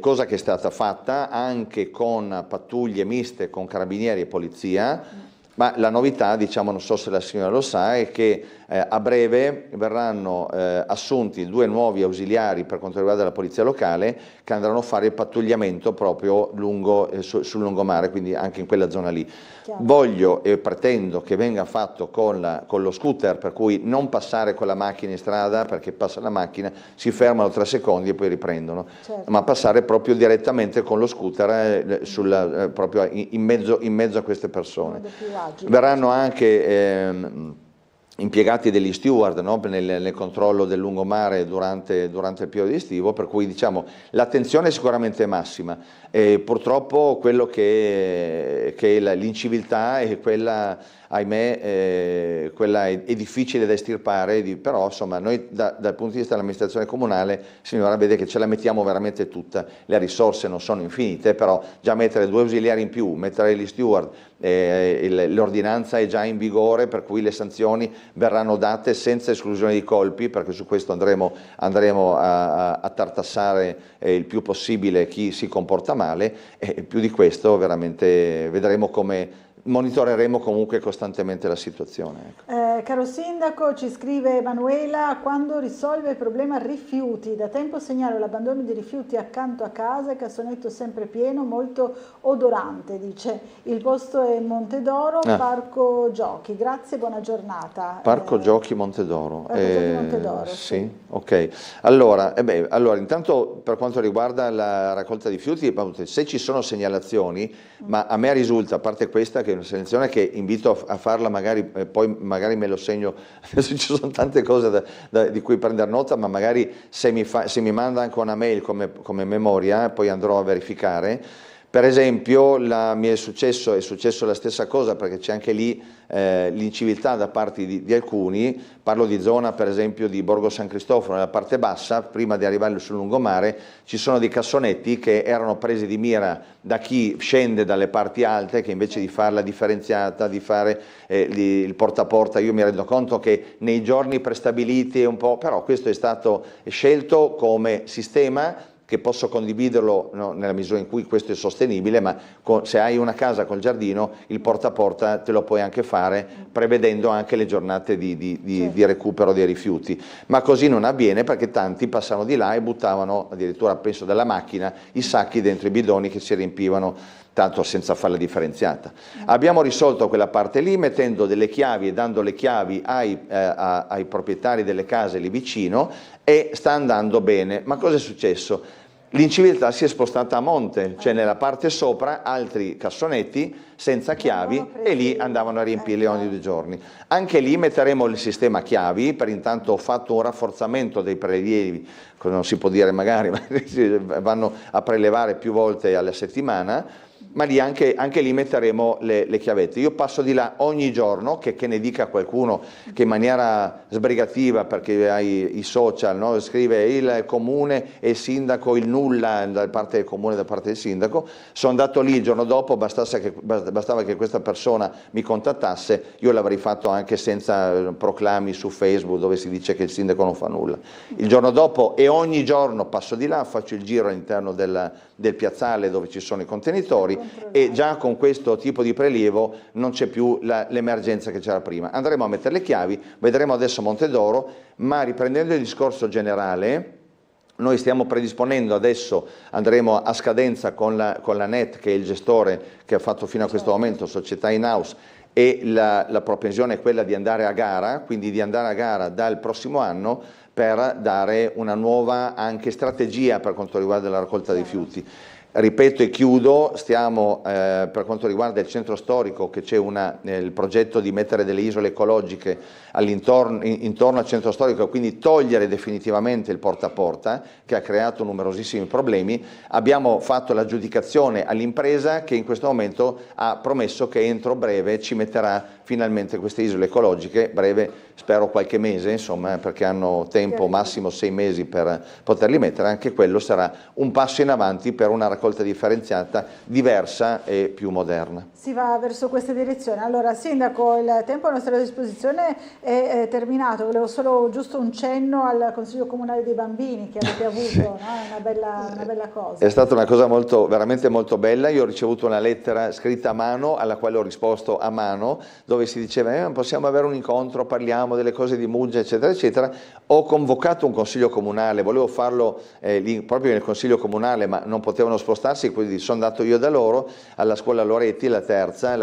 Cosa che è stata fatta anche con pattuglie miste con carabinieri e polizia, ma la novità, diciamo, non so se la signora lo sa, è che a breve verranno assunti 2 nuovi ausiliari per quanto riguarda la polizia locale che andranno a fare il pattugliamento proprio sul lungomare, quindi anche in quella zona lì. Voglio e pretendo che venga fatto con lo scooter, per cui non passare con la macchina in strada perché passa la macchina, si fermano 3 secondi e poi riprendono, ma passare proprio direttamente con lo scooter proprio in mezzo a queste persone. Verranno anche impiegati degli steward, no? nel controllo del lungomare durante il periodo estivo, per cui diciamo l'attenzione è sicuramente massima. Purtroppo quello che è l'inciviltà è quella, ahimè, quella è difficile da estirpare, però insomma noi dal punto di vista dell'amministrazione comunale, signora, vede che ce la mettiamo veramente tutta, le risorse non sono infinite, però già mettere 2 ausiliari in più, mettere gli steward, l'ordinanza è già in vigore, per cui le sanzioni verranno date senza esclusione di colpi, perché su questo andremo a tartassare il più possibile chi si comporta male, e più di questo veramente vedremo come monitoreremo comunque costantemente la situazione. Caro Sindaco, ci scrive Emanuela, quando risolve il problema rifiuti? Da tempo segnalo l'abbandono di rifiuti accanto a casa, cassonetto sempre pieno, molto odorante, dice. Il posto è Montedoro, Parco Giochi. Grazie, buona giornata. Parco Giochi Montedoro. Parco Giochi Montedoro, sì. Ok. Allora, intanto per quanto riguarda la raccolta di rifiuti, se ci sono segnalazioni, ma a me risulta, a parte questa, che è una segnalazione che invito a farla, poi magari me lo segno, adesso ci sono tante cose di cui prendere nota, ma magari se mi manda anche una mail come memoria, poi andrò a verificare. Per esempio mi è successo la stessa cosa, perché c'è anche lì l'inciviltà da parte di alcuni. Parlo di zona per esempio di Borgo San Cristoforo, nella parte bassa, prima di arrivare sul lungomare, ci sono dei cassonetti che erano presi di mira da chi scende dalle parti alte, che invece di farla differenziata, di fare il porta a porta, io mi rendo conto che nei giorni prestabiliti è un po', però questo è stato scelto come sistema, che posso condividerlo, no, nella misura in cui questo è sostenibile, ma se hai una casa col giardino, il porta a porta te lo puoi anche fare, prevedendo anche le giornate di recupero dei rifiuti. Ma così non avviene, perché tanti passano di là e buttavano, addirittura penso dalla macchina, i sacchi dentro i bidoni che si riempivano, tanto senza farla differenziata. Abbiamo risolto quella parte lì mettendo delle chiavi e dando le chiavi ai proprietari delle case lì vicino, e sta andando bene. Ma cosa è successo? L'inciviltà si è spostata a monte, cioè nella parte sopra altri cassonetti senza chiavi, e lì andavano a riempirli ogni 2 giorni. Anche lì metteremo il sistema chiavi, per intanto ho fatto un rafforzamento dei prelievi, non si può dire magari, ma vanno a prelevare più volte alla settimana, ma lì anche lì metteremo le chiavette. Io passo di là ogni giorno, che ne dica qualcuno che in maniera sbrigativa, perché hai i social, no? Scrive il comune e il sindaco, il nulla da parte del comune e da parte del sindaco. Sono andato lì il giorno dopo, bastava che questa persona mi contattasse, io l'avrei fatto anche senza proclami su Facebook dove si dice che il sindaco non fa nulla. Il giorno dopo, e ogni giorno passo di là, faccio il giro all'interno del piazzale dove ci sono i contenitori, e già con questo tipo di prelievo non c'è più l'emergenza che c'era prima. Andremo a mettere le chiavi, vedremo adesso Montedoro, ma riprendendo il discorso generale, noi stiamo predisponendo adesso, andremo a scadenza con la NET, che è il gestore che ha fatto fino a questo momento, società in house, e la propensione è quella di andare a gara, quindi di andare a gara dal prossimo anno, per dare una nuova anche strategia per quanto riguarda la raccolta dei rifiuti. Ripeto e chiudo, stiamo per quanto riguarda il centro storico, che c'è il progetto di mettere delle isole ecologiche intorno al centro storico, quindi togliere definitivamente il porta a porta che ha creato numerosissimi problemi. Abbiamo fatto l'aggiudicazione all'impresa che in questo momento ha promesso che entro breve ci metterà finalmente queste isole ecologiche, breve spero qualche mese, insomma, perché hanno tempo massimo 6 mesi per poterli mettere. Anche quello sarà un passo in avanti per una raccolta differenziata, diversa e più moderna. Si va verso questa direzione. Allora, Sindaco, il tempo a nostra disposizione è terminato. Volevo solo giusto un cenno al Consiglio Comunale dei Bambini che avete avuto, no? Una bella cosa. È stata una cosa veramente molto bella. Io ho ricevuto una lettera scritta a mano, alla quale ho risposto a mano, dove si diceva possiamo avere un incontro, parliamo delle cose di Muggia, eccetera, eccetera. Ho convocato un Consiglio Comunale, volevo farlo lì, proprio nel Consiglio Comunale, ma non potevano spostarsi, quindi sono andato io da loro alla scuola Loretti, la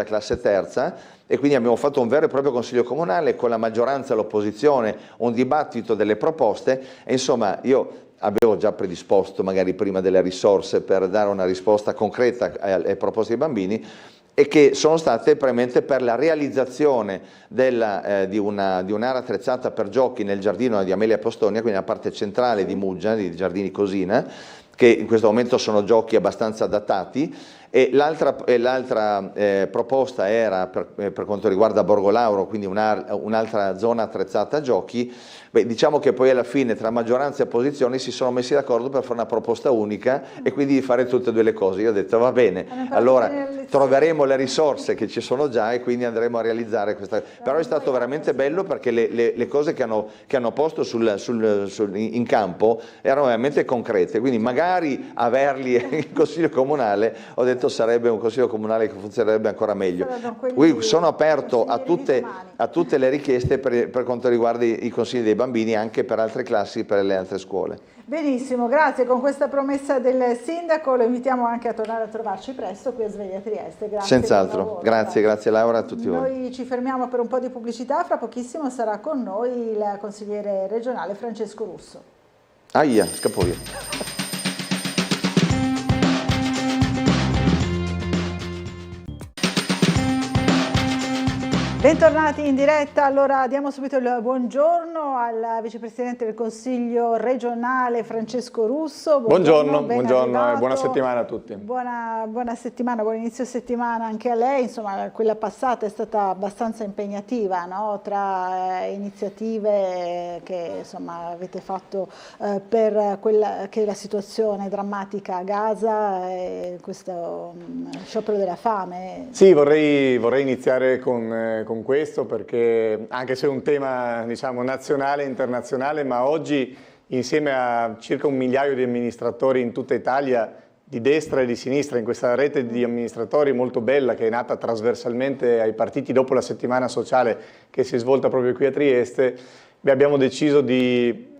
classe terza, e quindi abbiamo fatto un vero e proprio Consiglio Comunale con la maggioranza e l'opposizione, un dibattito delle proposte, e insomma io avevo già predisposto magari prima delle risorse per dare una risposta concreta alle proposte dei bambini, e che sono state premente per la realizzazione di un'area attrezzata per giochi nel giardino di Amelia Postonia, quindi la parte centrale di Muggia, di Giardini Cosina, che in questo momento sono giochi abbastanza datati, e l'altra proposta era per quanto riguarda Borgo Lauro, quindi un'altra zona attrezzata a giochi. Beh, diciamo che poi alla fine tra maggioranza e opposizione si sono messi d'accordo per fare una proposta unica e quindi di fare tutte e due le cose. Io ho detto va bene, allora troveremo le risorse che ci sono già e quindi andremo a realizzare questa. Però è stato veramente bello perché le cose che hanno posto in campo erano veramente concrete, quindi magari averli in Consiglio Comunale, ho detto sarebbe un Consiglio Comunale che funzionerebbe ancora meglio. Qui sono aperto a tutte le richieste per quanto riguarda i consigli dei bambini, anche per altre classi, per le altre scuole. Benissimo, grazie. Con questa promessa del Sindaco lo invitiamo anche a tornare a trovarci presto qui a Sveglia Trieste. Grazie. Senz'altro, grazie Laura, a tutti voi. Noi ci fermiamo per un po' di pubblicità, fra pochissimo sarà con noi il consigliere regionale Francesco Russo. Ahia, scappo via. Bentornati in diretta, allora diamo subito il buongiorno al vicepresidente del Consiglio regionale Francesco Russo. Buongiorno e buona settimana a tutti. Buona settimana, buon inizio settimana anche a lei. Insomma, quella passata è stata abbastanza impegnativa, no? Tra iniziative che insomma avete fatto per quella che è la situazione drammatica a Gaza e questo sciopero della fame. Sì, vorrei iniziare con questo, perché anche se è un tema diciamo nazionale e internazionale, ma oggi insieme a circa 1 migliaio di amministratori in tutta Italia, di destra e di sinistra, in questa rete di amministratori molto bella che è nata trasversalmente ai partiti dopo la settimana sociale che si è svolta proprio qui a Trieste, abbiamo deciso di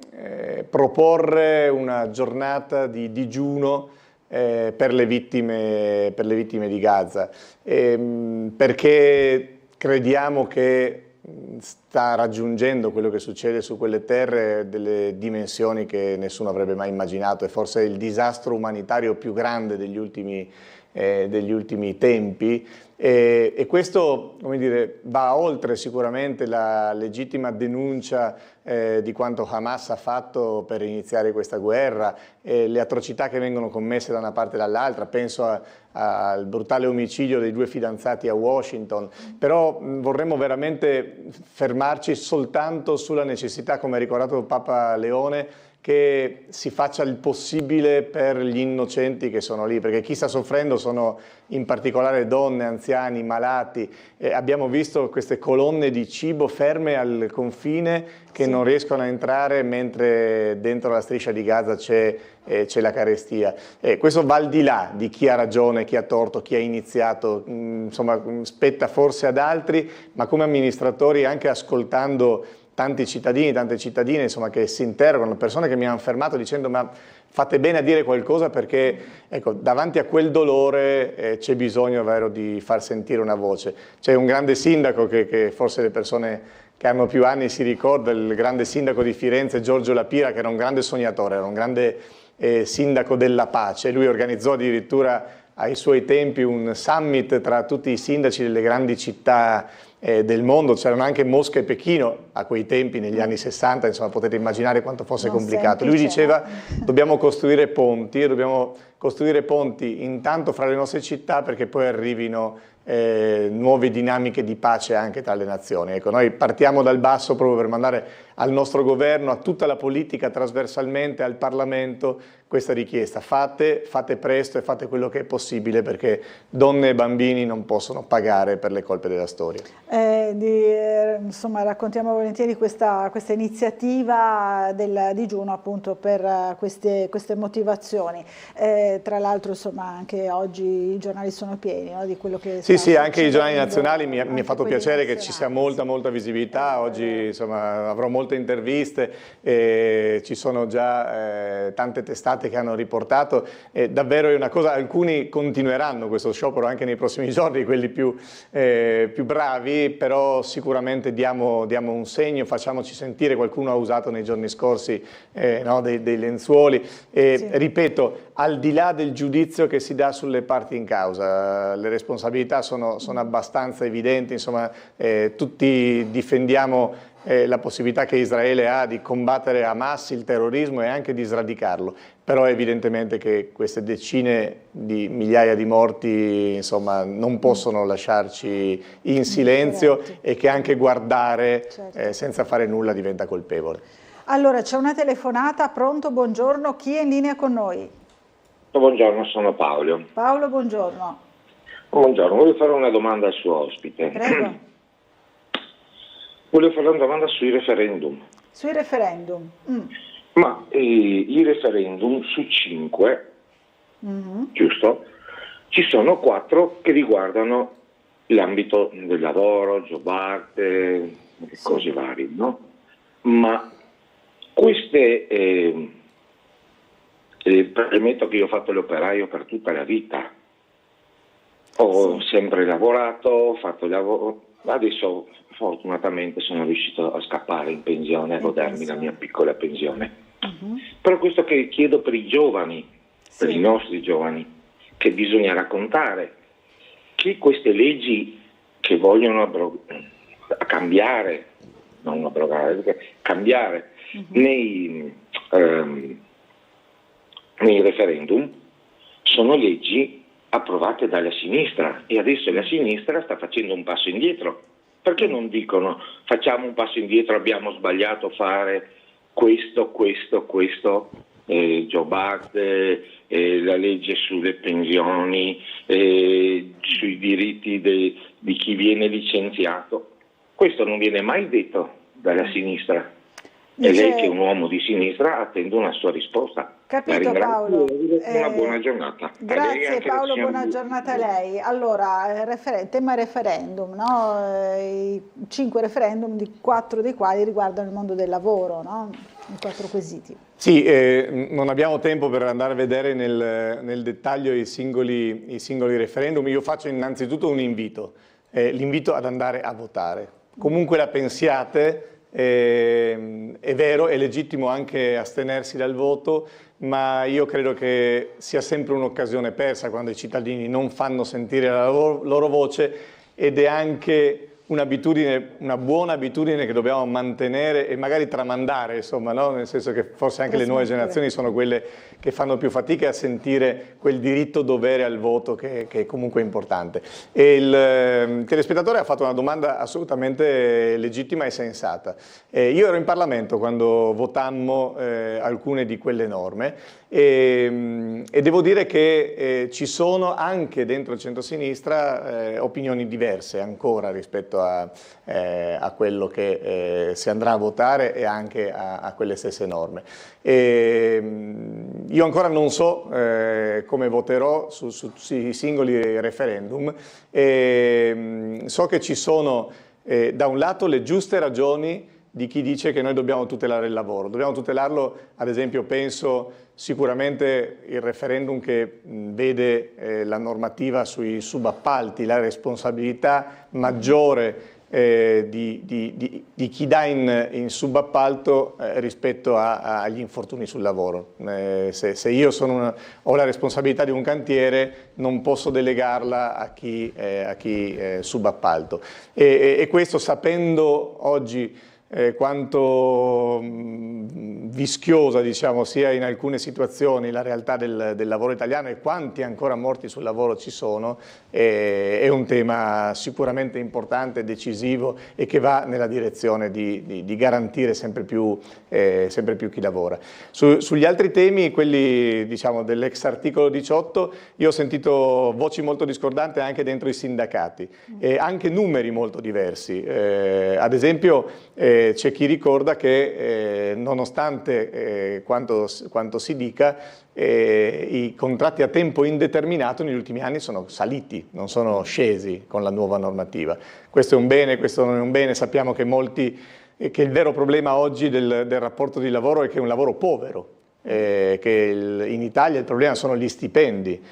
proporre una giornata di digiuno per le vittime di Gaza, perché crediamo che sta raggiungendo quello che succede su quelle terre delle dimensioni che nessuno avrebbe mai immaginato, è forse il disastro umanitario più grande degli ultimi tempi, e questo, come dire, va oltre sicuramente la legittima denuncia di quanto Hamas ha fatto per iniziare questa guerra, le atrocità che vengono commesse da una parte e dall'altra. Penso al brutale omicidio dei 2 fidanzati a Washington, però vorremmo veramente fermarci soltanto sulla necessità, come ha ricordato Papa Leone, che si faccia il possibile per gli innocenti che sono lì, perché chi sta soffrendo sono in particolare donne, anziani, malati. Abbiamo visto queste colonne di cibo ferme al confine che non riescono a entrare, mentre dentro la striscia di Gaza c'è la carestia. Questo va al di là di chi ha ragione, chi ha torto, chi ha iniziato, insomma spetta forse ad altri, ma come amministratori, anche ascoltando tanti cittadini, tante cittadine, insomma, che si interrogano, persone che mi hanno fermato dicendo ma fate bene a dire qualcosa, perché ecco, davanti a quel dolore c'è bisogno davvero di far sentire una voce. C'è un grande sindaco che forse le persone che hanno più anni si ricordano, il grande sindaco di Firenze Giorgio La Pira, che era un grande sognatore, era un grande sindaco della pace. Lui organizzò addirittura ai suoi tempi un summit tra tutti i sindaci delle grandi città del mondo, c'erano anche Mosca e Pechino a quei tempi, negli anni 60, insomma potete immaginare quanto fosse complicato. Lui diceva dobbiamo costruire ponti, e dobbiamo costruire ponti intanto fra le nostre città perché poi arrivino nuove dinamiche di pace anche tra le nazioni. Ecco, noi partiamo dal basso proprio per mandare al nostro governo, a tutta la politica trasversalmente, al Parlamento, questa richiesta. Fate presto e fate quello che è possibile perché donne e bambini non possono pagare per le colpe della storia. Insomma, raccontiamo volentieri questa iniziativa del digiuno appunto per queste motivazioni. Tra l'altro insomma anche oggi i giornali sono pieni, no, di quello che Sì, anche i giornali nazionali, mi ha fatto piacere che ci sia molta visibilità. Oggi insomma avrò molte interviste, ci sono già tante testate che hanno riportato, davvero è una cosa, alcuni continueranno questo sciopero anche nei prossimi giorni, quelli più bravi, però sicuramente diamo un segno, facciamoci sentire. Qualcuno ha usato nei giorni scorsi no, dei lenzuoli, ripeto, al di là del giudizio che si dà sulle parti in causa, le responsabilità sono abbastanza evidenti, insomma tutti difendiamo la possibilità che Israele ha di combattere Hamas, il terrorismo e anche di sradicarlo, però evidentemente che queste decine di migliaia di morti insomma non possono lasciarci in silenzio e che anche guardare senza fare nulla diventa colpevole. Allora c'è una telefonata, pronto, buongiorno, chi è in linea con noi? Buongiorno, sono Paolo. Paolo, buongiorno. Buongiorno, voglio fare una domanda al suo ospite. Prego. Volevo fare una domanda sui referendum. Sui referendum. Ma i referendum su 5, giusto? Ci sono 4 che riguardano l'ambito del lavoro, job act, cose varie, no? Ma queste, premetto che io ho fatto l'operaio per tutta la vita, ho sempre lavorato, ho fatto il lavoro, adesso fortunatamente sono riuscito a scappare in pensione, a godermi la mia piccola pensione. Però questo che chiedo per i giovani, per i nostri giovani, che bisogna raccontare che queste leggi che vogliono cambiare, non abrogare, cambiare nei referendum sono leggi approvate dalla sinistra e adesso la sinistra sta facendo un passo indietro. Perché non dicono facciamo un passo indietro, abbiamo sbagliato a fare questo, Job Act, la legge sulle pensioni, sui diritti di chi viene licenziato? Questo non viene mai detto dalla sinistra. E lei che è un uomo di sinistra attende una sua risposta. Capito Paolo. Una buona giornata. Grazie Paolo, buona giornata a lei. Allora, tema referendum, no? I 5 referendum, 4 dei quali riguardano il mondo del lavoro, no? I 4 quesiti. Sì, non abbiamo tempo per andare a vedere nel dettaglio i singoli referendum. Io faccio innanzitutto un invito, l'invito ad andare a votare. Comunque la pensiate, è vero, è legittimo anche astenersi dal voto, ma io credo che sia sempre un'occasione persa quando i cittadini non fanno sentire la loro voce, ed è anche un'abitudine, una buona abitudine che dobbiamo mantenere e magari tramandare, insomma, no? Nel senso che forse anche le nuove generazioni sono quelle che fanno più fatica a sentire quel diritto-dovere al voto che è comunque importante. E il telespettatore ha fatto una domanda assolutamente legittima e sensata. Io ero in Parlamento quando votammo alcune di quelle norme e devo dire che ci sono anche dentro il centrosinistra opinioni diverse ancora rispetto a quello che si andrà a votare e anche a quelle stesse norme. Io ancora non so come voterò sui singoli referendum, so che ci sono da un lato le giuste ragioni di chi dice che noi dobbiamo tutelare il lavoro. Dobbiamo tutelarlo, ad esempio, penso sicuramente il referendum che vede la normativa sui subappalti, la responsabilità maggiore di chi dà in subappalto rispetto agli infortuni sul lavoro. Se io ho la responsabilità di un cantiere, non posso delegarla a chi subappalto. E questo, sapendo oggi quanto vischiosa, diciamo, sia in alcune situazioni la realtà del lavoro italiano e quanti ancora morti sul lavoro ci sono, è un tema sicuramente importante, decisivo e che va nella direzione di garantire sempre più chi lavora. Sugli altri temi, quelli, diciamo, dell'ex articolo 18, io ho sentito voci molto discordanti anche dentro i sindacati e anche numeri molto diversi. Ad esempio, c'è chi ricorda che nonostante quanto si dica, i contratti a tempo indeterminato negli ultimi anni sono saliti, non sono scesi con la nuova normativa. Questo è un bene, questo non è un bene. Sappiamo che che il vero problema oggi del rapporto di lavoro è che è un lavoro povero. Che in Italia il problema sono gli stipendi,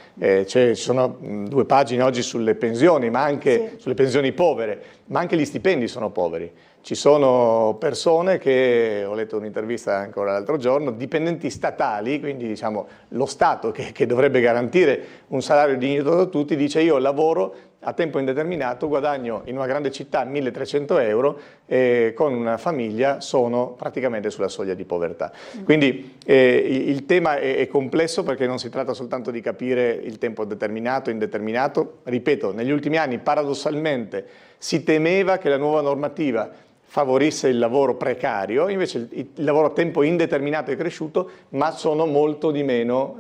ci sono 2 pagine oggi sulle pensioni, ma anche sulle pensioni povere, ma anche gli stipendi sono poveri. Ci sono persone che, ho letto un'intervista ancora l'altro giorno, dipendenti statali, quindi diciamo lo Stato che dovrebbe garantire un salario dignitoso a tutti, dice: io lavoro a tempo indeterminato, guadagno in una grande città 1.300 euro e con una famiglia sono praticamente sulla soglia di povertà. Quindi il tema è complesso, perché non si tratta soltanto di capire il tempo determinato, indeterminato. Ripeto, negli ultimi anni paradossalmente si temeva che la nuova normativa favorisse il lavoro precario, invece il lavoro a tempo indeterminato è cresciuto, ma sono molto di meno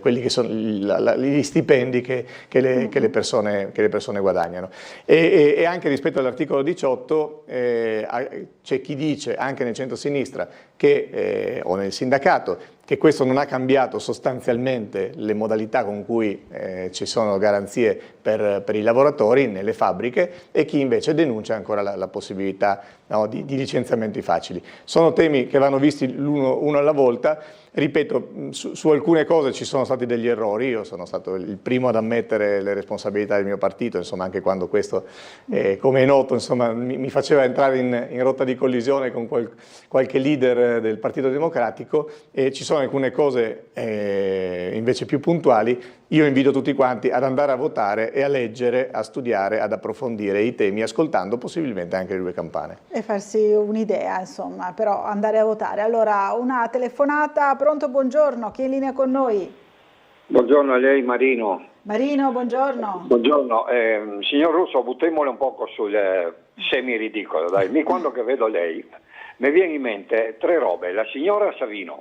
quelli che sono gli stipendi che le persone guadagnano. E anche rispetto all'articolo 18 c'è chi dice, anche nel centro-sinistra o nel sindacato, che questo non ha cambiato sostanzialmente le modalità con cui ci sono garanzie per i lavoratori nelle fabbriche, e chi invece denuncia ancora la possibilità di licenziamenti facili. Sono temi che vanno visti uno alla volta. Ripeto, su alcune cose ci sono stati degli errori. Io sono stato il primo ad ammettere le responsabilità del mio partito, insomma, anche quando questo, come è noto, insomma, mi faceva entrare in rotta di collisione con qualche leader del Partito Democratico, e ci sono alcune cose invece più puntuali. Io invito tutti quanti ad andare a votare e a leggere, a studiare, ad approfondire i temi, ascoltando possibilmente anche le 2 campane. E farsi un'idea, insomma, però andare a votare. Allora, una telefonata. Pronto, buongiorno, chi è in linea con noi? Buongiorno a lei, Marino. Marino, buongiorno. Buongiorno. Signor Russo, buttiamole un poco sul semi-ridicolo. Dai. Quando che vedo lei, mi viene in mente 3 robe. La signora Savino,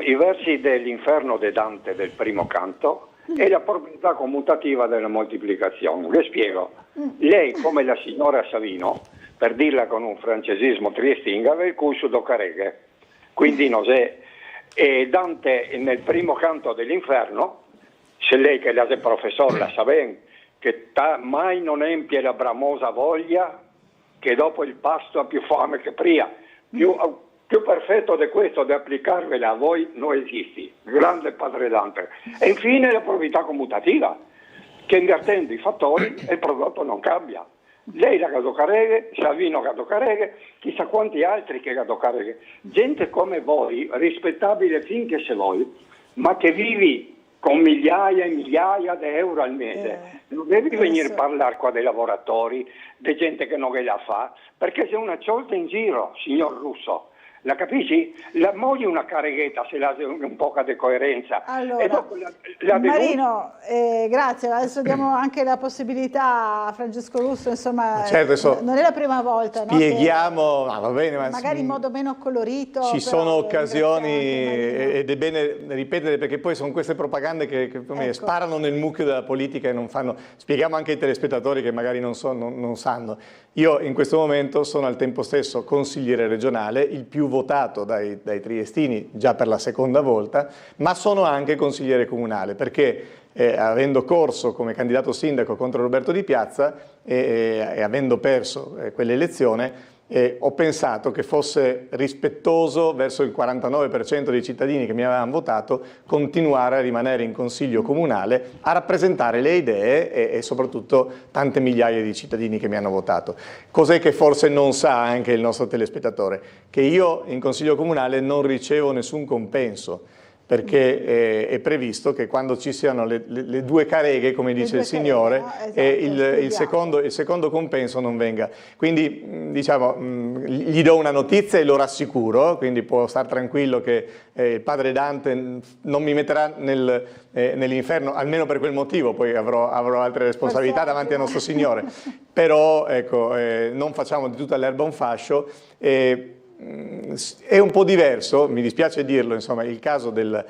i versi dell'Inferno de Dante del primo canto e la probabilità commutativa della moltiplicazione. Le spiego. Lei, come la signora Savino, per dirla con un francesismo triestino, aveva il cui su do careghe, quindi non è. E Dante nel primo canto dell'Inferno, se lei che è professore la sa ben, che mai non empie la bramosa voglia, che dopo il pasto ha più fame che pria. Più perfetto di questo, di applicarvela a voi, non esiste. Grande padre Dante. E infine la probabilità commutativa, che invertendo i fattori il prodotto non cambia. Lei la cadocareghe, Savino cadocareghe, chissà quanti altri che cadocareghe. Gente come voi, rispettabile finché se vuoi, ma che vivi con migliaia e migliaia di euro al mese. Non devi venire a parlare qua dei lavoratori, di gente che non ve la fa, perché sei una ciolta in giro, signor Russo. La capisci? La moglie una careghetta se la un po' di coerenza. Allora, e dopo la Marino, grazie. Adesso diamo anche la possibilità a Francesco Russo, insomma, certo, non è la prima volta. Spieghiamo, no? va bene, ma magari in modo meno colorito. Ci sono occasioni ed è bene ripetere, perché poi sono queste propagande che sparano nel mucchio della politica e non fanno. Spieghiamo anche ai telespettatori che magari non sanno. Io in questo momento sono al tempo stesso consigliere regionale, il più votato dai triestini già per la seconda volta, ma sono anche consigliere comunale, perché avendo corso come candidato sindaco contro Roberto Di Piazza e avendo perso quell'elezione, ho pensato che fosse rispettoso verso il 49% dei cittadini che mi avevano votato continuare a rimanere in consiglio comunale a rappresentare le idee e soprattutto tante migliaia di cittadini che mi hanno votato. Cos'è che forse non sa anche il nostro telespettatore? Che io in consiglio comunale non ricevo nessun compenso, perché è previsto che quando ci siano le due careghe, come dice il Signore, il secondo compenso non venga. Quindi diciamo, gli do una notizia e lo rassicuro, quindi può stare tranquillo che il padre Dante non mi metterà nell'inferno, almeno per quel motivo, poi avrò altre responsabilità davanti al nostro Signore. Però ecco, non facciamo di tutta l'erba un fascio. È un po' diverso, mi dispiace dirlo, insomma, il caso della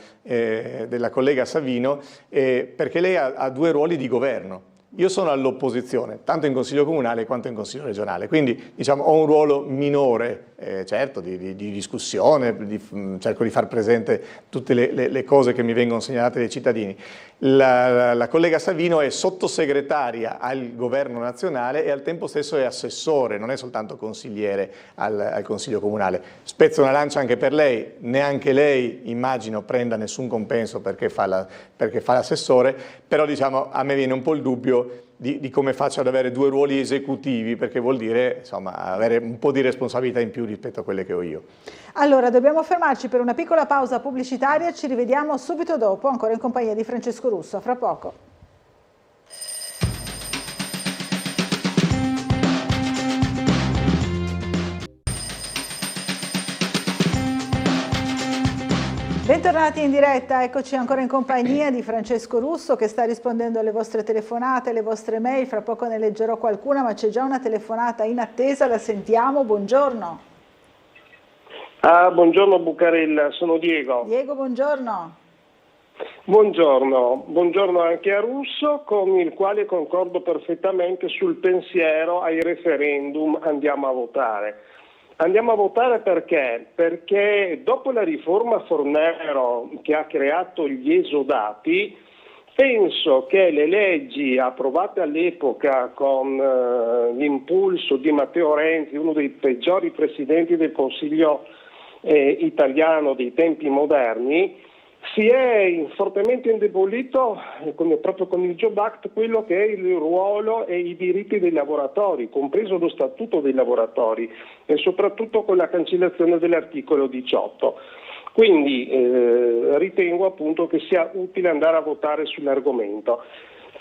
collega Savino, perché lei ha due ruoli di governo. Io sono all'opposizione, tanto in Consiglio Comunale quanto in Consiglio Regionale, quindi diciamo, ho un ruolo minore, certo, di discussione, cerco di far presente tutte le cose che mi vengono segnalate dai cittadini. La collega Savino è sottosegretaria al governo nazionale e al tempo stesso è assessore, non è soltanto consigliere al Consiglio Comunale. Spezzo una lancia anche per lei, neanche lei immagino prenda nessun compenso perché fa l'assessore, però diciamo, a me viene un po' il dubbio di come faccio ad avere due ruoli esecutivi, perché vuol dire insomma, avere un po' di responsabilità in più rispetto a quelle che ho io. Allora, dobbiamo fermarci per una piccola pausa pubblicitaria, ci rivediamo subito dopo, ancora in compagnia di Francesco Russo, a fra poco. Bentornati in diretta, eccoci ancora in compagnia di Francesco Russo che sta rispondendo alle vostre telefonate, alle vostre mail, fra poco ne leggerò qualcuna, ma c'è già una telefonata in attesa, la sentiamo, buongiorno. Buongiorno Bucarella, sono Diego. Diego, buongiorno. Buongiorno anche a Russo, con il quale concordo perfettamente sul pensiero ai referendum andiamo a votare. Andiamo a votare perché? Perché dopo la riforma Fornero che ha creato gli esodati, penso che le leggi approvate all'epoca con l'impulso di Matteo Renzi, uno dei peggiori presidenti del Consiglio italiano dei tempi moderni, si è fortemente indebolito proprio con il Job Act quello che è il ruolo e i diritti dei lavoratori, compreso lo statuto dei lavoratori e soprattutto con la cancellazione dell'articolo 18. Quindi ritengo appunto che sia utile andare a votare sull'argomento.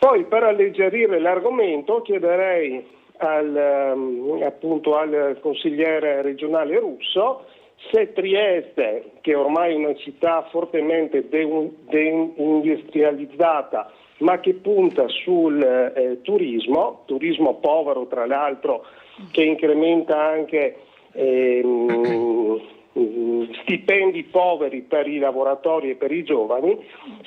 Poi per alleggerire l'argomento chiederei appunto al consigliere regionale Russo se Trieste, che ormai è una città fortemente deindustrializzata, ma che punta sul turismo povero tra l'altro, che incrementa anche stipendi poveri per i lavoratori e per i giovani,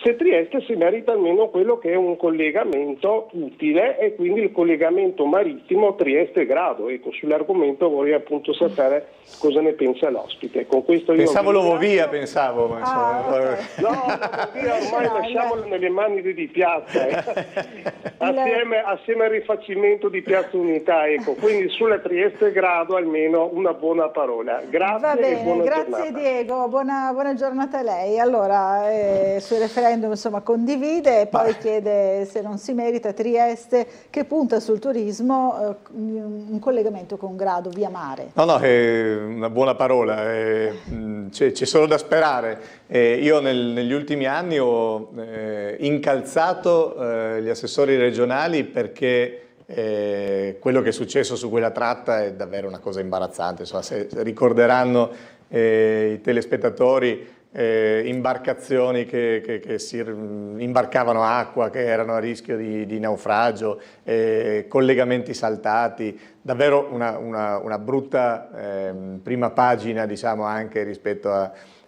se Trieste si merita almeno quello che è un collegamento utile e quindi il collegamento marittimo Trieste-Grado. Ecco, sull'argomento vorrei appunto sapere cosa ne pensa l'ospite. Con questo io pensavo Lovovia, pensavo. Ma okay. No, Lovovia ormai lasciamolo nelle mani di Piazza, assieme al rifacimento di Piazza Unità, ecco. Quindi sulla Trieste-Grado almeno una buona parola. Grazie. Grazie giornata. Diego, buona giornata a lei. Allora, sul referendum insomma condivide e poi chiede se non si merita Trieste, che punta sul turismo, un collegamento con Grado via mare. No, è una buona parola, c'è solo da sperare. Io negli ultimi anni ho incalzato gli assessori regionali perché quello che è successo su quella tratta è davvero una cosa imbarazzante. Insomma, se ricorderanno i telespettatori imbarcazioni che si imbarcavano acqua, che erano a rischio di naufragio, collegamenti saltati, davvero una brutta prima pagina, diciamo, anche rispetto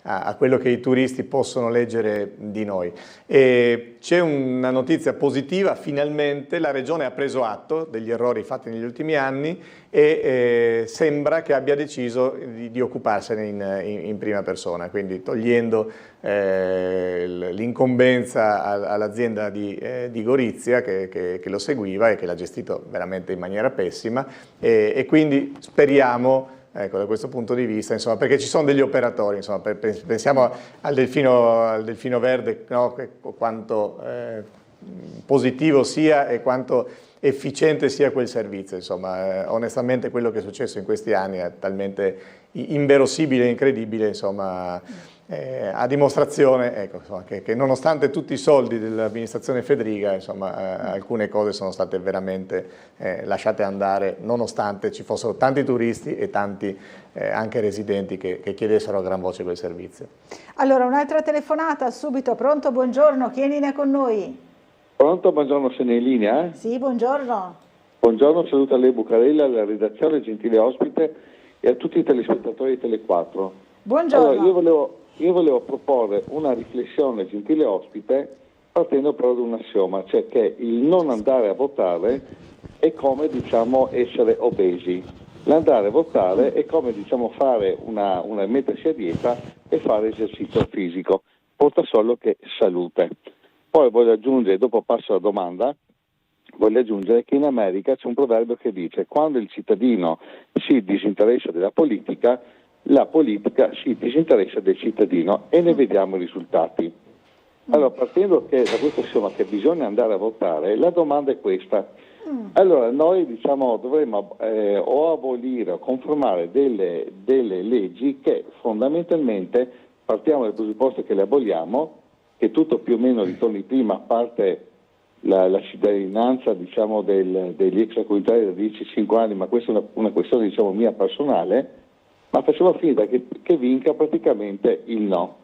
a quello che i turisti possono leggere di noi. E c'è una notizia positiva: finalmente la Regione ha preso atto degli errori fatti negli ultimi anni e sembra che abbia deciso di occuparsene in prima persona, quindi togliendo l'incombenza all'azienda di Gorizia che lo seguiva e che l'ha gestito veramente in maniera pessima, e quindi speriamo, ecco, da questo punto di vista, insomma, perché ci sono degli operatori, insomma, pensiamo al delfino verde, no? Quanto positivo sia e quanto efficiente sia quel servizio, insomma, onestamente quello che è successo in questi anni è talmente inverosimile e incredibile, insomma, a dimostrazione, ecco, insomma, che nonostante tutti i soldi dell'amministrazione Fedriga, insomma, alcune cose sono state veramente lasciate andare, nonostante ci fossero tanti turisti e tanti anche residenti che chiedessero a gran voce quel servizio. Allora, un'altra telefonata subito. Pronto, buongiorno, chi è in linea con noi? Pronto, buongiorno, sei in linea? Sì, buongiorno. Buongiorno, saluto a lei Bucarella, alla redazione, gentile ospite, e a tutti i telespettatori di Tele4. Buongiorno. Allora, io volevo proporre una riflessione, gentile ospite, partendo però da un assioma, cioè che il non andare a votare è come, diciamo, essere obesi. L'andare a votare è come, diciamo, fare mettersi a dieta e fare esercizio fisico, porta solo che salute. Poi voglio aggiungere, dopo passo alla domanda, voglio aggiungere che in America c'è un proverbio che dice: quando il cittadino si disinteressa della politica, la politica si disinteressa del cittadino, e ne vediamo i risultati. Allora, partendo da questo assioma che bisogna andare a votare, la domanda è questa. Allora, noi, diciamo, dovremmo o abolire o conformare delle leggi che fondamentalmente, partiamo dal presupposto che le aboliamo, che tutto più o meno ritorni prima, a parte la cittadinanza, diciamo, degli extracomunitari da 10-5 anni, ma questa è una questione, diciamo, mia personale, ma facciamo finta che vinca praticamente il no.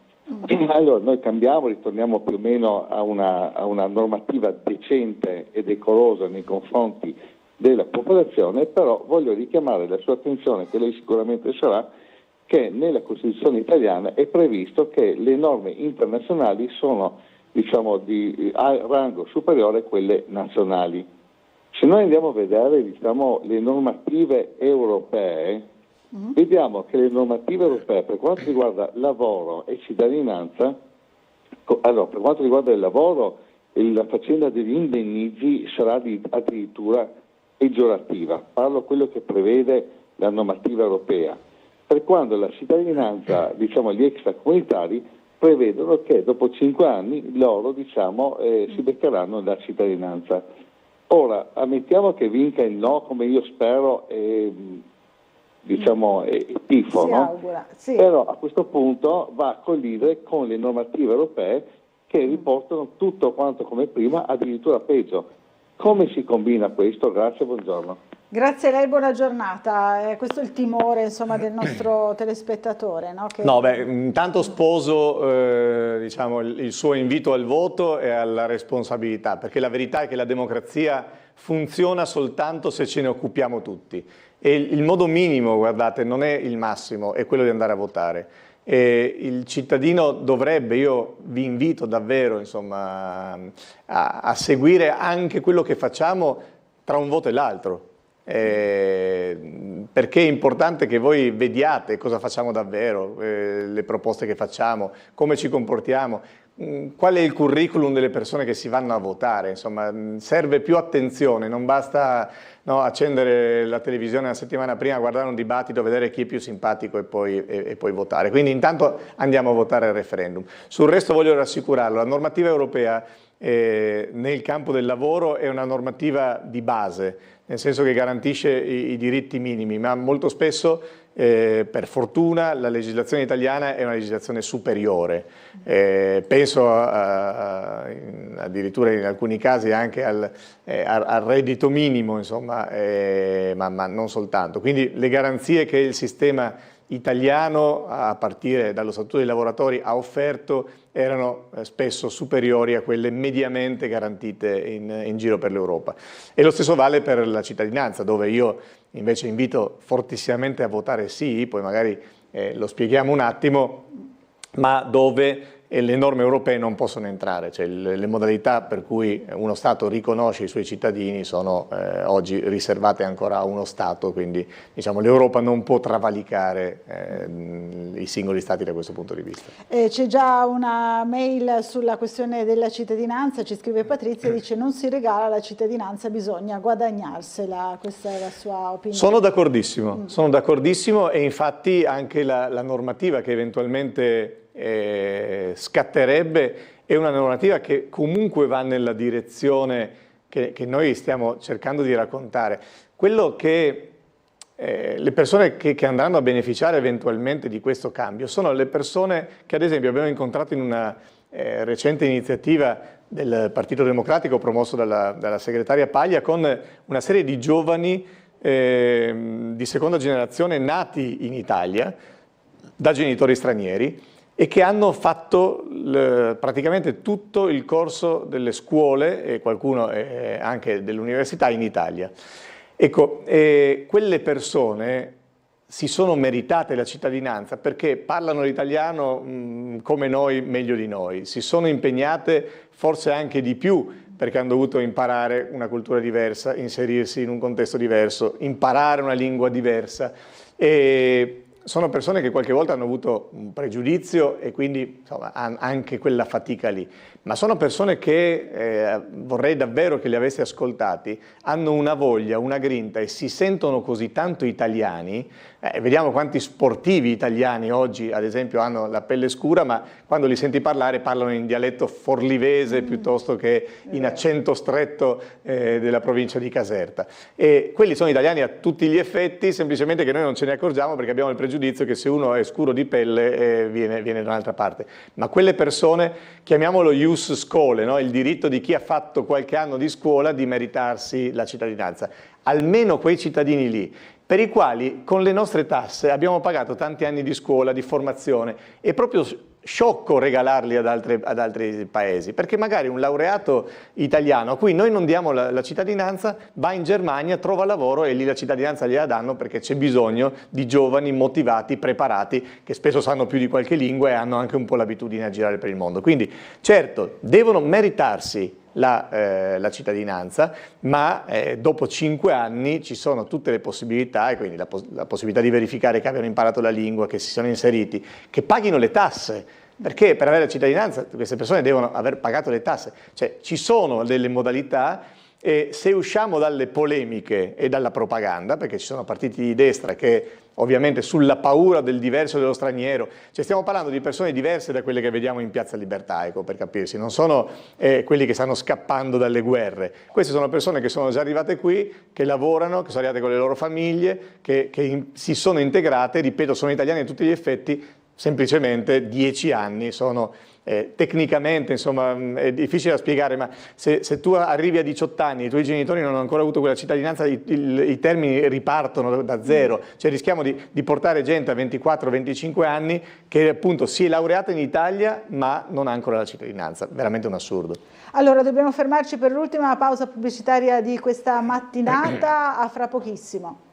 Allora noi cambiamo, ritorniamo più o meno a una normativa decente e decorosa nei confronti della popolazione, però voglio richiamare la sua attenzione, che lei sicuramente sarà, che nella Costituzione italiana è previsto che le norme internazionali sono, diciamo, a rango superiore a quelle nazionali. Se noi andiamo a vedere, diciamo, le normative europee, vediamo che le normative europee, per quanto riguarda lavoro e cittadinanza, allora, per quanto riguarda il lavoro, la faccenda degli indennizi sarà addirittura peggiorativa. Parlo quello che prevede la normativa europea. Per quanto la cittadinanza, diciamo, gli extracomunitari prevedono che dopo 5 anni loro, diciamo, si beccheranno la cittadinanza. Ora, ammettiamo che vinca il no, come io spero, diciamo, tifo, no? Augura, sì. Però a questo punto va a collidere con le normative europee che riportano tutto quanto come prima, addirittura peggio. Come si combina questo? Grazie, buongiorno. Grazie a lei, buona giornata. Questo è il timore, insomma, del nostro telespettatore, no? No, beh, intanto sposo diciamo, il suo invito al voto e alla responsabilità, perché la verità è che la democrazia funziona soltanto se ce ne occupiamo tutti. E il modo minimo, guardate, non è il massimo, è quello di andare a votare. E il cittadino dovrebbe, io vi invito davvero, insomma, a seguire anche quello che facciamo tra un voto e l'altro. Perché è importante che voi vediate cosa facciamo davvero, le proposte che facciamo, come ci comportiamo, qual è il curriculum delle persone che si vanno a votare. Insomma, serve più attenzione, non basta, no, accendere la televisione la settimana prima, guardare un dibattito, vedere chi è più simpatico e poi votare. Quindi intanto andiamo a votare al referendum. Sul resto voglio rassicurarlo, la normativa europea nel campo del lavoro è una normativa di base, nel senso che garantisce i diritti minimi, ma molto spesso, per fortuna, la legislazione italiana è una legislazione superiore. Penso addirittura in alcuni casi anche al reddito minimo, insomma, ma non soltanto. Quindi le garanzie che il sistema italiano, a partire dallo Statuto dei lavoratori, ha offerto erano spesso superiori a quelle mediamente garantite in giro per l'Europa. E lo stesso vale per la cittadinanza, dove io invece invito fortissimamente a votare sì, poi magari lo spieghiamo un attimo. ma dove le norme europee non possono entrare, cioè le modalità per cui uno Stato riconosce i suoi cittadini sono oggi riservate ancora a uno Stato, quindi diciamo, l'Europa non può travalicare i singoli Stati da questo punto di vista. C'è già una mail sulla questione della cittadinanza, ci scrive Patrizia, dice non si regala la cittadinanza, bisogna guadagnarsela, questa è la sua opinione. Sono d'accordissimo e infatti anche la normativa che eventualmente scatterebbe è una normativa che comunque va nella direzione che noi stiamo cercando di raccontare. Quello che le persone che andranno a beneficiare eventualmente di questo cambio sono le persone che ad esempio abbiamo incontrato in una recente iniziativa del Partito Democratico promosso dalla segretaria Paglia, con una serie di giovani di seconda generazione nati in Italia da genitori stranieri e che hanno fatto praticamente tutto il corso delle scuole e qualcuno anche dell'università in Italia. Ecco, quelle persone si sono meritate la cittadinanza perché parlano l'italiano come noi, meglio di noi, si sono impegnate forse anche di più perché hanno dovuto imparare una cultura diversa, inserirsi in un contesto diverso, imparare una lingua diversa. E sono persone che qualche volta hanno avuto un pregiudizio e quindi insomma, anche quella fatica lì, ma sono persone che vorrei davvero che li avessi ascoltati, hanno una voglia, una grinta e si sentono così tanto italiani. Vediamo quanti sportivi italiani oggi ad esempio hanno la pelle scura, ma quando li senti parlare parlano in dialetto forlivese piuttosto che in accento stretto della provincia di Caserta. E quelli sono italiani a tutti gli effetti, semplicemente che noi non ce ne accorgiamo perché abbiamo il pregiudizio che se uno è scuro di pelle viene da un'altra parte. Ma quelle persone, chiamiamolo ius scholae, no? Il diritto di chi ha fatto qualche anno di scuola di meritarsi la cittadinanza. Almeno quei cittadini lì, per i quali con le nostre tasse abbiamo pagato tanti anni di scuola, di formazione, è proprio sciocco regalarli ad altri paesi, perché magari un laureato italiano a cui noi non diamo la cittadinanza va in Germania, trova lavoro e lì la cittadinanza gliela danno perché c'è bisogno di giovani motivati, preparati, che spesso sanno più di qualche lingua e hanno anche un po' l'abitudine a girare per il mondo. Quindi certo, devono meritarsi la cittadinanza, ma dopo 5 anni ci sono tutte le possibilità, e quindi la possibilità di verificare che abbiano imparato la lingua, che si sono inseriti, che paghino le tasse, perché per avere la cittadinanza queste persone devono aver pagato le tasse, cioè ci sono delle modalità. E se usciamo dalle polemiche e dalla propaganda, perché ci sono partiti di destra che ovviamente sulla paura del diverso e dello straniero, cioè stiamo parlando di persone diverse da quelle che vediamo in Piazza Libertà, ecco, per capirsi, non sono quelli che stanno scappando dalle guerre, queste sono persone che sono già arrivate qui, che lavorano, che sono arrivate con le loro famiglie, che si sono integrate, ripeto, sono italiani a tutti gli effetti, semplicemente 10 anni sono... tecnicamente insomma è difficile da spiegare, ma se tu arrivi a 18 anni e i tuoi genitori non hanno ancora avuto quella cittadinanza, i termini ripartono da zero, cioè rischiamo di portare gente a 24-25 anni che appunto si è laureata in Italia ma non ha ancora la cittadinanza, veramente un assurdo. Allora dobbiamo fermarci per l'ultima pausa pubblicitaria di questa mattinata, a fra pochissimo.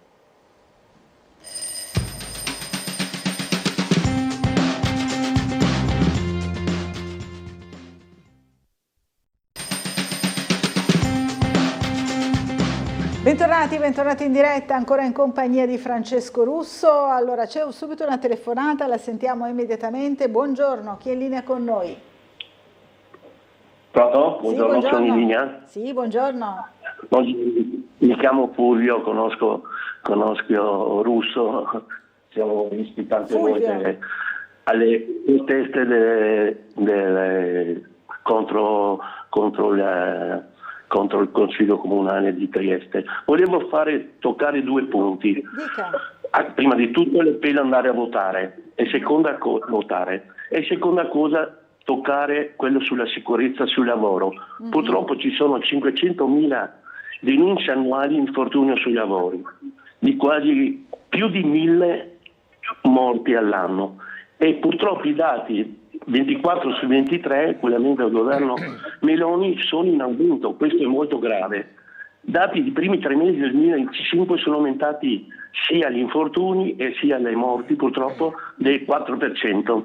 Bentornati in diretta, ancora in compagnia di Francesco Russo. Allora c'è subito una telefonata, la sentiamo immediatamente. Buongiorno, chi è in linea con noi? Pronto? Buongiorno, sì, sono in linea? Sì, buongiorno. Mi chiamo Fulvio, conosco Russo, siamo visti tante volte alle proteste contro il Consiglio Comunale di Trieste. Volevo toccare 2 punti. Dica. Prima di tutto è pena andare a votare e seconda cosa toccare quello sulla sicurezza sul lavoro. Purtroppo ci sono 500.000 denunce annuali di infortunio sui lavori, di quasi più di 1.000 morti all'anno e purtroppo i dati 24 su 23, quelli del governo Meloni, sono in aumento, questo è molto grave. Dati dei primi 3 mesi del 2025 sono aumentati sia gli infortuni e sia le morti purtroppo del 4%.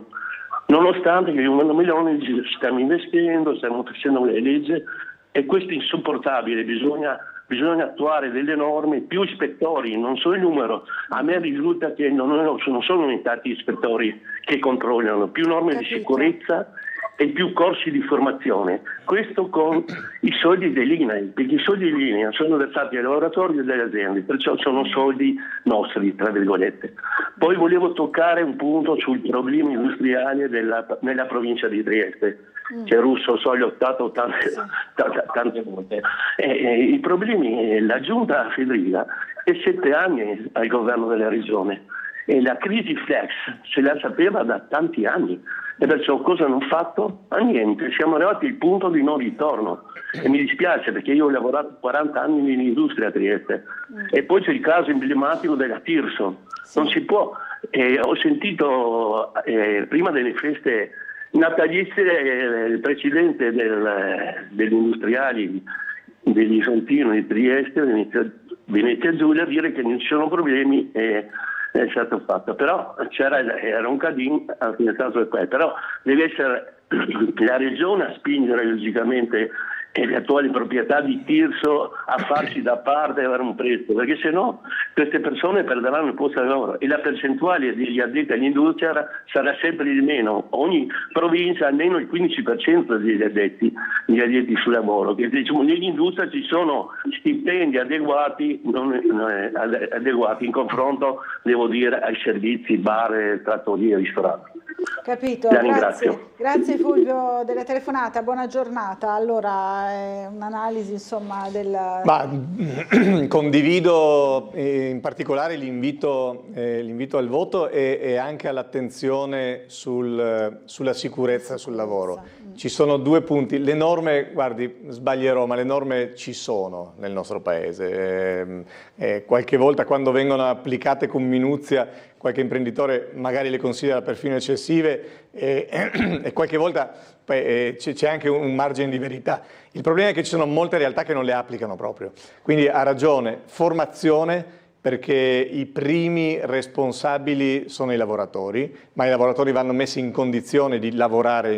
nonostante che il governo Meloni dice stiamo investendo, stiamo facendo le leggi, e questo è insopportabile, bisogna attuare delle norme, più ispettori, non so il numero, a me risulta che non sono aumentati gli ispettori che controllano, più norme di sicurezza e più corsi di formazione, questo con i soldi dell'INAIL, perché i soldi dell'INAIL sono versati ai lavoratori e alle aziende, perciò sono soldi nostri, tra virgolette. Poi volevo toccare un punto sul problema industriale nella provincia di Trieste, che Russo so lottato tante volte. I problemi, la giunta Fedriga è 7 anni al governo della regione e la crisi Flex se la sapeva da tanti anni. E perciò cosa hanno fatto? Niente, siamo arrivati al punto di non ritorno e mi dispiace perché io ho lavorato 40 anni in industria a Trieste e poi c'è il caso emblematico della Tirso, non si può, ho sentito prima delle feste natalizie il presidente degli industriali degli Sontino di Trieste, Venezia Giulia, dire che non ci sono problemi è stato fatto, però era un cadin nel caso di quello, però deve essere la regione a spingere logicamente le attuali proprietà di Tirso a farsi da parte e avere un prezzo, perché se no queste persone perderanno il posto di lavoro e la percentuale degli addetti all'industria sarà sempre di meno. Ogni provincia ha almeno il 15% degli addetti sul lavoro, che diciamo nell'industria ci sono stipendi adeguati in confronto, devo dire, ai servizi, bar, trattorie, ristoranti. Capito, grazie Fulvio della telefonata, buona giornata. Allora, un'analisi insomma condivido in particolare l'invito al voto e anche all'attenzione sulla sicurezza sul lavoro. Ci sono 2 punti, le norme, guardi, sbaglierò, ma le norme ci sono nel nostro paese. Qualche volta quando vengono applicate con minuzia qualche imprenditore magari le considera perfino eccessive e qualche volta c'è anche un margine di verità. Il problema è che ci sono molte realtà che non le applicano proprio. Quindi ha ragione, formazione, perché i primi responsabili sono i lavoratori, ma i lavoratori vanno messi in condizione di lavorare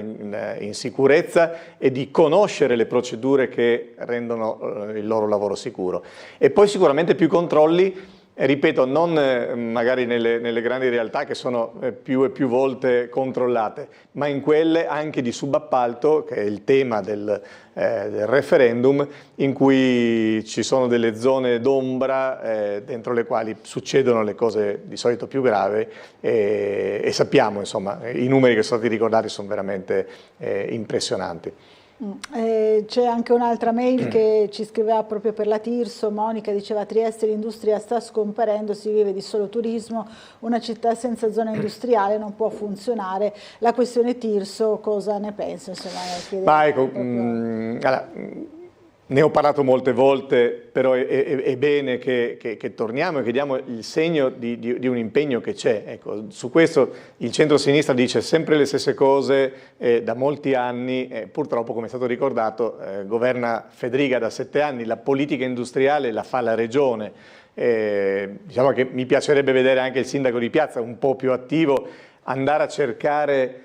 in sicurezza e di conoscere le procedure che rendono il loro lavoro sicuro. E poi sicuramente più controlli. Ripeto, non magari nelle grandi realtà che sono più e più volte controllate, ma in quelle anche di subappalto, che è il tema del referendum, in cui ci sono delle zone d'ombra dentro le quali succedono le cose di solito più gravi e sappiamo, insomma, i numeri che sono stati ricordati sono veramente impressionanti. C'è anche un'altra mail che ci scriveva proprio per la Tirso. Monica diceva: Trieste l'industria sta scomparendo, si vive di solo turismo, una città senza zona industriale non può funzionare. La questione Tirso cosa ne pensa? Ne ho parlato molte volte, però è bene che torniamo e che diamo il segno di un impegno che c'è. Ecco, su questo il centro-sinistra dice sempre le stesse cose da molti anni, purtroppo, come è stato ricordato, governa Fedriga da 7 anni, la politica industriale la fa la regione. Diciamo che mi piacerebbe vedere anche il sindaco di Piazza un po' più attivo, andare a cercare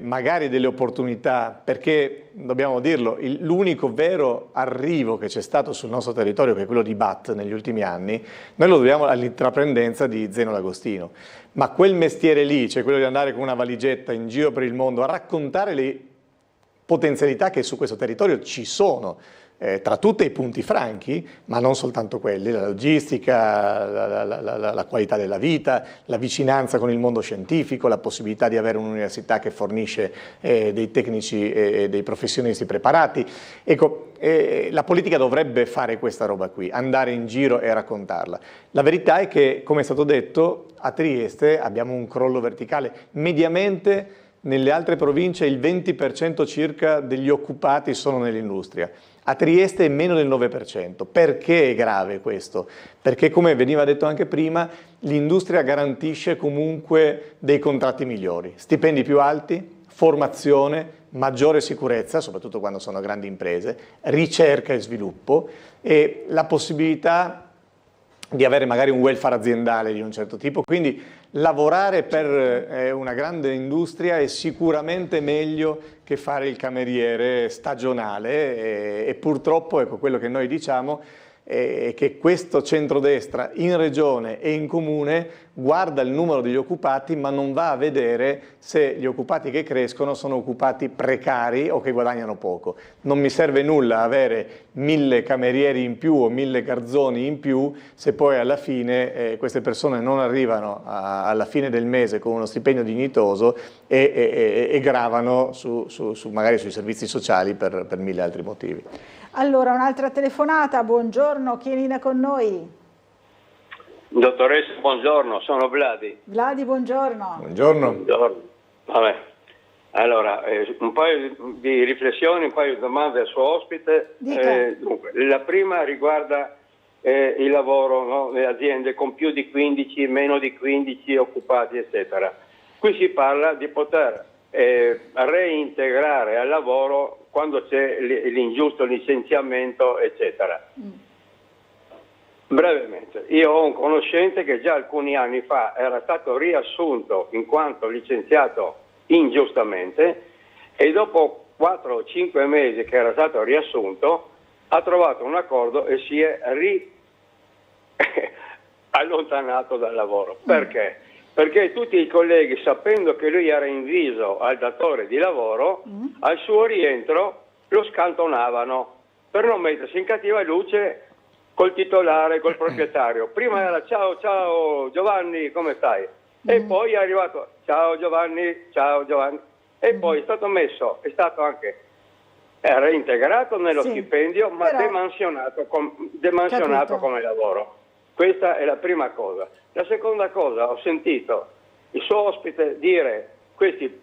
magari delle opportunità, perché dobbiamo dirlo, l'unico vero arrivo che c'è stato sul nostro territorio, che è quello di BAT negli ultimi anni, noi lo dobbiamo all'intraprendenza di Zeno D'Agostino, ma quel mestiere lì, cioè quello di andare con una valigetta in giro per il mondo a raccontare le potenzialità che su questo territorio ci sono, tra tutti i punti franchi, ma non soltanto quelli, la logistica, la qualità della vita, la vicinanza con il mondo scientifico, la possibilità di avere un'università che fornisce dei tecnici e dei professionisti preparati. Ecco, la politica dovrebbe fare questa roba qui, andare in giro e raccontarla. La verità è che, come è stato detto, a Trieste abbiamo un crollo verticale. Mediamente nelle altre province il 20% circa degli occupati sono nell'industria. A Trieste è meno del 9%. Perché è grave questo? Perché, come veniva detto anche prima, l'industria garantisce comunque dei contratti migliori, stipendi più alti, formazione, maggiore sicurezza, soprattutto quando sono grandi imprese, ricerca e sviluppo e la possibilità di avere magari un welfare aziendale di un certo tipo. Quindi lavorare per una grande industria è sicuramente meglio che fare il cameriere stagionale e purtroppo, ecco, quello che noi diciamo è che questo centrodestra in regione e in comune guarda il numero degli occupati ma non va a vedere se gli occupati che crescono sono occupati precari o che guadagnano poco. Non mi serve nulla avere 1000 camerieri in più o 1000 garzoni in più se poi alla fine queste persone non arrivano alla fine del mese con uno stipendio dignitoso e gravano magari sui servizi sociali per 1000 altri motivi. Allora, un'altra telefonata, buongiorno, chi è in linea con noi? Dottoressa, buongiorno, sono Vladi. Vladi, buongiorno. Buongiorno. Buongiorno. Vabbè. Allora, un paio di riflessioni, un paio di domande al suo ospite. Dunque, la prima riguarda il lavoro, no, nelle aziende con più di 15, meno di 15 occupati, eccetera. Qui si parla di poter reintegrare al lavoro quando c'è l'ingiusto licenziamento, eccetera. Brevemente, io ho un conoscente che già alcuni anni fa era stato riassunto in quanto licenziato ingiustamente e dopo 4 o 5 mesi che era stato riassunto ha trovato un accordo e si è allontanato dal lavoro. Perché? Perché tutti i colleghi, sapendo che lui era inviso al datore di lavoro, al suo rientro lo scantonavano per non mettersi in cattiva luce col titolare, col proprietario. Prima era ciao Giovanni, come stai? E poi è arrivato ciao Giovanni. E poi è stato anche reintegrato nello stipendio, ma demansionato come lavoro. Questa è la prima cosa. La seconda cosa, ho sentito il suo ospite dire questi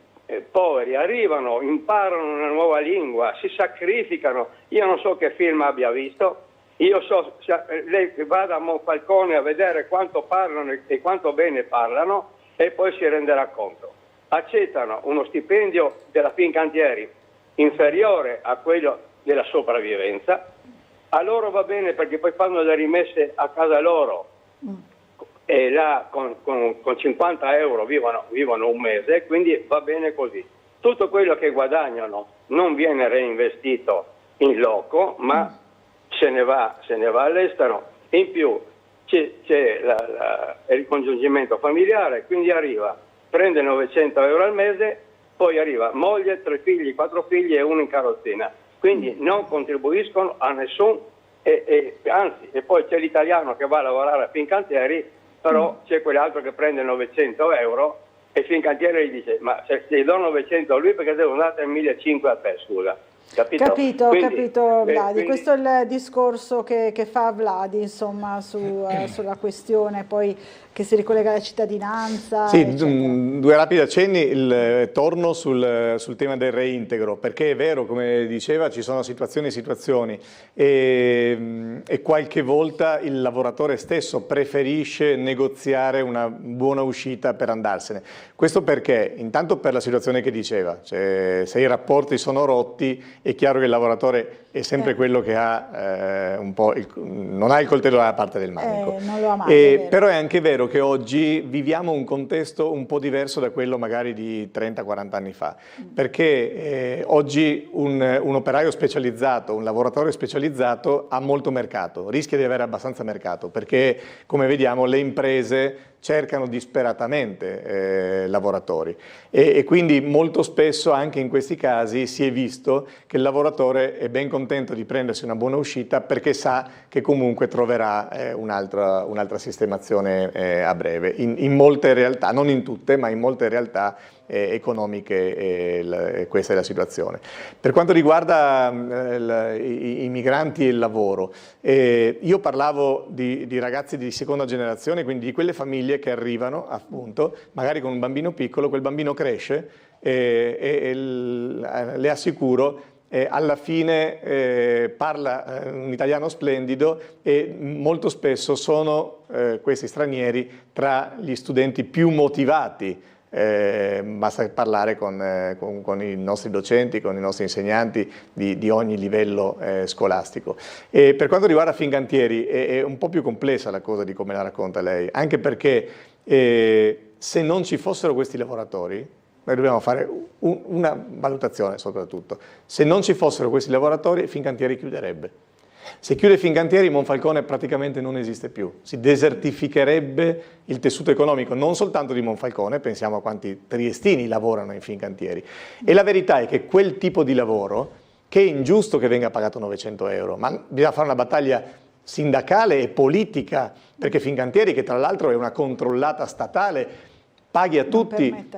poveri arrivano, imparano una nuova lingua, si sacrificano. Io non so che film abbia visto, io so, lei vada a Monfalcone a vedere quanto parlano e quanto bene parlano e poi si renderà conto. Accettano uno stipendio della Fincantieri inferiore a quello della sopravvivenza, a loro va bene perché poi fanno le rimesse a casa loro e là con 50 euro vivono un mese, quindi va bene così. Tutto quello che guadagnano non viene reinvestito in loco, ma se ne va all'estero. In più c'è il ricongiungimento familiare, quindi prende 900 euro al mese, poi arriva moglie, 3 figli, 4 figli e uno in carrozzina. Quindi non contribuiscono a nessun, anzi, e poi c'è l'italiano che va a lavorare a Fincantieri, però c'è quell'altro che prende 900 euro e Fincantieri gli dice ma se gli do 900 a lui perché devo andare 1.500 a te, scusa. Capito Vladi, questo è il discorso che fa Vladi, insomma, sulla questione poi che si ricollega alla cittadinanza. Sì, due rapidi accenni, torno sul tema del reintegro, perché è vero, come diceva, ci sono situazioni e situazioni e qualche volta il lavoratore stesso preferisce negoziare una buona uscita per andarsene. Questo perché? Intanto per la situazione che diceva, cioè, se i rapporti sono rotti è chiaro che il lavoratore è sempre quello che ha non ha il coltello dalla parte del manico. Non lo ha mai, però è anche vero che oggi viviamo un contesto un po' diverso da quello magari di 30-40 anni fa, perché oggi un operaio specializzato, un lavoratore specializzato ha molto mercato, rischia di avere abbastanza mercato, perché come vediamo le imprese cercano disperatamente lavoratori e quindi molto spesso anche in questi casi si è visto che il lavoratore è ben contento di prendersi una buona uscita perché sa che comunque troverà un'altra sistemazione a breve. In molte realtà, non in tutte, ma in molte realtà economiche questa è la situazione. Per quanto riguarda i migranti e il lavoro, io parlavo di ragazzi di seconda generazione, quindi di quelle famiglie che arrivano appunto magari con un bambino piccolo, quel bambino cresce e le assicuro alla fine parla un italiano splendido e molto spesso sono questi stranieri tra gli studenti più motivati basta parlare con i nostri docenti, con i nostri insegnanti di ogni livello scolastico. E per quanto riguarda Fincantieri è un po' più complessa la cosa di come la racconta lei, anche perché se non ci fossero questi lavoratori, noi dobbiamo fare una valutazione soprattutto, se non ci fossero questi lavoratori Fincantieri chiuderebbe. Se chiude Fincantieri, Monfalcone praticamente non esiste più, si desertificherebbe il tessuto economico non soltanto di Monfalcone, pensiamo a quanti triestini lavorano in Fincantieri. E la verità è che quel tipo di lavoro, che è ingiusto che venga pagato 900 euro, ma bisogna fare una battaglia sindacale e politica, perché Fincantieri, che tra l'altro è una controllata statale, paghi a tutti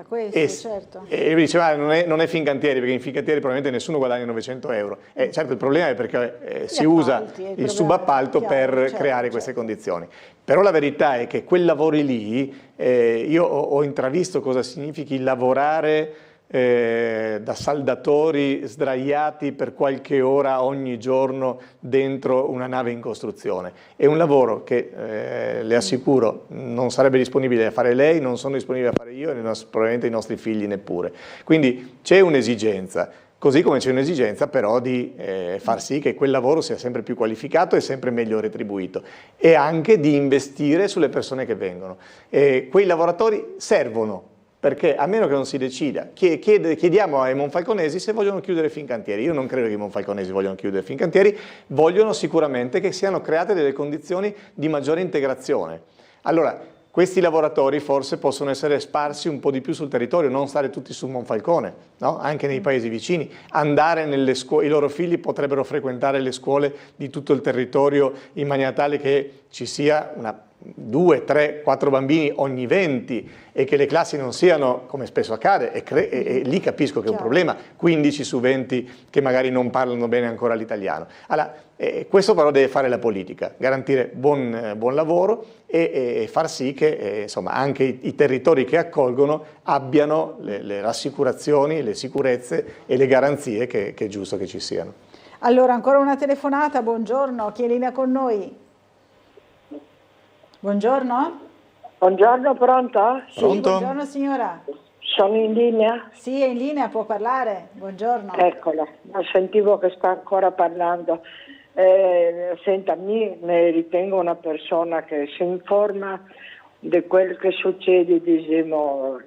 certo. E lui diceva non è Fincantieri, perché in Fincantieri probabilmente nessuno guadagna 900 euro. Certo, il problema è perché si usa il subappalto per creare queste condizioni. Però la verità è che quei lavori lì, io ho intravisto cosa significhi lavorare da saldatori sdraiati per qualche ora ogni giorno dentro una nave in costruzione. È un lavoro che, le assicuro, non sarebbe disponibile a fare lei, non sono disponibile a fare io e probabilmente i nostri figli neppure. Quindi c'è un'esigenza, così come c'è un'esigenza però di far sì che quel lavoro sia sempre più qualificato e sempre meglio retribuito, e anche di investire sulle persone che vengono. Quei lavoratori servono, perché a meno che non si decida, chiediamo ai monfalconesi se vogliono chiudere Fincantieri. Io non credo che i monfalconesi vogliano chiudere Fincantieri, vogliono sicuramente che siano create delle condizioni di maggiore integrazione. Allora, questi lavoratori forse possono essere sparsi un po' di più sul territorio, non stare tutti su Monfalcone, no? Anche nei paesi vicini, andare nelle scuole, i loro figli potrebbero frequentare le scuole di tutto il territorio in maniera tale che ci sia 2, 3, 4 bambini ogni 20 e che le classi non siano, come spesso accade, e lì capisco che è un problema, 15 su 20 che magari non parlano bene ancora l'italiano. Allora, questo però deve fare la politica, garantire buon lavoro e far sì che insomma, anche i territori che accolgono abbiano le rassicurazioni, le sicurezze e le garanzie che è giusto che ci siano. Allora, ancora una telefonata, buongiorno, chi è in linea con noi? Buongiorno? Buongiorno, pronto? Sì, pronto? Buongiorno signora. Sono in linea? Sì, è in linea, può parlare. Buongiorno. Eccola, ma sentivo che sta ancora parlando. Senta, mi ritengo una persona che si informa di quel che succede, diciamo,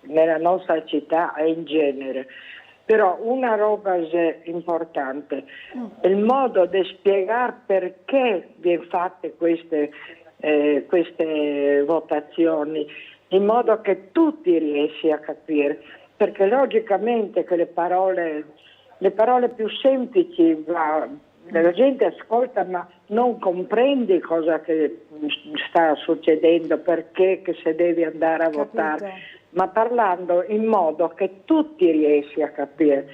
nella nostra città e in genere. Però una roba è importante, il modo di spiegare perché vengono fatte queste votazioni, in modo che tutti riesci a capire, perché logicamente che le parole più semplici la gente ascolta ma non comprende cosa che sta succedendo, perché che se devi andare a votare, ma parlando in modo che tutti riesci a capire.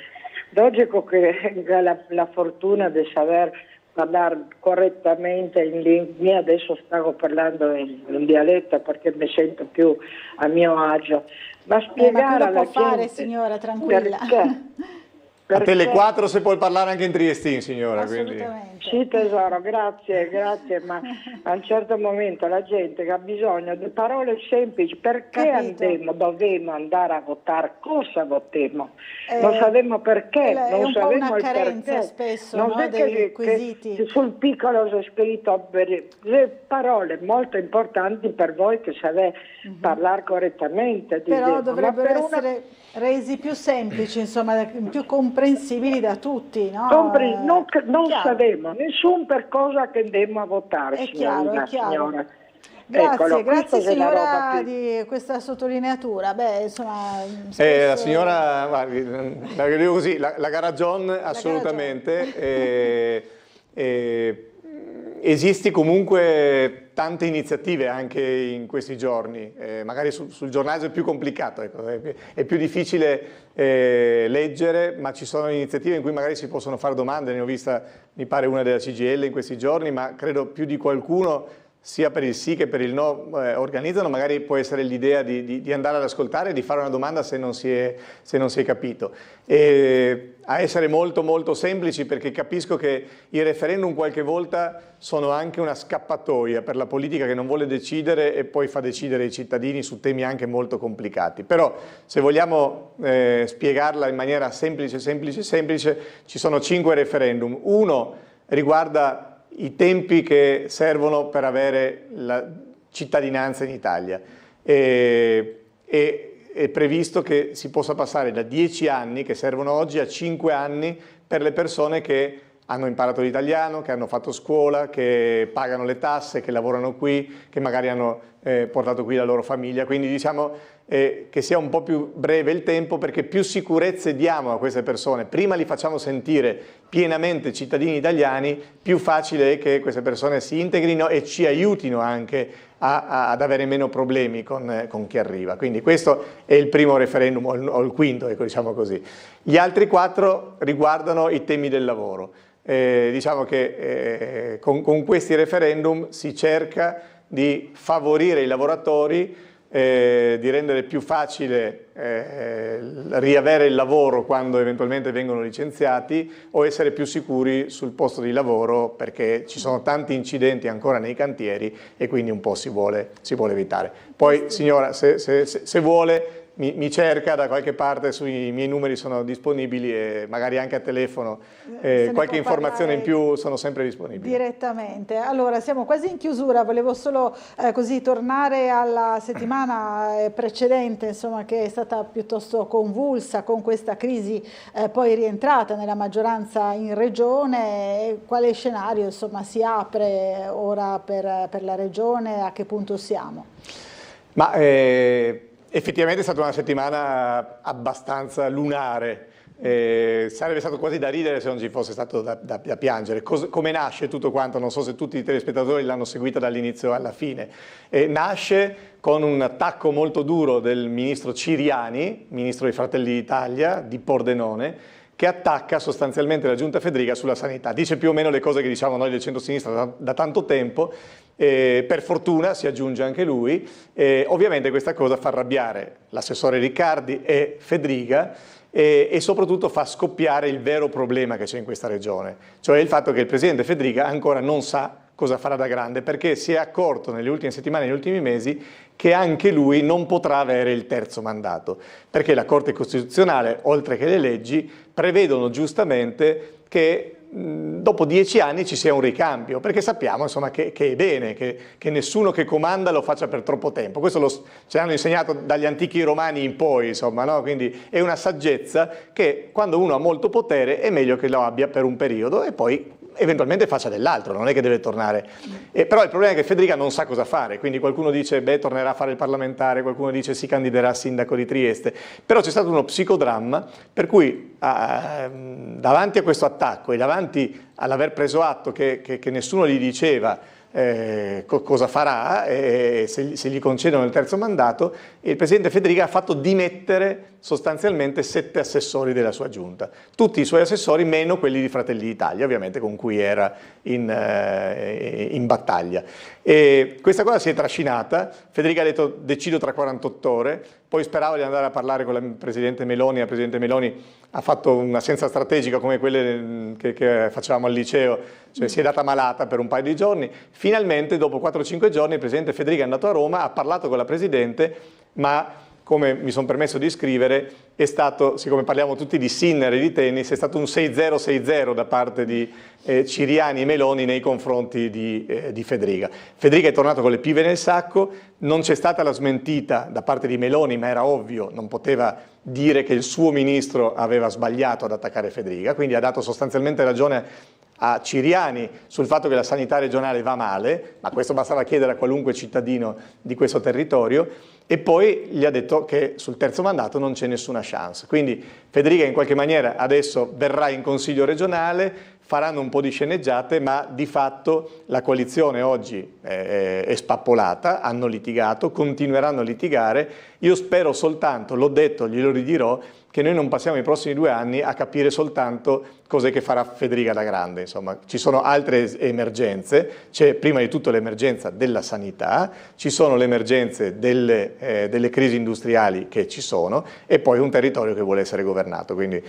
Logico che la fortuna di saper parlare correttamente in lingua, adesso stavo parlando in dialetto perché mi sento più a mio agio, ma spiegare alla gente fare, signora, tranquilla. A te le 4 se puoi parlare anche in triestino, signora. Assolutamente. Sì tesoro, grazie, ma a un certo momento la gente che ha bisogno di parole semplici, perché dovevamo andare a votare, cosa votiamo? Non sapevamo perché, non sapevamo il perché. Spesso, non no, è dei quesiti. Che sul piccolo c'è scritto le parole molto importanti per voi che sapete parlare correttamente. Però dovrebbero essere resi più semplici, insomma, più comprensibili da tutti, no? Non sapevamo nessun per cosa che andemmo a votare, è chiaro. signora. Grazie, grazie signora di questa sottolineatura. Beh, insomma, spesso... La signora, guardi, la dico così, la Garagion assolutamente. Esisti comunque tante iniziative anche in questi giorni, magari sul giornale è più complicato, ecco, è più difficile leggere, ma ci sono iniziative in cui magari si possono fare domande, ne ho vista mi pare una della CGIL in questi giorni, ma credo più di qualcuno sia per il sì che per il no organizzano, magari può essere l'idea di andare ad ascoltare e di fare una domanda se non si è capito. E a essere molto molto semplici, perché capisco che i referendum qualche volta sono anche una scappatoia per la politica che non vuole decidere e poi fa decidere i cittadini su temi anche molto complicati. Però se vogliamo spiegarla in maniera semplice, ci sono 5 referendum. Uno riguarda i tempi che servono per avere la cittadinanza in Italia. È previsto che si possa passare da 10 anni, che servono oggi, a 5 anni per le persone che hanno imparato l'italiano, che hanno fatto scuola, che pagano le tasse, che lavorano qui, che magari hanno portato qui la loro famiglia. Quindi diciamo che sia un po' più breve il tempo, perché più sicurezze diamo a queste persone, prima li facciamo sentire pienamente cittadini italiani, più facile è che queste persone si integrino e ci aiutino anche ad avere meno problemi con chi arriva. Quindi questo è il primo referendum, o il quinto, ecco, diciamo così. Gli altri 4 riguardano i temi del lavoro. Diciamo che con questi referendum si cerca di favorire i lavoratori, di rendere più facile riavere il lavoro quando eventualmente vengono licenziati, o essere più sicuri sul posto di lavoro, perché ci sono tanti incidenti ancora nei cantieri e quindi un po' si vuole evitare. Poi signora, se vuole, mi cerca da qualche parte, sui miei numeri sono disponibili, e magari anche a telefono qualche informazione in più sono sempre disponibili. Direttamente. Allora, siamo quasi in chiusura, volevo solo così tornare alla settimana precedente, insomma, che è stata piuttosto convulsa con questa crisi poi rientrata nella maggioranza in regione. Quale scenario, insomma, si apre ora per la regione? A che punto siamo? Ma effettivamente è stata una settimana abbastanza lunare, sarebbe stato quasi da ridere se non ci fosse stato da piangere. Come nasce tutto quanto? Non so se tutti i telespettatori l'hanno seguita dall'inizio alla fine. Nasce con un attacco molto duro del ministro Ciriani, ministro di Fratelli d'Italia, di Pordenone, che attacca sostanzialmente la giunta Fedriga sulla sanità. Dice più o meno le cose che diciamo noi del centro-sinistra da tanto tempo. Per fortuna si aggiunge anche lui. Ovviamente questa cosa fa arrabbiare l'assessore Riccardi e Fedriga, e soprattutto fa scoppiare il vero problema che c'è in questa regione, cioè il fatto che il presidente Fedriga ancora non sa cosa farà da grande, perché si è accorto nelle ultime settimane, negli ultimi mesi, che anche lui non potrà avere il terzo mandato, perché la Corte Costituzionale, oltre che le leggi, prevedono giustamente che dopo 10 anni ci sia un ricambio, perché sappiamo, insomma, che è bene che nessuno che comanda lo faccia per troppo tempo. Questo ce l'hanno insegnato dagli antichi romani in poi, insomma, no? Quindi è una saggezza che quando uno ha molto potere è meglio che lo abbia per un periodo e poi eventualmente faccia dell'altro, non è che deve tornare. Però il problema è che Fedriga non sa cosa fare, quindi qualcuno dice beh, tornerà a fare il parlamentare, qualcuno dice si candiderà a sindaco di Trieste, però c'è stato uno psicodramma per cui davanti a questo attacco e davanti all'aver preso atto che nessuno gli diceva cosa farà se gli concedono il terzo mandato, il presidente Fedriga ha fatto dimettere sostanzialmente 7 assessori della sua giunta, tutti i suoi assessori meno quelli di Fratelli d'Italia, ovviamente, con cui era in battaglia. E questa cosa si è trascinata. Fedriga ha detto decido tra 48 ore, poi sperava di andare a parlare con la Presidente Meloni. La Presidente Meloni ha fatto un'assenza strategica come quelle che facevamo al liceo, cioè si è data malata per un paio di giorni. Finalmente, dopo 4-5 giorni, il Presidente Fedriga è andato a Roma, ha parlato con la Presidente, ma come mi sono permesso di scrivere, è stato, siccome parliamo tutti di Sinner e di tennis, è stato un 6-0-6-0 da parte di Ciriani e Meloni nei confronti di Fedriga. Fedriga è tornato con le pive nel sacco, non c'è stata la smentita da parte di Meloni, ma era ovvio, non poteva dire che il suo ministro aveva sbagliato ad attaccare Fedriga, quindi ha dato sostanzialmente ragione a Ciriani sul fatto che la sanità regionale va male, ma questo bastava chiedere a qualunque cittadino di questo territorio, e poi gli ha detto che sul terzo mandato non c'è nessuna chance. Quindi Fedriga in qualche maniera adesso verrà in Consiglio regionale, faranno un po' di sceneggiate, ma di fatto la coalizione oggi è spappolata, hanno litigato, continueranno a litigare. Io spero soltanto, l'ho detto, glielo ridirò, che noi non passiamo i prossimi 2 anni a capire soltanto cos'è che farà Federica la Grande. Insomma, ci sono altre emergenze, c'è prima di tutto l'emergenza della sanità, ci sono le emergenze delle crisi industriali che ci sono e poi un territorio che vuole essere governato. Quindi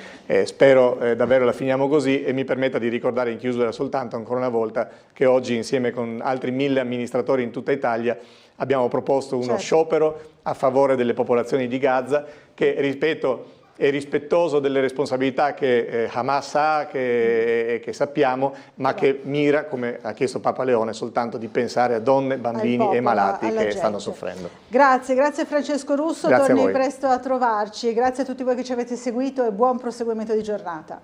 spero davvero la finiamo così e mi permetta di ricordare in chiusura soltanto ancora una volta che oggi insieme con altri 1000 amministratori in tutta Italia abbiamo proposto uno sciopero a favore delle popolazioni di Gaza che, ripeto, è rispettoso delle responsabilità che Hamas ha, che sappiamo, ma che mira, come ha chiesto Papa Leone, soltanto di pensare a donne, bambini popolo, e malati che stanno soffrendo. Grazie Francesco Russo, grazie torni presto a trovarci, grazie a tutti voi che ci avete seguito e buon proseguimento di giornata.